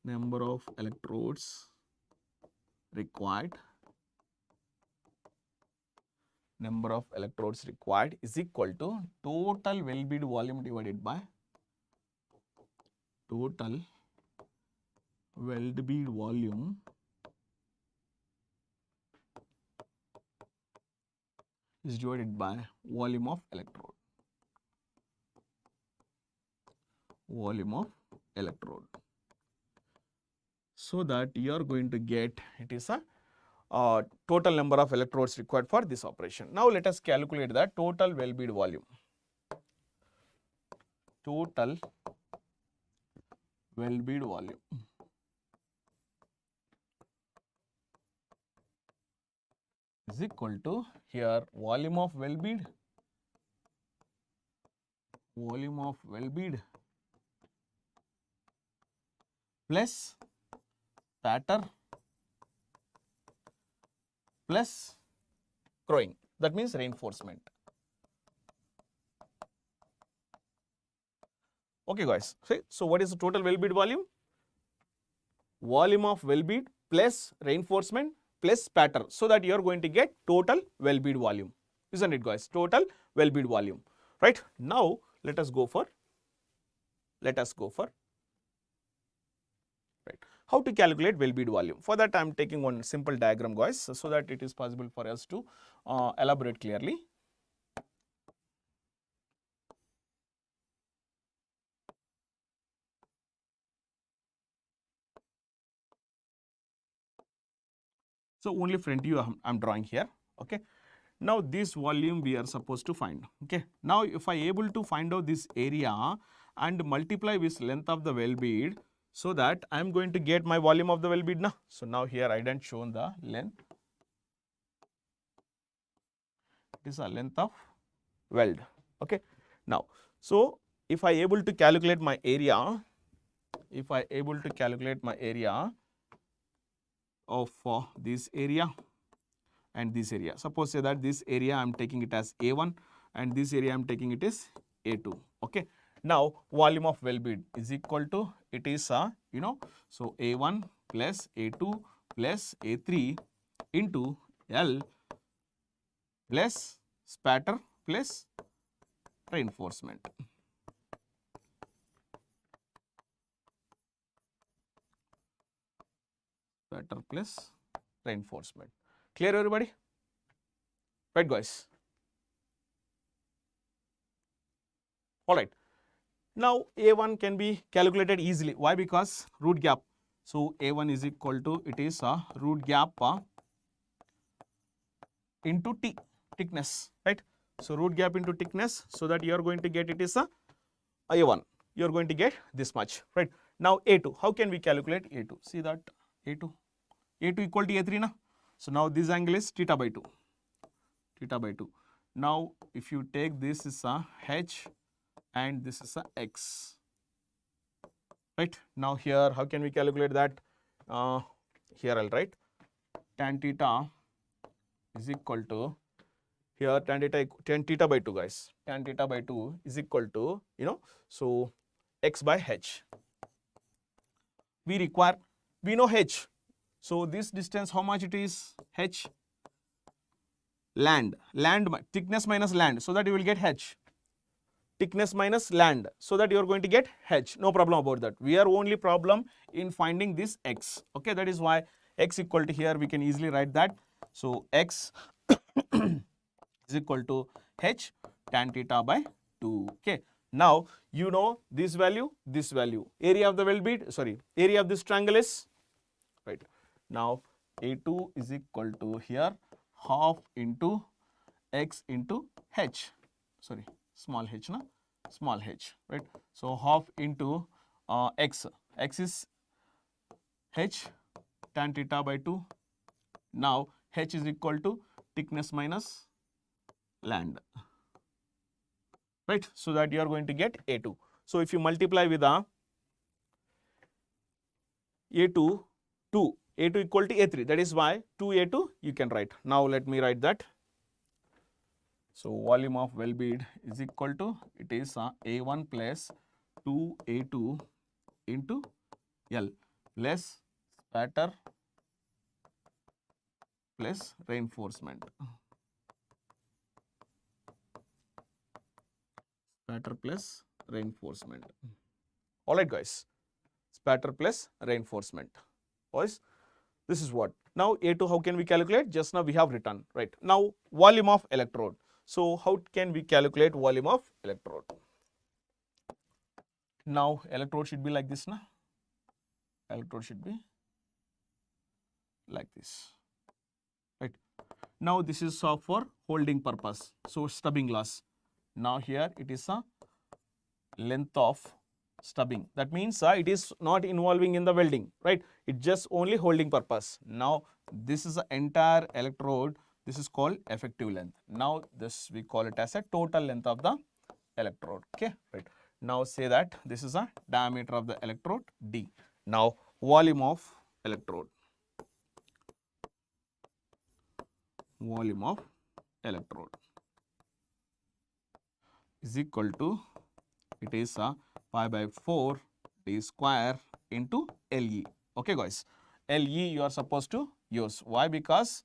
number of electrodes required, number of electrodes required is equal to total well-bead volume divided by total well-bead volume is divided by volume of electrode. Volume of electrode. So that you are going to get, it is a total number of electrodes required for this operation. Now let us calculate the total well-bead volume. Total well-bead volume is equal to here volume of well-bead plus spatter plus crowing, that means reinforcement. Okay guys, so what is the total well-bead volume? Volume of well-bead plus reinforcement plus spatter, so that you are going to get total well-bead volume, isn't it guys? Total well-bead volume, right? Now let us go for right, how to calculate well-bead volume. For that I am taking one simple diagram guys, so that it is possible for us to elaborate clearly. So only front view I am drawing here, okay. Now this volume we are supposed to find, okay. Now if I able to find out this area and multiply with length of the well-bead, so that I am going to get my volume of the well-bead now. So now here I didn't shown the length, it is a length of weld, okay. Now so if I able to calculate my area, of this area and this area, suppose say that this area I am taking it as A1 and this area I am taking it as A2, okay. Now volume of well-bead is equal to, it is so A1 plus A2 plus A3 into L plus spatter plus reinforcement. Spatter plus reinforcement. Clear everybody? Right guys? Alright. Now A1 can be calculated easily. Why? Because root gap. So A1 is equal to, it is a root gap into T, thickness, right? So root gap into thickness, so that you are going to get, it is a A1. You are going to get this much, right? Now A2, how can we calculate A2? See that A2 equal to A3 na? So now this angle is theta by 2. Now if you take this is a H and this is a X, right? Now here how can we calculate that? Here I'll write tan theta is equal to, here tan theta by 2 guys, tan theta by 2 is equal to, so X by H. We know H. So this distance, how much it is? H, land thickness minus land, so that you will get H. Thickness minus land, so that you are going to get H. No problem about that. We are only problem in finding this X. Okay, that is why X equal to, here we can easily write that. So X is equal to H tan theta by 2. Okay. Now you know this value. Area of the well-bead, area of this triangle is, right. Now A2 is equal to here half into X into H, small h, right. So half into X is H tan theta by 2. Now H is equal to thickness minus land, right. So that you are going to get A2. So if you multiply with A2, 2, A2 equal to A3, that is why 2A2 you can write. Now let me write that. So volume of well bead is equal to, it is A1 plus 2A2 into L plus spatter plus reinforcement. Spatter plus reinforcement. All right, guys. Spatter plus reinforcement. Boys, this is what. Now A2, how can we calculate? Just now we have written, right? Now volume of electrode. So how can we calculate volume of electrode? Now electrode should be like this, na? Electrode should be like this, right? Now this is for holding purpose. So stubbing loss. Now here it is a length of stubbing. That means it is not involving in the welding, right? It just only holding purpose. Now this is the entire electrode. This is called effective length. Now this we call it as a total length of the electrode. Okay, right. Now say that this is a diameter of the electrode D. Now volume of electrode. Volume of electrode is equal to, it is a pi by 4 d square into LE. Okay, guys. LE you are supposed to use. Why? Because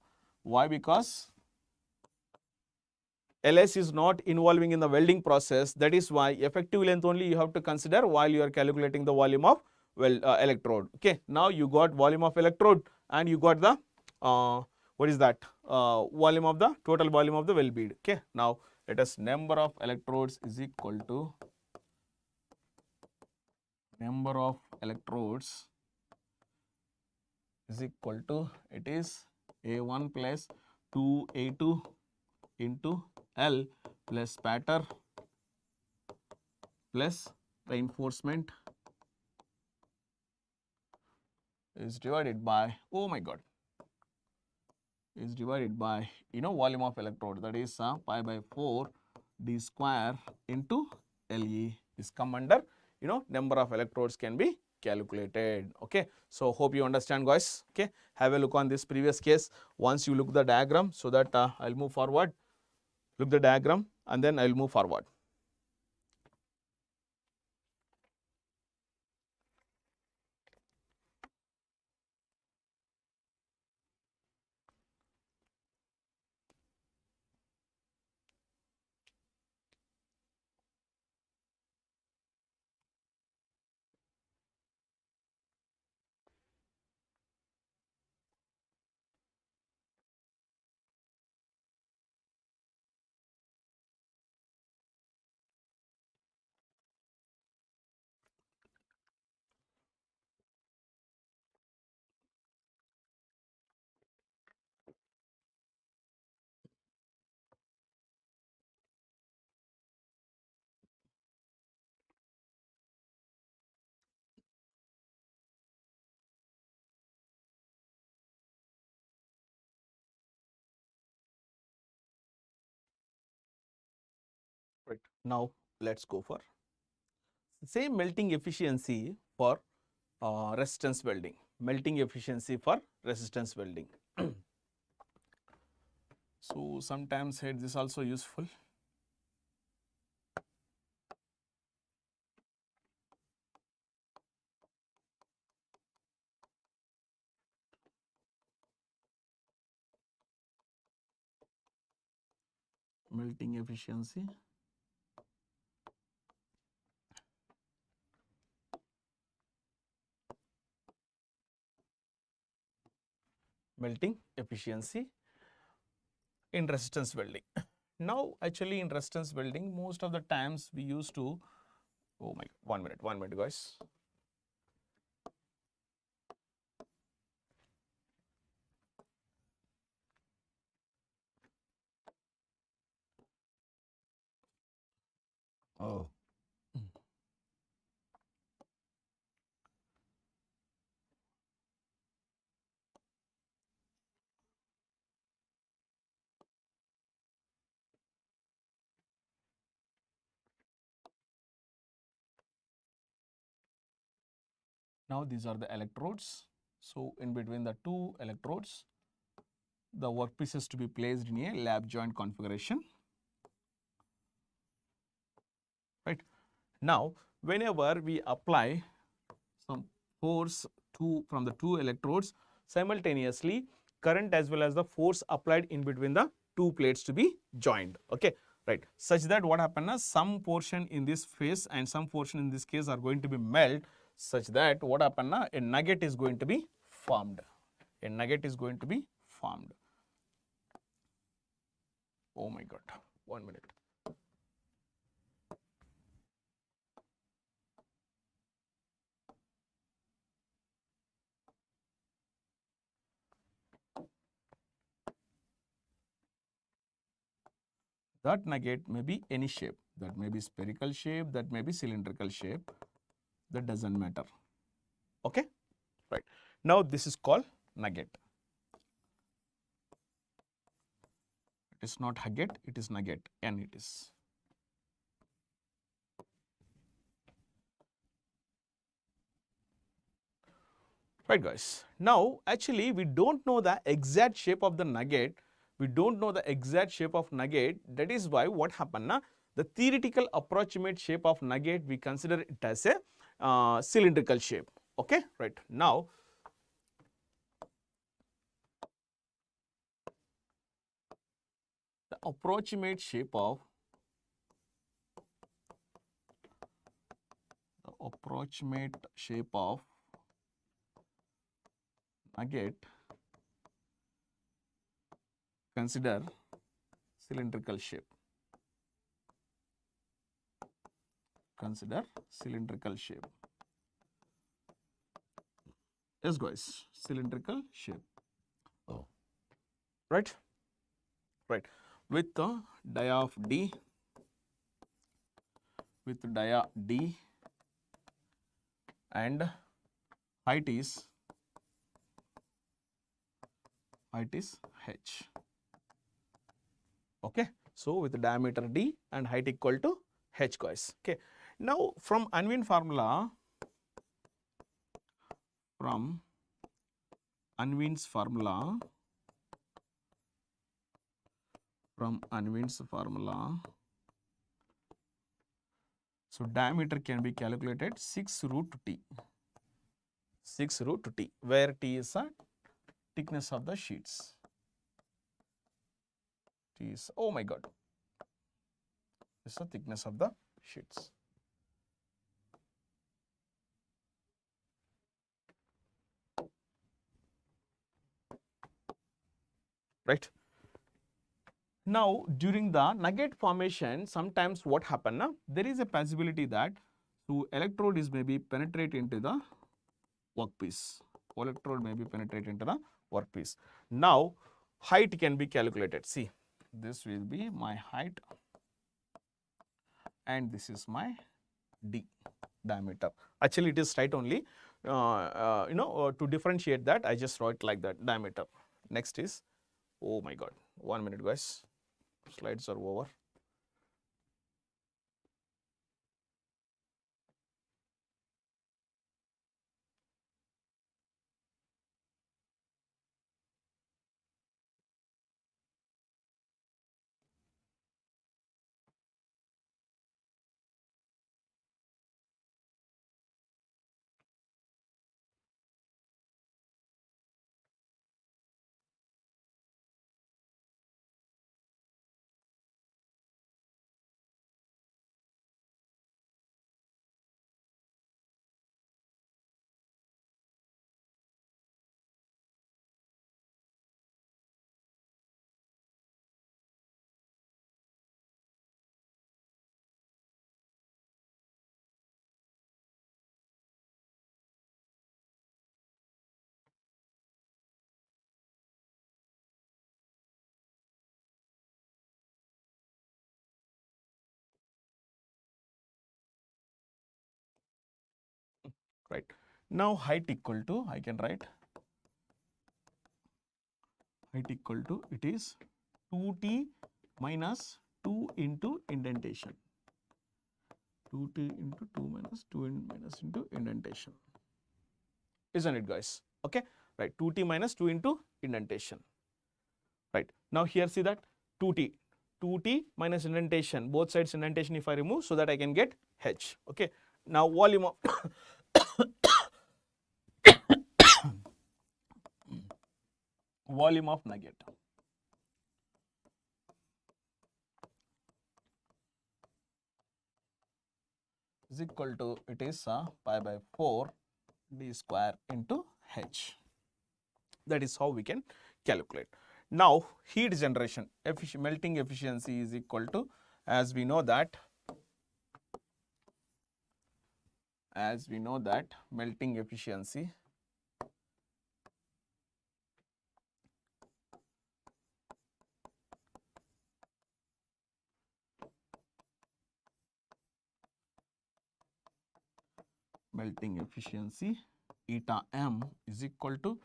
LS is not involving in the welding process. That is why effective length only you have to consider while you are calculating the volume of electrode. Okay. Now you got volume of electrode and you got the what is that? Volume of the total volume of the well bead. Okay. Now let us, number of electrodes is equal to number of electrodes is equal to, it is A1 plus 2A2 into L plus spatter plus reinforcement is divided by, oh my god, is divided by, volume of electrode, that is pi by 4 d square into LE. This come under, number of electrodes can be calculated. Okay. So hope you understand, guys. Okay. Have a look on this previous case. Once you look the diagram, so that I'll move forward. Look the diagram and then I'll move forward. Right. Now let's go for same melting efficiency for resistance welding. Melting efficiency for resistance welding. So sometimes here this also useful. Melting efficiency. Melting efficiency in resistance welding. Now actually in resistance welding, most of the times we used to, oh my, 1 minute guys. Oh. Now these are the electrodes. So in between the two electrodes, the workpiece is to be placed in a lap joint configuration. Now, whenever we apply some force from the two electrodes, simultaneously current as well as the force applied in between the two plates to be joined. Okay, right. Such that what happens, some portion in this phase and some portion in this case are going to be melt, such that what happens, a nugget is going to be formed. A nugget is going to be formed. Oh my God, 1 minute. That nugget may be any shape, that may be spherical shape, that may be cylindrical shape, that doesn't matter. Okay, right. Now this is called nugget. It is not nugget, it is nugget, N it is. Right guys, now actually we don't know the exact shape of the nugget, we don't know the exact shape of nugget, that is why what happened na, the theoretical approximate shape of nugget we consider it as a cylindrical shape. Okay, right. Now the approximate shape of nugget, consider cylindrical shape. Consider cylindrical shape. Yes guys, cylindrical shape. Oh. Right? Right. With the dia of D, with dia D and height is H. Okay. So with the diameter D and height equal to H guys. Okay. Now from Unwin formula, so diameter can be calculated 6 root T. 6 root T, where T is a thickness of the sheets. T is, oh my God, this is the thickness of the sheets. Right. Now during the nugget formation, sometimes what happen na, there is a possibility that so electrode is maybe penetrate into the workpiece. Electrode may be penetrate into the workpiece. Now height can be calculated. See, this will be my height and this is my D diameter. Actually, it is right only. To differentiate that, I just wrote like that, diameter. Next is, oh my God, 1 minute guys, slides are over. Right. Now height equal to, I can write height equal to, it is 2T minus 2 into indentation. 2T into 2 minus 2 minus into indentation. Isn't it guys? Okay. Right. 2T minus 2 into indentation. Right. Now here see that 2T minus indentation, both sides indentation if I remove, so that I can get H. Okay. Now volume of volume of nugget is equal to, it is pi by 4 d square into H. That is how we can calculate. Now heat generation, melting efficiency is equal to, as we know that melting efficiency eta m is equal to,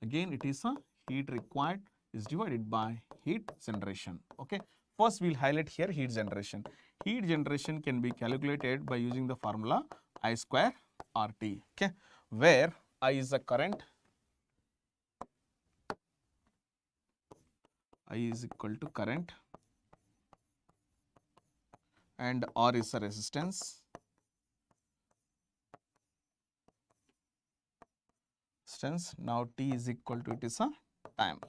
again it is a heat required is divided by heat generation. Okay. First we will highlight here heat generation. Heat generation can be calculated by using the formula I square RT, okay, where I is the current, I is equal to current, and R is the resistance, now T is equal to, it is a time.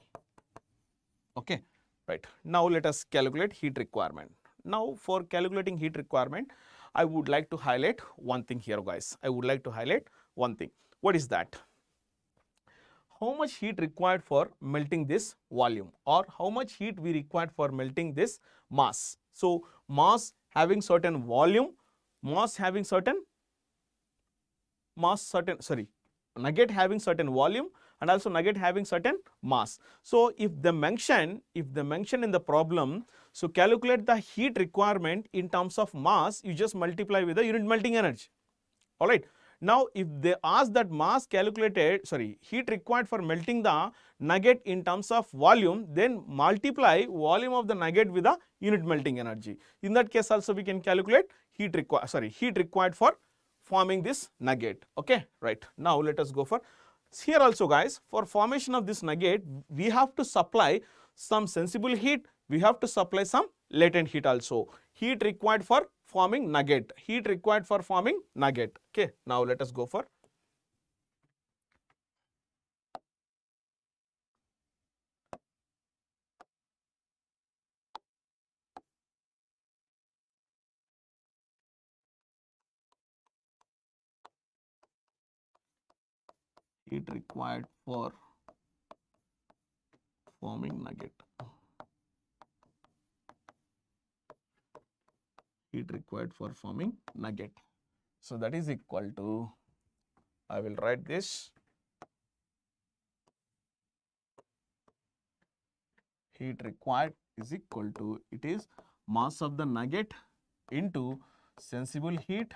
Okay, right. Now let us calculate heat requirement. Now for calculating heat requirement, I would like to highlight one thing here, guys. I would like to highlight one thing. What is that? How much heat required for melting this volume, or how much heat we required for melting this mass. So mass having certain volume, nugget having certain volume, and also nugget having certain mass. So if the mention in the problem, so calculate the heat requirement in terms of mass, you just multiply with the unit melting energy. All right. Now if they ask that heat required for melting the nugget in terms of volume, then multiply volume of the nugget with the unit melting energy. In that case also we can calculate heat required for forming this nugget. Okay, right. Now let us go for here also, guys. For formation of this nugget, we have to supply some sensible heat, we have to supply some latent heat also. Heat required for forming nugget, Okay, now let us go for heat required for forming nugget. So that is equal to, I will write this, heat required is equal to, it is mass of the nugget into sensible heat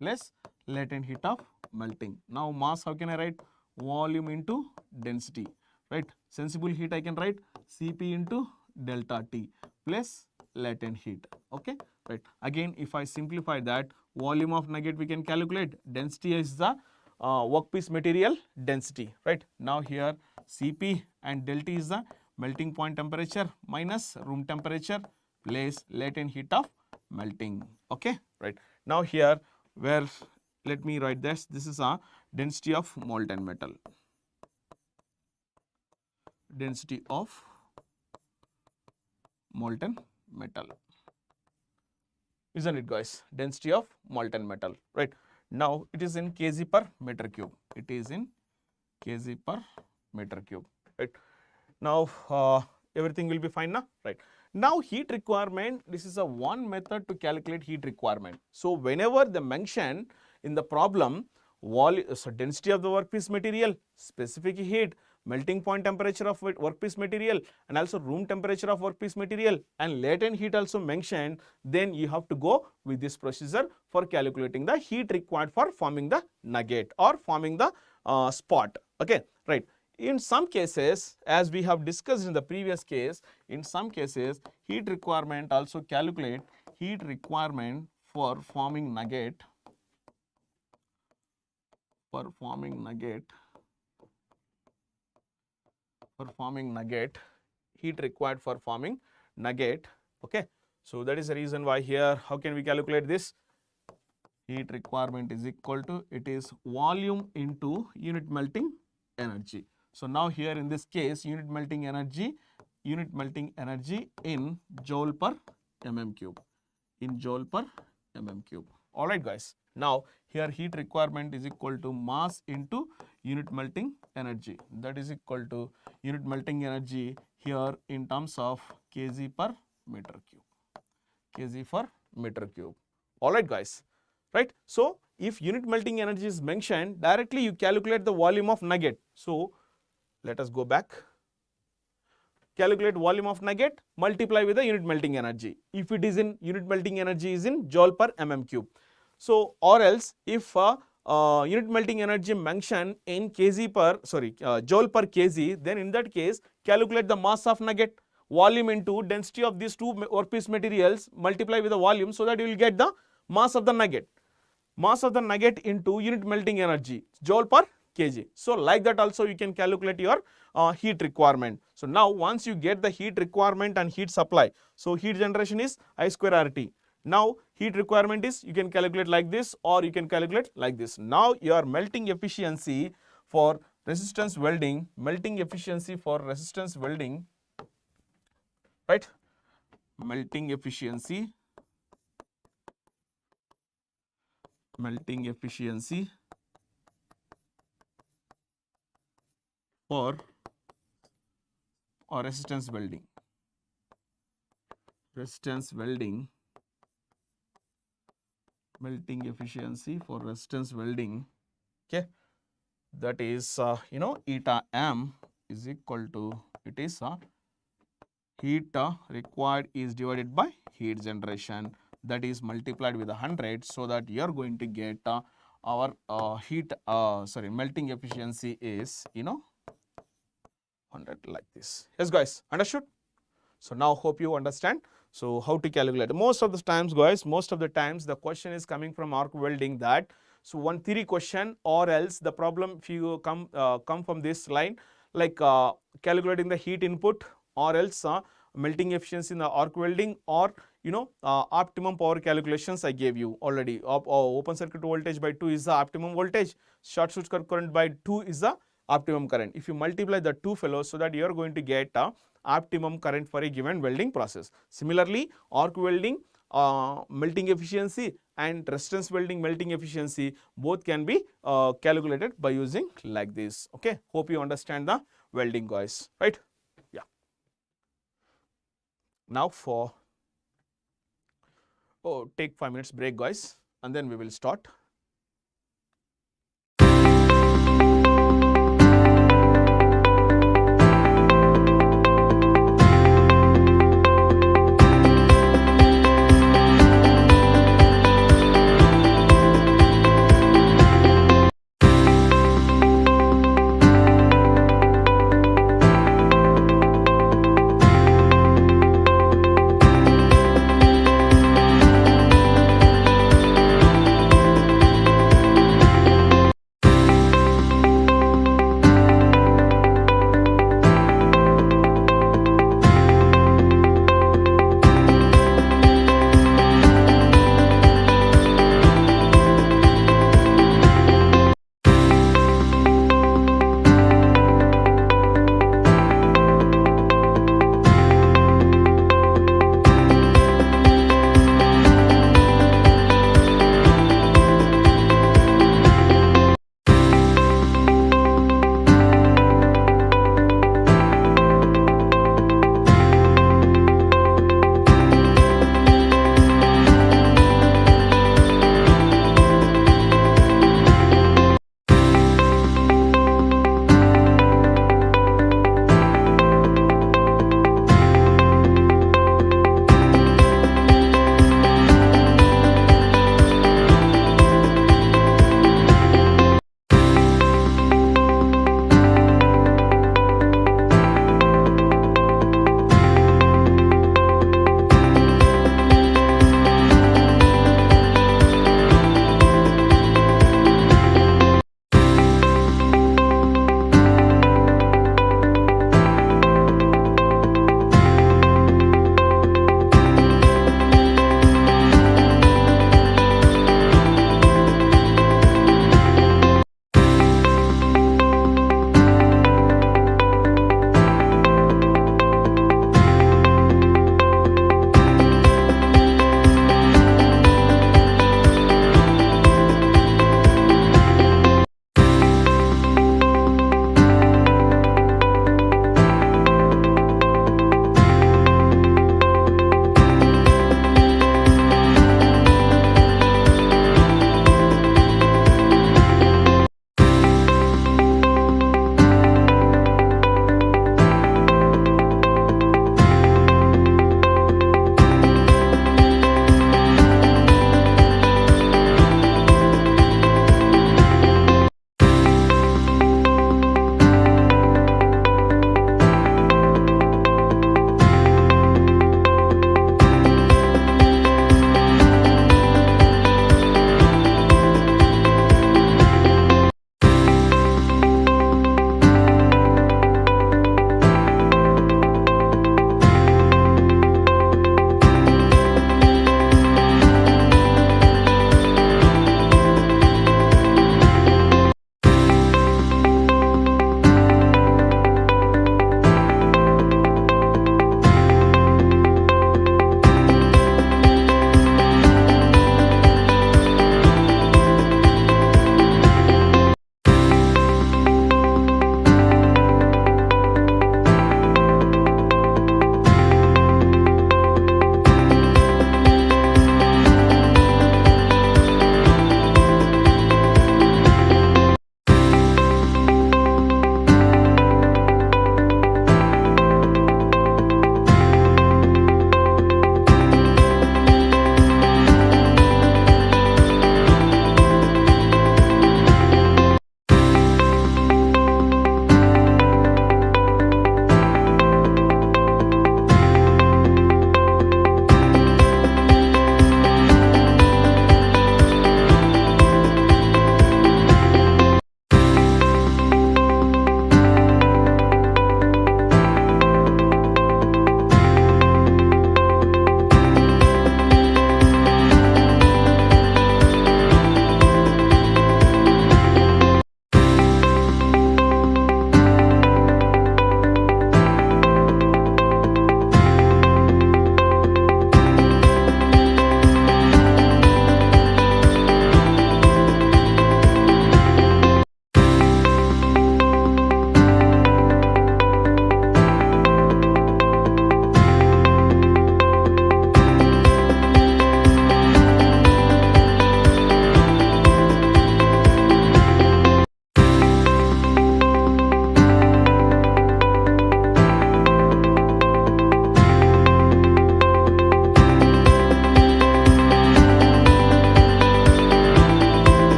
plus latent heat of melting. Now mass, how can I write? Volume into density, right? Sensible heat I can write Cp into delta T plus latent heat. Okay, right. Again, if I simplify that, volume of nugget we can calculate, density is the workpiece material density, right? Now here Cp and delta is the melting point temperature minus room temperature plus latent heat of melting. Okay, right. Now here, where, let me write this is a density of molten metal, isn't it, guys? Density of molten metal, right? Now it is in kg per meter cube, right? Now everything will be fine now, right? Now heat requirement, this is a one method to calculate heat requirement. So whenever the mention in the problem, density of the workpiece material, specific heat, melting point temperature of workpiece material, and also room temperature of workpiece material, and latent heat also mentioned, then you have to go with this procedure for calculating the heat required for forming the nugget or forming the spot. Okay, right. In some cases, as we have discussed in the previous case, in some cases heat requirement also calculate heat requirement for forming nugget, heat required for forming nugget. Okay, so that is the reason why here, how can we calculate this? heat requirement is equal to, it is volume into unit melting energy. So now here in this case, unit melting energy in joule per mm cube, in joule per mm cube. All right, guys. Now here heat requirement is equal to mass into unit melting energy. That is equal to unit melting energy here in terms of kg per meter cube. Kg per meter cube. All right, guys. Right. So if unit melting energy is mentioned, directly you calculate the volume of nugget. So let us go back. Calculate volume of nugget, multiply with the unit melting energy. If it is in unit melting energy is in joule per mm cube. So or else if unit melting energy mentioned in joule per kg, then in that case calculate the mass of nugget, volume into density of these two workpiece materials, multiply with the volume, so that you will get the mass of the nugget. Mass of the nugget into unit melting energy, joule per kg. So like that also you can calculate your heat requirement. So now once you get the heat requirement and heat supply, so heat generation is I square RT. Now heat requirement is, you can calculate like this or you can calculate like this. Now your melting efficiency for resistance welding, melting efficiency for resistance welding, right? Melting efficiency for or resistance welding, melting efficiency for resistance welding, okay, that is eta m is equal to, it is heat required is divided by heat generation, that is multiplied with 100, so that you are going to get our melting efficiency is 100 like this. Yes guys, understood? So now hope you understand. So how to calculate? Most of the times guys, the question is coming from arc welding, that so one theory question, or else the problem if you come from this line, like calculating the heat input, or else melting efficiency in the arc welding, or optimum power calculations I gave you already. Open circuit voltage by 2 is the optimum voltage, short circuit current by 2 is the optimum current. If you multiply the two fellows, so that you are going to get optimum current for a given welding process. Similarly, arc welding melting efficiency and resistance welding melting efficiency both can be calculated by using like this. Okay, hope you understand the welding guys, right? Yeah. Now take 5 minutes break guys, and then we will start.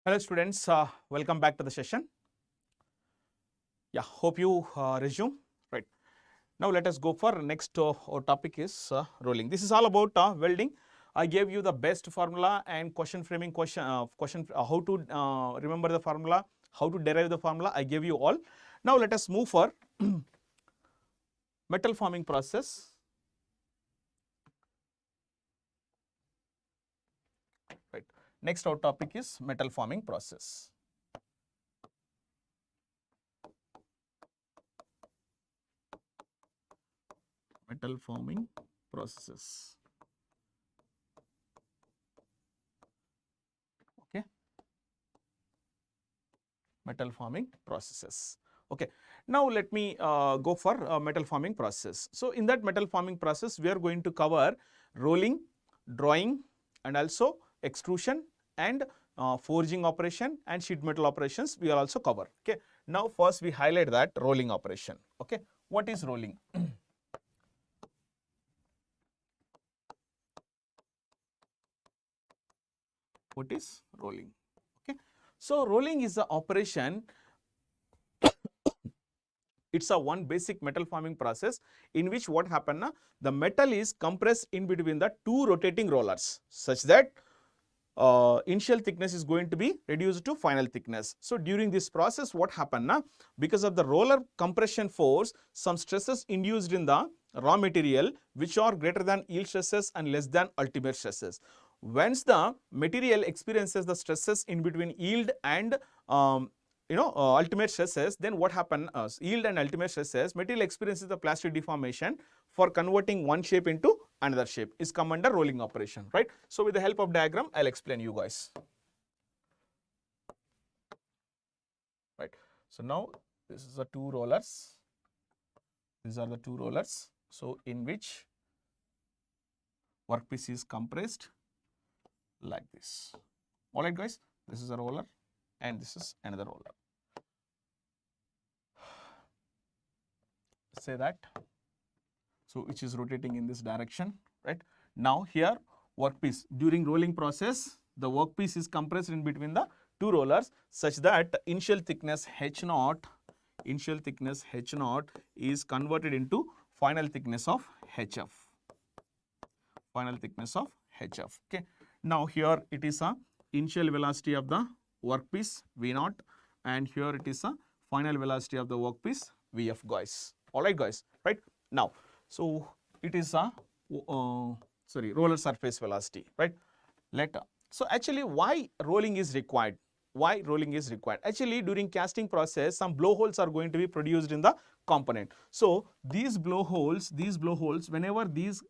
Hello students, welcome back to the session. Yeah, hope you resume. Right. Now let us go for next our topic is rolling. This is all about welding. I gave you the best formula and question framing how to remember the formula, how to derive the formula. I gave you all. Now let us move for metal forming process. Right. Next our topic is metal forming process. Metal forming processes. Okay. Metal forming processes. Okay. Now let me go for metal forming process. So in that metal forming process, we are going to cover rolling, drawing, and also extrusion and forging operation and sheet metal operations we will also cover. Okay. Now first we highlight that rolling operation. Okay. What is rolling? What is rolling? Okay. So rolling is the operation. It's a one basic metal forming process in which what happen na, the metal is compressed in between the two rotating rollers such that initial thickness is going to be reduced to final thickness. So during this process what happen na, because of the roller compression force, some stresses induced in the raw material which are greater than yield stresses and less than ultimate stresses. Once the material experiences the stresses in between yield and ultimate stresses, then what happen yield and ultimate stresses, material experiences the plastic deformation for converting one shape into another shape is come under rolling operation, right? So with the help of diagram, I'll explain you guys. Right. So now this is the two rollers. These are the two rollers. So in which workpiece is compressed like this. All right, guys. This is a roller and this is another roller. Say that. So which is rotating in this direction, right? Now here workpiece during rolling process, the workpiece is compressed in between the two rollers such that initial thickness H0 is converted into final thickness of HF. Final thickness of HF. Okay. Now here it is a initial velocity of the workpiece V0 and here it is a final velocity of the workpiece VF, guys. All right, guys. Right now. So it is a roller surface velocity, right? So actually why rolling is required? Why rolling is required? Actually during casting process, some blowholes are going to be produced in the component. So these blowholes, whenever these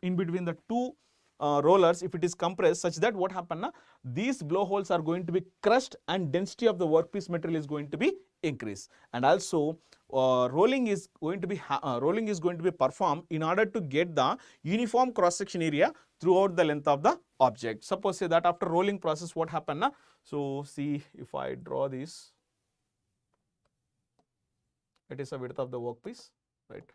in between the two rollers, if it is compressed such that what happen na, these blowholes are going to be crushed and density of the workpiece material is going to be increase, and also rolling is going to be performed in order to get the uniform cross section area throughout the length of the object. Suppose say that after rolling process what happen na, so see if I draw this, it is a width of the workpiece, right?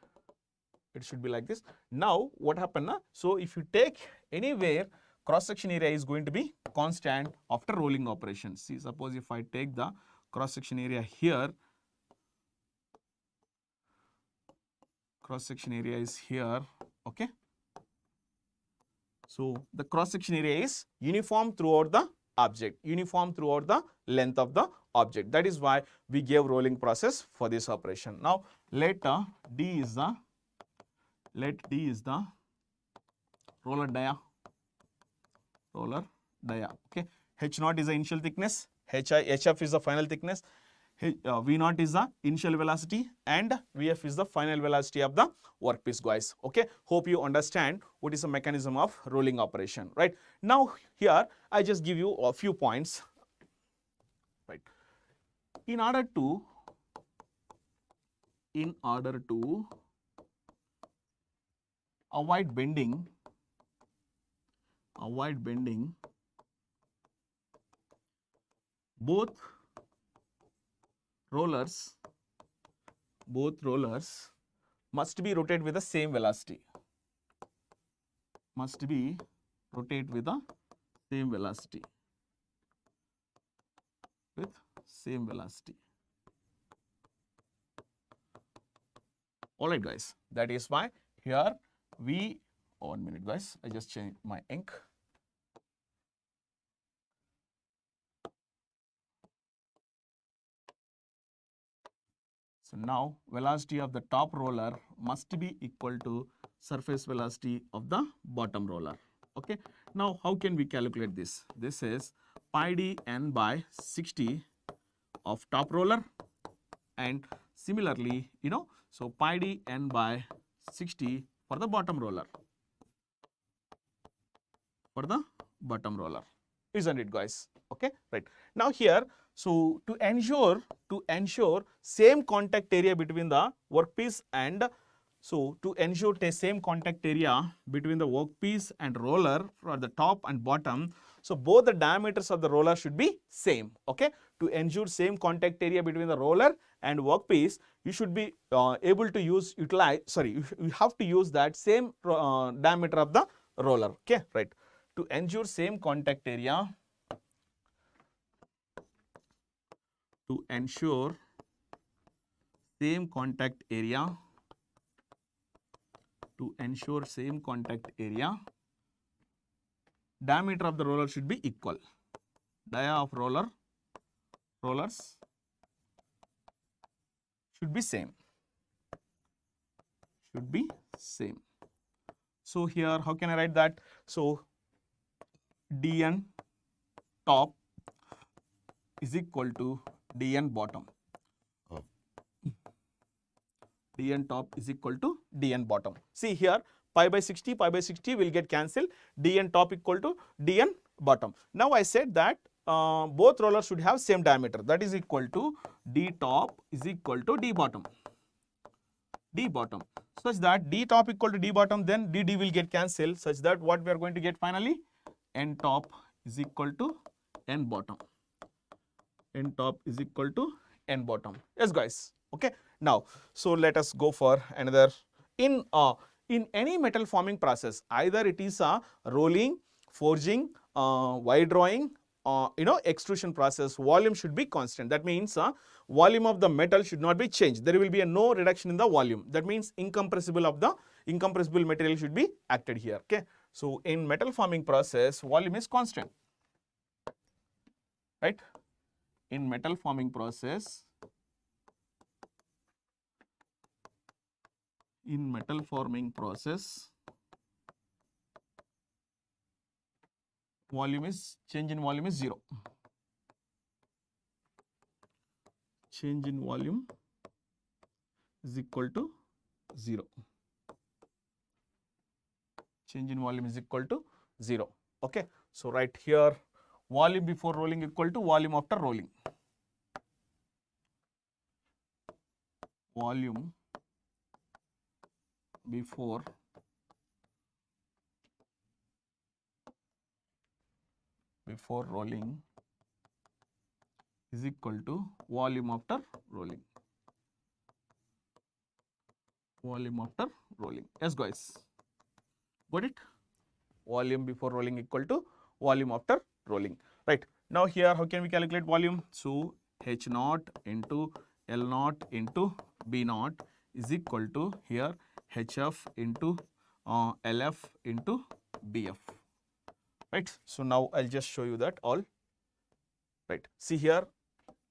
It should be like this. Now what happen na, so if you take anywhere cross section area is going to be constant after rolling operation. See, suppose if I take the cross section area here, cross section area is here, okay? So the cross section area is uniform throughout the object, uniform throughout the length of the object. That is why we gave rolling process for this operation. Now let D is the roller dia, okay? H0 is the initial thickness, HF is the final thickness, V0 is the initial velocity and VF is the final velocity of the workpiece, guys. Okay, hope you understand what is the mechanism of rolling operation, right? Now here I just give you a few points, right? In order to avoid bending, both rollers must be rotated with the same velocity. with same velocity. Alright guys, that is why here we, 1 minute guys, I just changed my ink. So now velocity of the top roller must be equal to surface velocity of the bottom roller. Okay. Now how can we calculate this? This is pi d n by 60 of top roller, and similarly, so pi d n by 60 for the bottom roller. For the bottom roller, isn't it guys? Okay, right. Now here, so to ensure same contact area between the workpiece and, so to ensure the same contact area between the workpiece and roller for the top and bottom, so both the diameters of the roller should be same. Okay, to ensure same contact area between the roller and workpiece, you should be able to you have to use that same diameter of the roller. Okay, right. To ensure same contact area, diameter of the roller should be equal. Dia of rollers should be same. So here, how can I write that? So dn top is equal to dn bottom. dn top is equal to dn bottom. See here, pi by 60 will get cancelled. dn top equal to dn bottom. Now I said that both rollers should have same diameter. That is equal to d top is equal to d bottom. Such that d top equal to d bottom, then dd will get cancelled, such that what we are going to get finally, n top is equal to n bottom. N top is equal to n bottom. Yes guys. Okay. Now, so let us go for another. In any metal forming process, either it is a rolling, forging, wire drawing, extrusion process, volume should be constant. That means volume of the metal should not be changed. There will be no reduction in the volume. That means incompressible material should be acted here. Okay. So in metal forming process, volume is constant. Right. In metal forming process, change in volume is 0. Change in volume is equal to 0. Change in volume is equal to 0. Okay. So right here, volume before rolling equal to volume after rolling. Volume before rolling is equal to volume after rolling. Yes guys, got it? Volume before rolling equal to volume after rolling. Right. Now here, how can we calculate volume? So H naught into L naught into B naught is equal to here HF into LF into BF. Right. So now I'll just show you that all. Right. See here,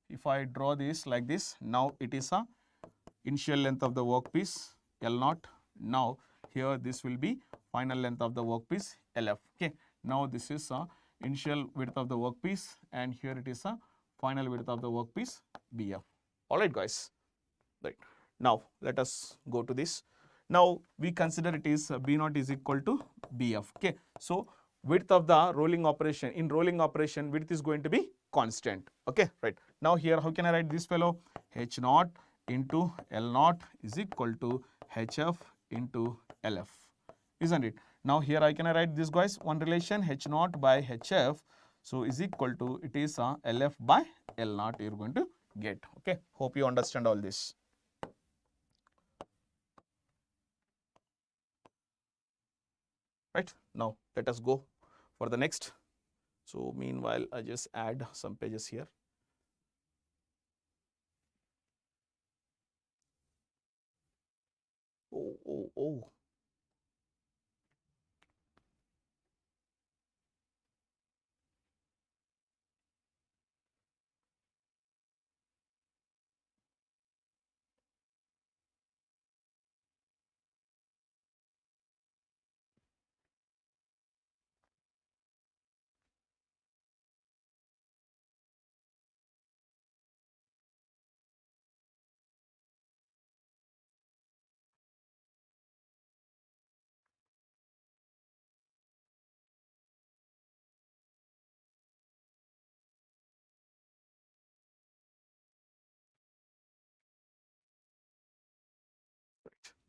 if I draw this like this, now it is a initial length of the workpiece L naught. Now here this will be final length of the workpiece LF. Okay. Now this is a initial width of the workpiece, and here it is a final width of the workpiece BF. All right guys. Right. Now let us go to this. Now we consider it is B naught is equal to BF. Okay. So width of the rolling operation, in rolling operation, width is going to be constant. Okay. Right. Now here, how can I write this fellow? H naught into L naught is equal to HF into LF, isn't it? Now here I can write this guys, one relation H naught by HF, so is equal to, it is LF by L naught you are going to get. Okay. Hope you understand all this. Right. Now let us go for the next. So meanwhile, I just add some pages here. Oh.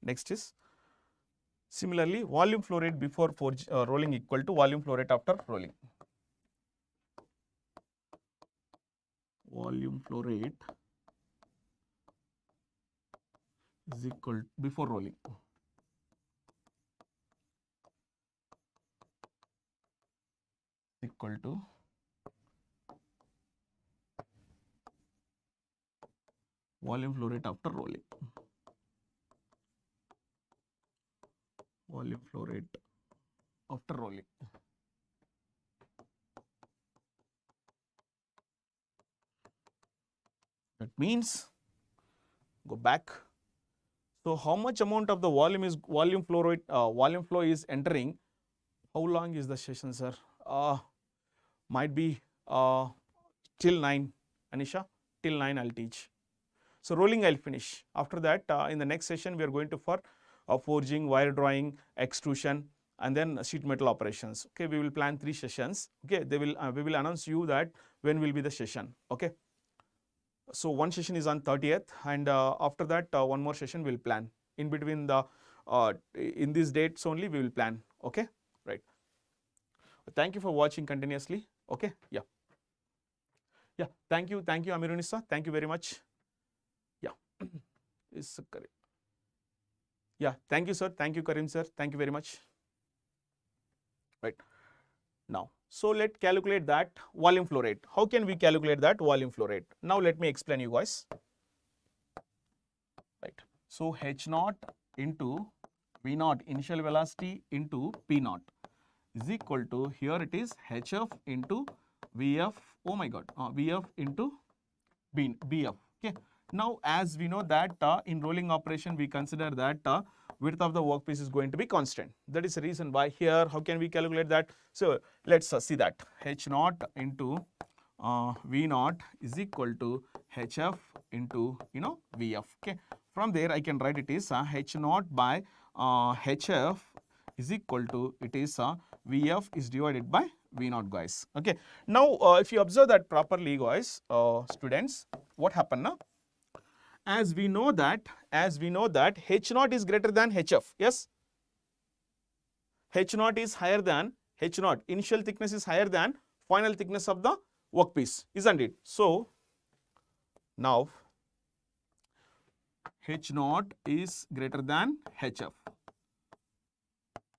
Next is similarly volume flow rate before rolling equal to volume flow rate after rolling. Volume flow rate is equal before rolling. Equal to volume flow rate after rolling. Volume flow rate after rolling. That means, go back. So how much amount of the volume flow is entering? How long is the session, sir? Might be till 9, Anisha. Till 9 I'll teach. So rolling I'll finish. After that, in the next session we are going to for forging, wire drawing, extrusion, and then sheet metal operations. Okay, we will plan 3 sessions. Okay, we will announce you that when will be the session. Okay. So one session is on 30th, and after that one more session we'll plan. In between the in these dates only we will plan. Okay, right. Thank you for watching continuously. Okay, yeah. Thank you, Amirunisa. Thank you very much. Yeah, is correct. Yeah, thank you, sir. Thank you, Karim sir. Thank you very much. Right. Now, so let's calculate that volume flow rate. How can we calculate that volume flow rate? Now let me explain you guys. Right. So H naught into V naught initial velocity into P naught is equal to, here it is HF into VF. Oh my God, VF into BF. Okay. Now, as we know that in rolling operation we consider that width of the workpiece is going to be constant. That is the reason why here, how can we calculate that? So let's see that H naught into V naught is equal to HF into VF. Okay. From there I can write it is H naught by HF is equal to, it is VF is divided by V naught, guys. Okay. Now if you observe that properly, guys, students, what happened now? As we know that H naught is greater than HF. Yes, H naught is higher than H naught. Initial thickness is higher than final thickness of the workpiece, isn't it? So now H naught is greater than HF.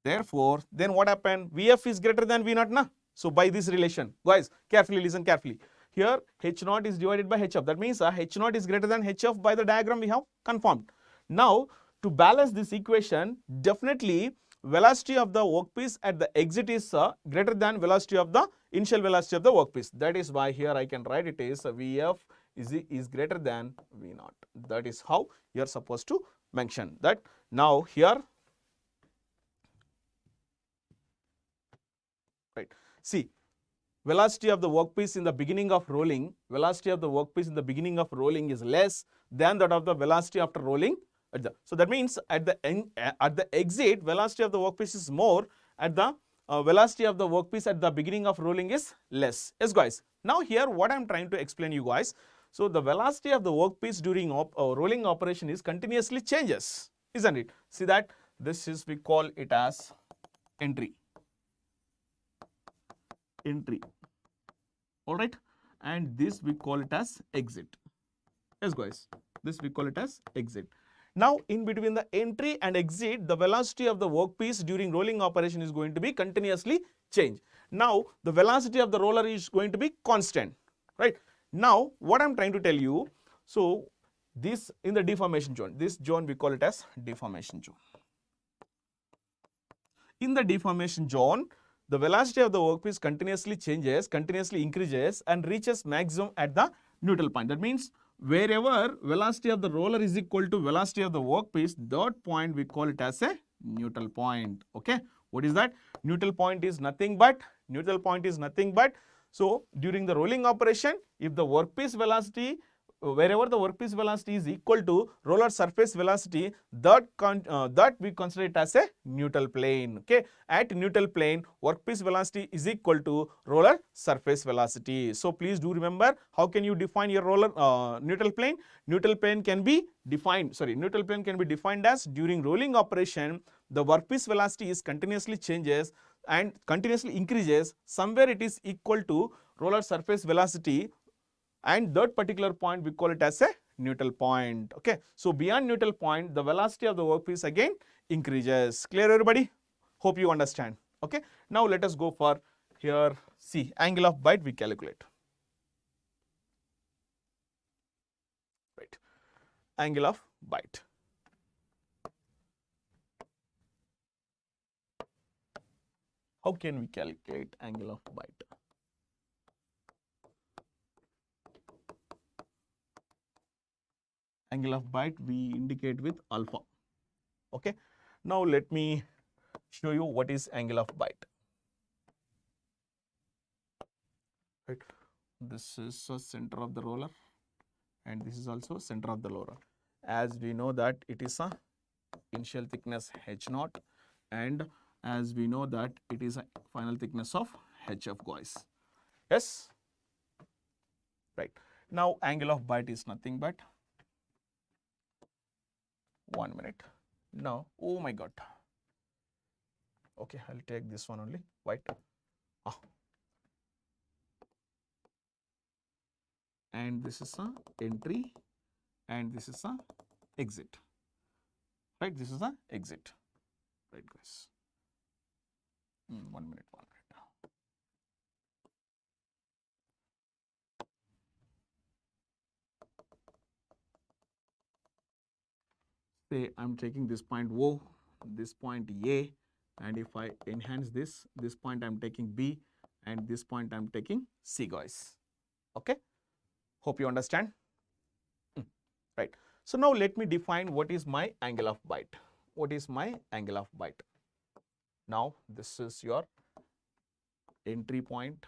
Therefore, then what happened? VF is greater than V naught, na? So by this relation, guys, carefully listen carefully. Here H naught is divided by HF. That means H naught is greater than HF by the diagram we have confirmed. Now, to balance this equation, definitely velocity of the workpiece at the exit is greater than velocity of the initial velocity of the workpiece. That is why here I can write it is VF is greater than V naught. That is how you are supposed to mention that. Now here, right, see, velocity of the workpiece in the beginning of rolling, is less than that of the velocity after rolling. So that means at the exit, velocity of the workpiece is more, at the velocity of the workpiece at the beginning of rolling is less. Yes, guys. Now here what I am trying to explain you guys. So the velocity of the workpiece during rolling operation is continuously changes, isn't it? See that this is, we call it as entry. All right, and this we call it as exit. Yes, guys, this we call it as exit. Now, in between the entry and exit, the velocity of the workpiece during rolling operation is going to be continuously change. Now, the velocity of the roller is going to be constant, right? Now, what I'm trying to tell you, so This in the deformation zone, this zone we call it as deformation zone. In the deformation zone, the velocity of the workpiece continuously changes, continuously increases and reaches maximum at the neutral point. That means wherever velocity of the roller is equal to velocity of the workpiece, that point we call it as a neutral point. Okay, what is that? Neutral point is nothing but, so during the rolling operation, if the workpiece velocity, wherever the workpiece velocity is equal to roller surface velocity, that we consider it as a neutral plane. Okay, at neutral plane, workpiece velocity is equal to roller surface velocity. So please do remember, how can you define your roller neutral plane? Neutral plane can be defined as during rolling operation, the workpiece velocity is continuously changes and continuously increases. Somewhere it is equal to roller surface velocity, and that particular point we call it as a neutral point. Okay, so beyond neutral point, the velocity of the workpiece again increases. Clear, everybody? Hope you understand. Okay, now let us go for here. See, angle of bite we calculate. Right, angle of bite. How can we calculate angle of bite? Angle of bite we indicate with alpha. Okay, now let me show you what is angle of bite. Right, this is the center of the roller and this is also center of the roller. As we know that it is a initial thickness h0 and as we know that it is a final thickness of hf, guys. Yes, right. Now angle of bite is nothing but, 1 minute. Now, oh my god. Okay, I'll take this one only, white. And this is a entry and this is a exit. Right, this is a exit. Right, guys. 1 minute. Say I'm taking this point O, this point A, and if I enhance this point I'm taking B, and this point I'm taking C, guys. Okay, hope you understand. Right, so now let me define what is my angle of bite. What is my angle of bite? Now this is your entry point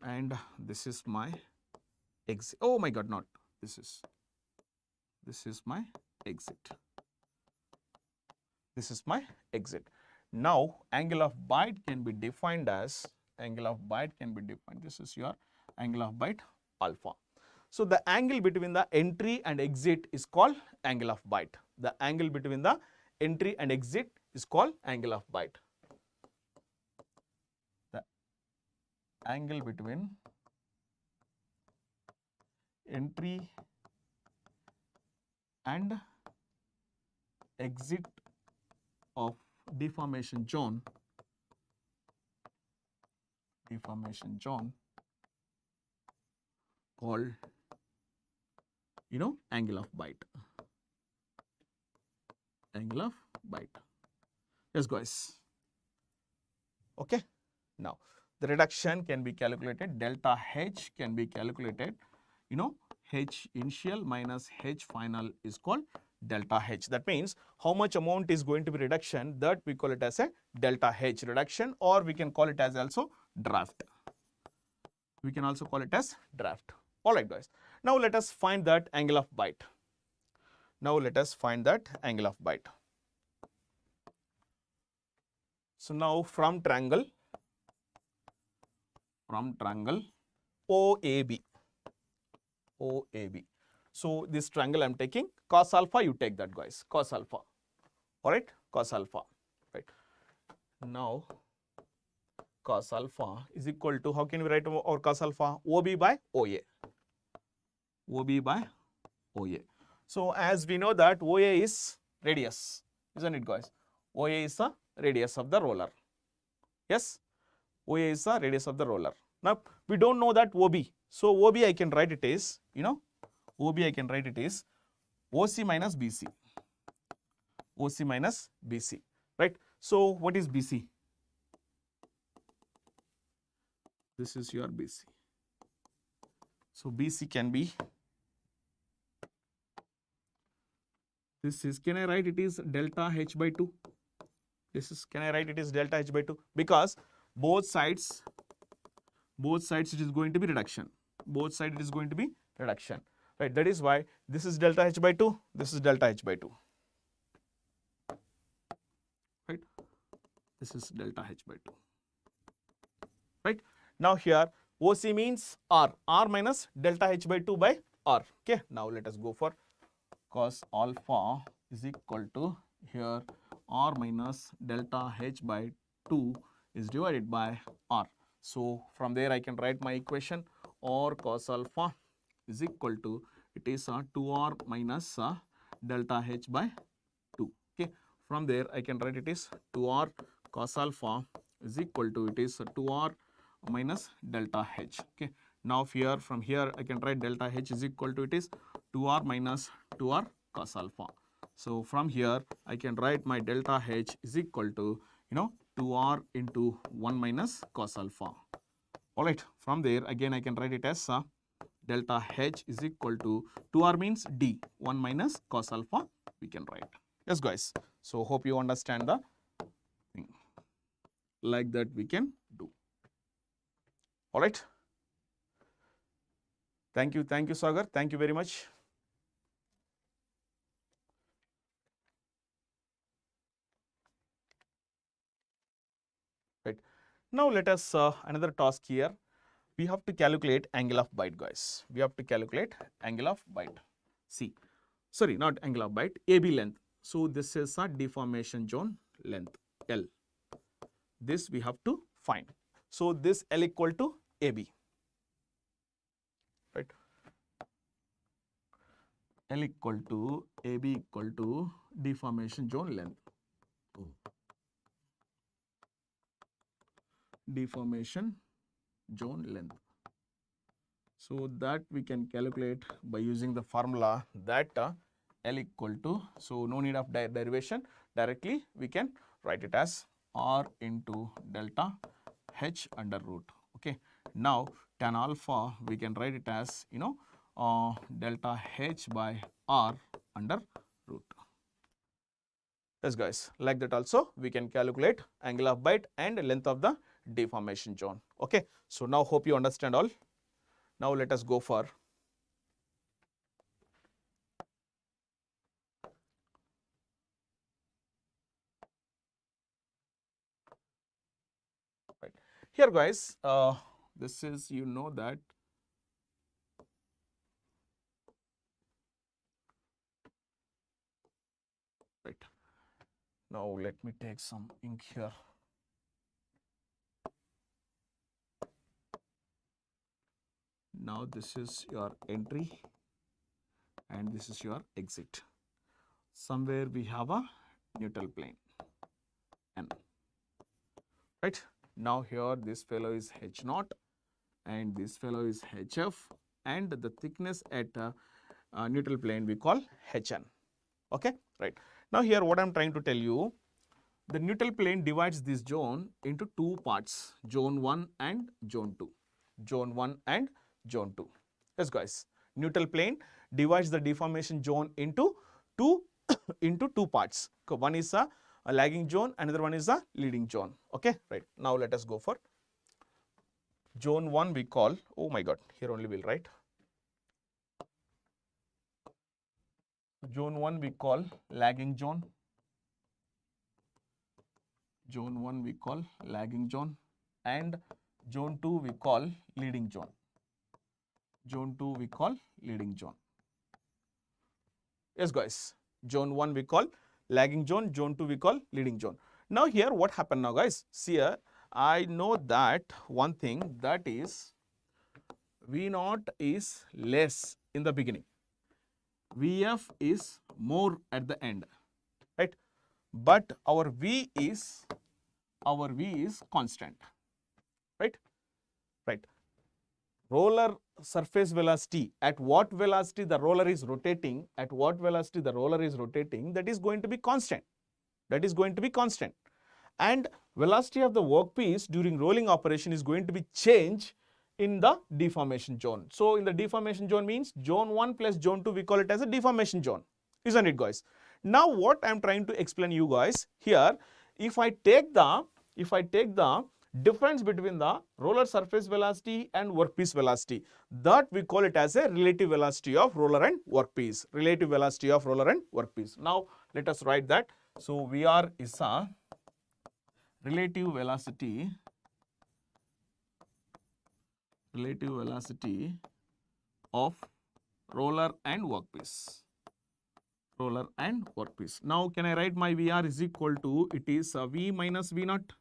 and this is my exit. Oh my god, not this is my exit. This is my exit. Now angle of bite can be defined as, this is your angle of bite alpha. So the angle between the entry and exit is called angle of bite. The angle between the entry and exit is called angle of bite. The angle between entry and exit of deformation zone called, angle of bite. Angle of bite. Yes, guys. Okay. Now the reduction can be calculated. Delta H can be calculated. H initial minus H final is called delta H. That means how much amount is going to be reduction, that we call it as a delta H reduction, or we can call it as also draft. We can also call it as draft. All right, guys. Now let us find that angle of bite. So now from triangle OAB. So this triangle I am taking cos alpha, you take that, guys, cos alpha. All right, cos alpha. Right. Now cos alpha is equal to, how can we write our cos alpha? OB by OA. So as we know that OA is radius, isn't it, guys? OA is the radius of the roller. Yes, OA is the radius of the roller. Now we don't know that OB. So OB I can write it is, OB I can write it is OC minus BC. OC minus BC, right? So what is BC? This is your BC. So BC can be, this is, can I write it is delta H by 2? This is, can I write it is delta H by 2? Because both sides it is going to be reduction. Both sides it is going to be reduction, right? That is why this is delta H by 2, this is delta H by 2, right? This is delta H by 2, right? Now here OC means R minus delta H by 2 by R. Okay, now let us go for cos alpha is equal to here R minus delta H by 2 is divided by R. So from there I can write my equation, or cos alpha is equal to, it is 2R minus delta H by 2. Okay, from there I can write it is 2R cos alpha is equal to, it is 2R minus delta H. Okay, now here, from here I can write delta H is equal to, it is 2R minus 2R cos alpha. So from here I can write my delta H is equal to, 2R into 1 minus cos alpha. Alright, from there again I can write it as delta H is equal to 2R means D, 1 minus cos alpha we can write. Yes guys, so hope you understand the thing. Like that we can do. Alright. Thank you, Sagar. Thank you very much. Right. Now let us another task here. We have to calculate angle of bite, guys. We have to calculate angle of bite. See, sorry, not angle of bite, AB length. So this is a deformation zone length L. This we have to find. So this L equal to AB. Right. L equal to AB equal to deformation zone length. Deformation zone length. So that we can calculate by using the formula that L equal to, so no need of derivation, directly we can write it as R into delta H under root. Okay. Now tan alpha we can write it as, delta H by R under root. Yes guys, like that also we can calculate angle of bite and length of the deformation zone. Okay. So now hope you understand all. Now let us go for right. Here guys, this is, that right. Now let me take some ink here. Now this is your entry and this is your exit. Somewhere we have a neutral plane N. Right. Now here this fellow is H0 and this fellow is HF, and the thickness at neutral plane we call HN. Okay. Right. Now here what I am trying to tell you, the neutral plane divides this zone into two parts, zone 1 and zone 2. Zone 1 and zone 2. Yes guys, neutral plane divides the deformation zone into two parts. One is a lagging zone, another one is a leading zone. Okay, right. Now let us go for zone 1 we call, oh my god, here only we'll write. Zone 1 we call lagging zone. Zone 1 we call lagging zone, and zone 2 we call leading zone. Zone 2 we call leading zone. Yes guys, zone 1 we call lagging zone, zone 2 we call leading zone. Now here what happened now guys, see here, I know that one thing, that is V0 is less in the beginning, VF is more at the end, right? But our V is constant, right? right? Roller surface velocity, at what velocity the roller is rotating, at what velocity the roller is rotating, that is going to be constant. That is going to be constant. And velocity of the workpiece during rolling operation is going to be changed in the deformation zone. So in the deformation zone means zone 1 plus zone 2, we call it as a deformation zone, isn't it, guys? Now what I am trying to explain you guys here, if I take the difference between the roller surface velocity and workpiece velocity, that we call it as a relative velocity of roller and workpiece. Relative velocity of roller and workpiece. Now let us write that. So VR is a relative velocity of roller and workpiece. Roller and workpiece. Now can I write my VR is equal to, it is V minus V naught.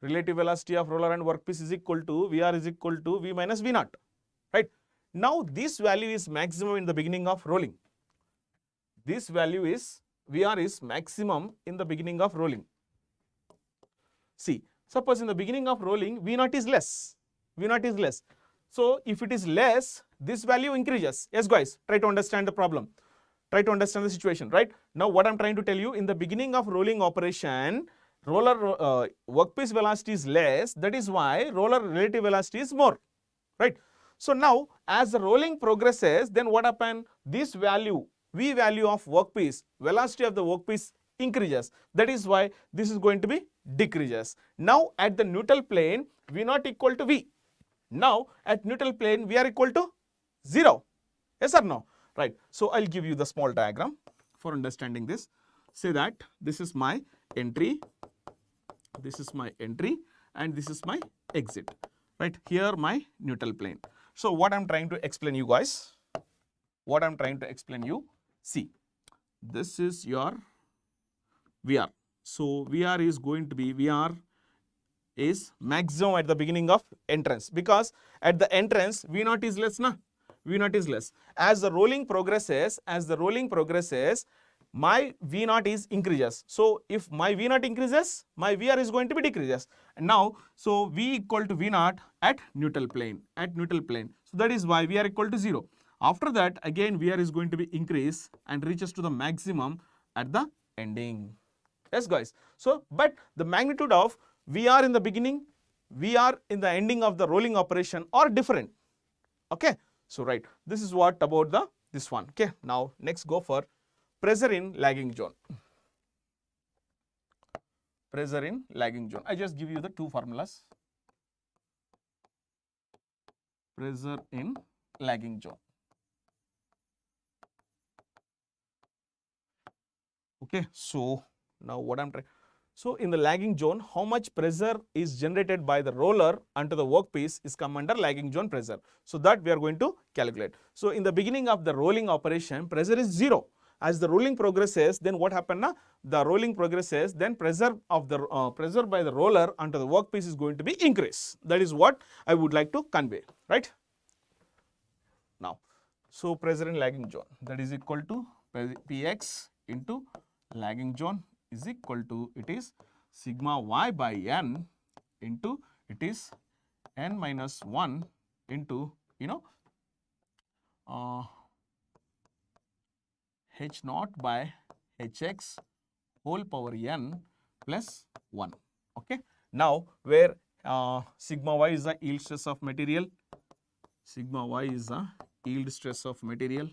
Relative velocity of roller and workpiece is equal to, VR is equal to V minus V naught, right? Now this value is maximum in the beginning of rolling. This value is, VR is maximum in the beginning of rolling. See, suppose in the beginning of rolling, V naught is less. V naught is less. So if it is less, this value increases. Yes, guys, try to understand the problem. Try to understand the situation, right? Now what I'm trying to tell you, in the beginning of rolling operation, roller workpiece velocity is less. That is why roller relative velocity is more, right? So now as the rolling progresses, then what happens? This value, V value of workpiece, velocity of the workpiece increases. That is why this is going to be decreases. Now at the neutral plane, V naught equal to V. Now at neutral plane, we are equal to 0. Yes or no? Right. So I'll give you the small diagram for understanding this. Say that this is my entry, this is my entry, and this is my exit. Right. Here my neutral plane. So what I'm trying to explain you guys, see, this is your VR. So VR is going to be, VR is maximum at the beginning of entrance, because at the entrance V naught is less, na? V naught is less. As the rolling progresses, my V naught is increases. So if my V naught increases, my VR is going to be decreases. And now, so V equal to V naught at neutral plane, So that is why VR equal to 0. After that, again VR is going to be increase and reaches to the maximum at the ending. Yes, guys. So, but the magnitude of VR in the beginning, VR in the ending of the rolling operation are different. Okay. So, right. This is what about this one. Okay. Now, next go for pressure in lagging zone. Pressure in lagging zone. I just give you the two formulas. Pressure in lagging zone. Okay. So, now what I'm trying. So in the lagging zone, how much pressure is generated by the roller onto the workpiece is come under lagging zone pressure. So that we are going to calculate. So in the beginning of the rolling operation, pressure is 0. As the rolling progresses, then what happen na? The rolling progresses, then pressure of the pressure by the roller onto the workpiece is going to be increase. That is what I would like to convey, right? Now, so pressure in lagging zone, that is equal to Px into lagging zone is equal to, it is sigma y by n into, it is n minus 1 into, h naught by hx whole power n plus 1. Okay. Now, where sigma y is the yield stress of material, sigma y is the yield stress of material.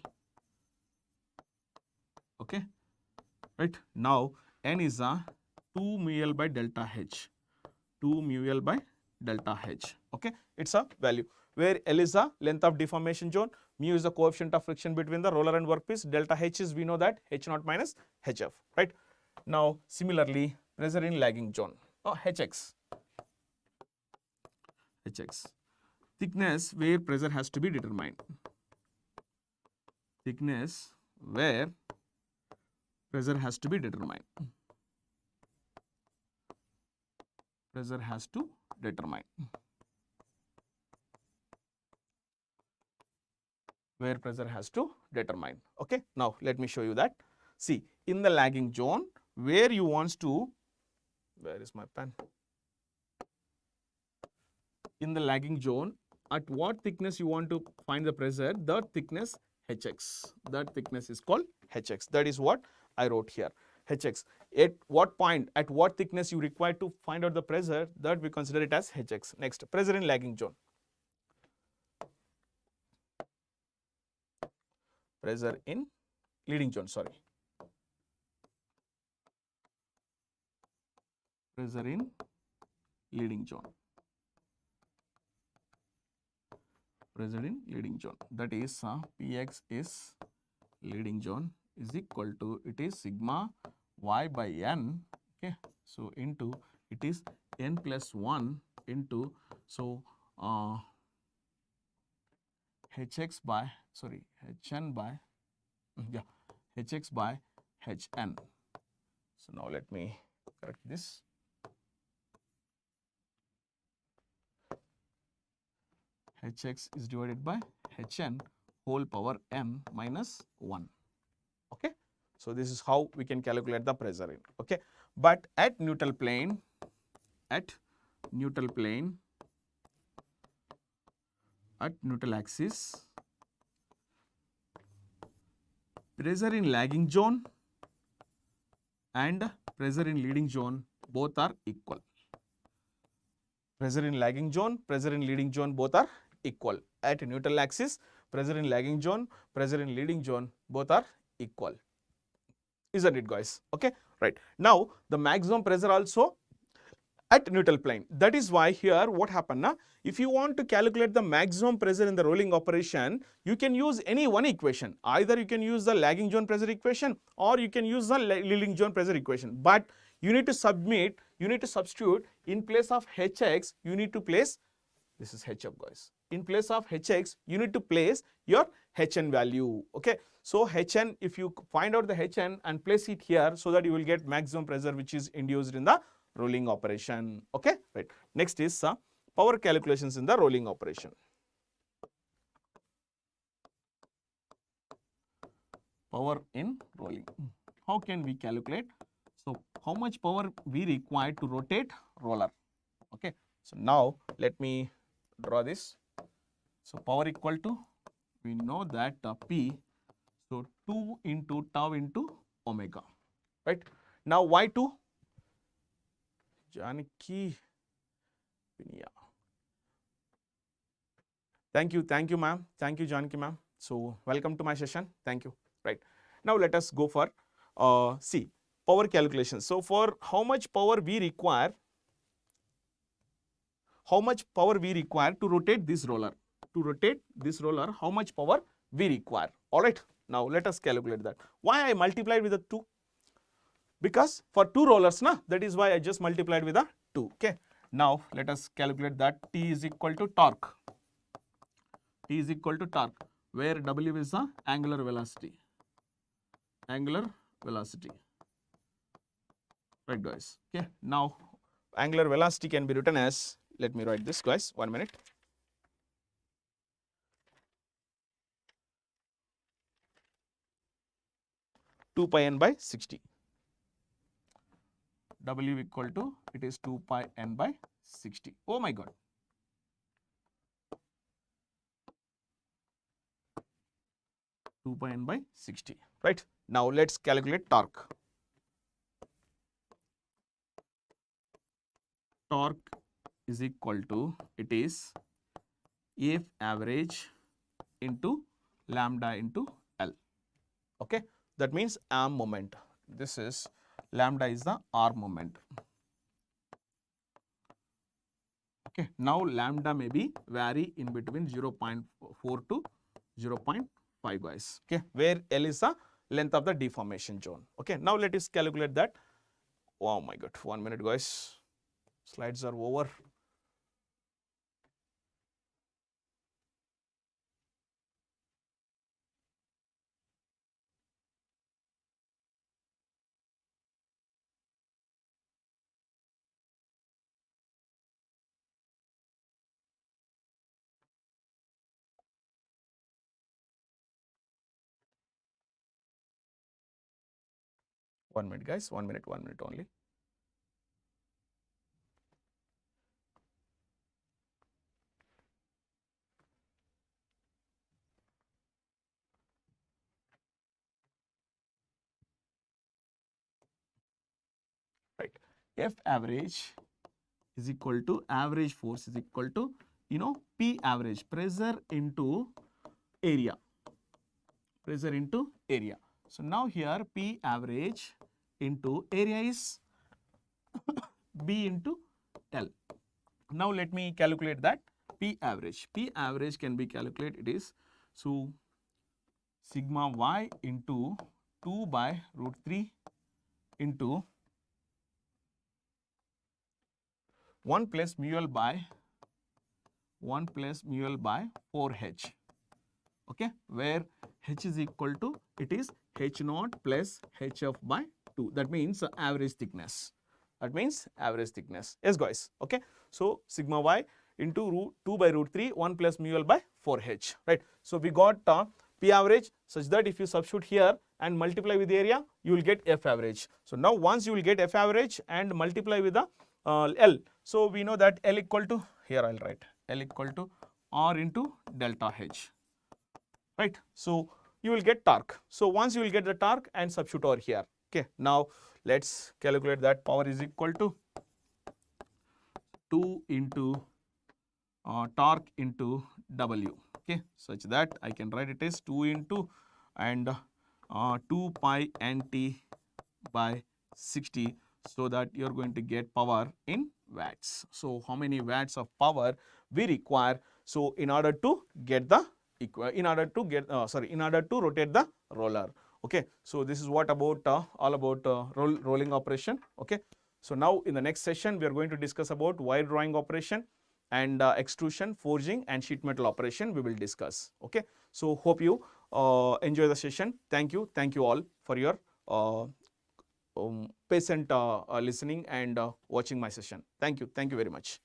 Okay. Right. Now, n is a 2 mu L by delta H, 2 mu L by delta H. Okay, it's a value where L is the length of deformation zone, mu is the coefficient of friction between the roller and workpiece, delta H is, we know that, H naught minus HF, right? Now, similarly, pressure in lagging zone, Hx, thickness where pressure has to be determined, thickness where pressure has to be determined. Pressure has to determine. Where pressure has to determine. Okay. Now, let me show you that. See, in the lagging zone, where you want to, where is my pen? in the lagging zone, at what thickness you want to find the pressure, that thickness Hx. That thickness is called Hx. That is what I wrote here. Hx. At what point, at what thickness you require to find out the pressure, that we consider it as Hx. Next, pressure in lagging zone. Pressure in leading zone, sorry. Pressure in leading zone. Pressure in leading zone. That is Px is leading zone is equal to, it is sigma y by n, okay, so into, it is n plus 1 into, so hx by, sorry, hn by, yeah, hx by hn. So now let me correct this. Hx is divided by hn whole power n minus 1. Okay, so this is how we can calculate the pressure in. Okay, but at neutral plane, at neutral plane, at neutral axis, pressure in lagging zone and pressure in leading zone both are equal. Pressure in lagging zone, pressure in leading zone both are equal. At neutral axis, pressure in lagging zone, pressure in leading zone both are equal. Isn't it, guys? Okay, right. Now, the maximum pressure also at neutral plane. That is why here what happened now, if you want to calculate the maximum pressure in the rolling operation, you can use any one equation. Either you can use the lagging zone pressure equation or you can use the leading zone pressure equation. But you need to substitute in place of Hx, you need to place, this is Hf, guys. In place of Hx, you need to place your Hn value. Okay, so Hn, if you find out the Hn and place it here, so that you will get maximum pressure which is induced in the rolling operation. Okay, right. Next is power calculations in the rolling operation. Power in rolling. How can we calculate? So, how much power we require to rotate roller? Okay, so now let me draw this. So, power equal to, we know that P, so 2 into tau into omega, right? Now, why 2? Janaki, yeah. Thank you, ma'am. Thank you, Janaki, ma'am. So, welcome to my session. Thank you. Right. Now, let us go for see power calculation. So, for how much power we require, to rotate this roller? To rotate this roller, how much power we require? All right. Now, let us calculate that. Why I multiplied with the 2? Because for 2 rollers, that is why I just multiplied with the 2. Okay. Now, let us calculate that. T is equal to torque. T is equal to torque, where W is the angular velocity. Angular velocity. Right, guys. Okay. Now, angular velocity can be written as, let me write this, guys. 1 minute. Two pi n by 60. W equal to, it is 2 pi n by 60. Oh my God. 2 pi n by 60. Right. Now, let's calculate torque. Torque is equal to, it is F average into lambda into L. Okay. That means arm moment. This is lambda is the arm moment. Okay. Now, lambda may be vary in between 0.4 to 0.5, guys. Okay. Where L is the length of the deformation zone. Okay. Now, let us calculate that. Oh my God. 1 minute, guys. Slides are over. One minute, guys. 1 minute, 1 minute only. F average is equal to average force is equal to, P average, pressure into area. Pressure into area. So now here P average into area is B into L. Now let me calculate that P average. P average can be calculated, it is, so sigma y into 2 by root 3 into 1 plus mu L by 4h, okay, where h is equal to, it is h naught plus hf by 2, that means average thickness. That means average thickness. Yes guys, okay. So sigma y into 2 by root 3, 1 plus mu L by 4h, right. So we got P average such that if you substitute here and multiply with the area, you will get F average. So now once you will get F average and multiply with the L, so we know that L equal to, here I will write L equal to R into delta H, right. So you will get torque. So once you will get the torque and substitute over here, okay. Now let's calculate that. Power is equal to 2 into torque into W, okay, such that I can write it as 2 into and 2 pi nt by 60, so that you are going to get power in watts. So how many watts of power we require? So in order to get the in order to rotate the roller, okay. So this is what about all about rolling operation, okay. So now in the next session we are going to discuss about wire drawing operation and extrusion, forging and sheet metal operation we will discuss, okay. So hope you enjoy the session. Thank you all for your patient listening and watching my session. Thank you very much.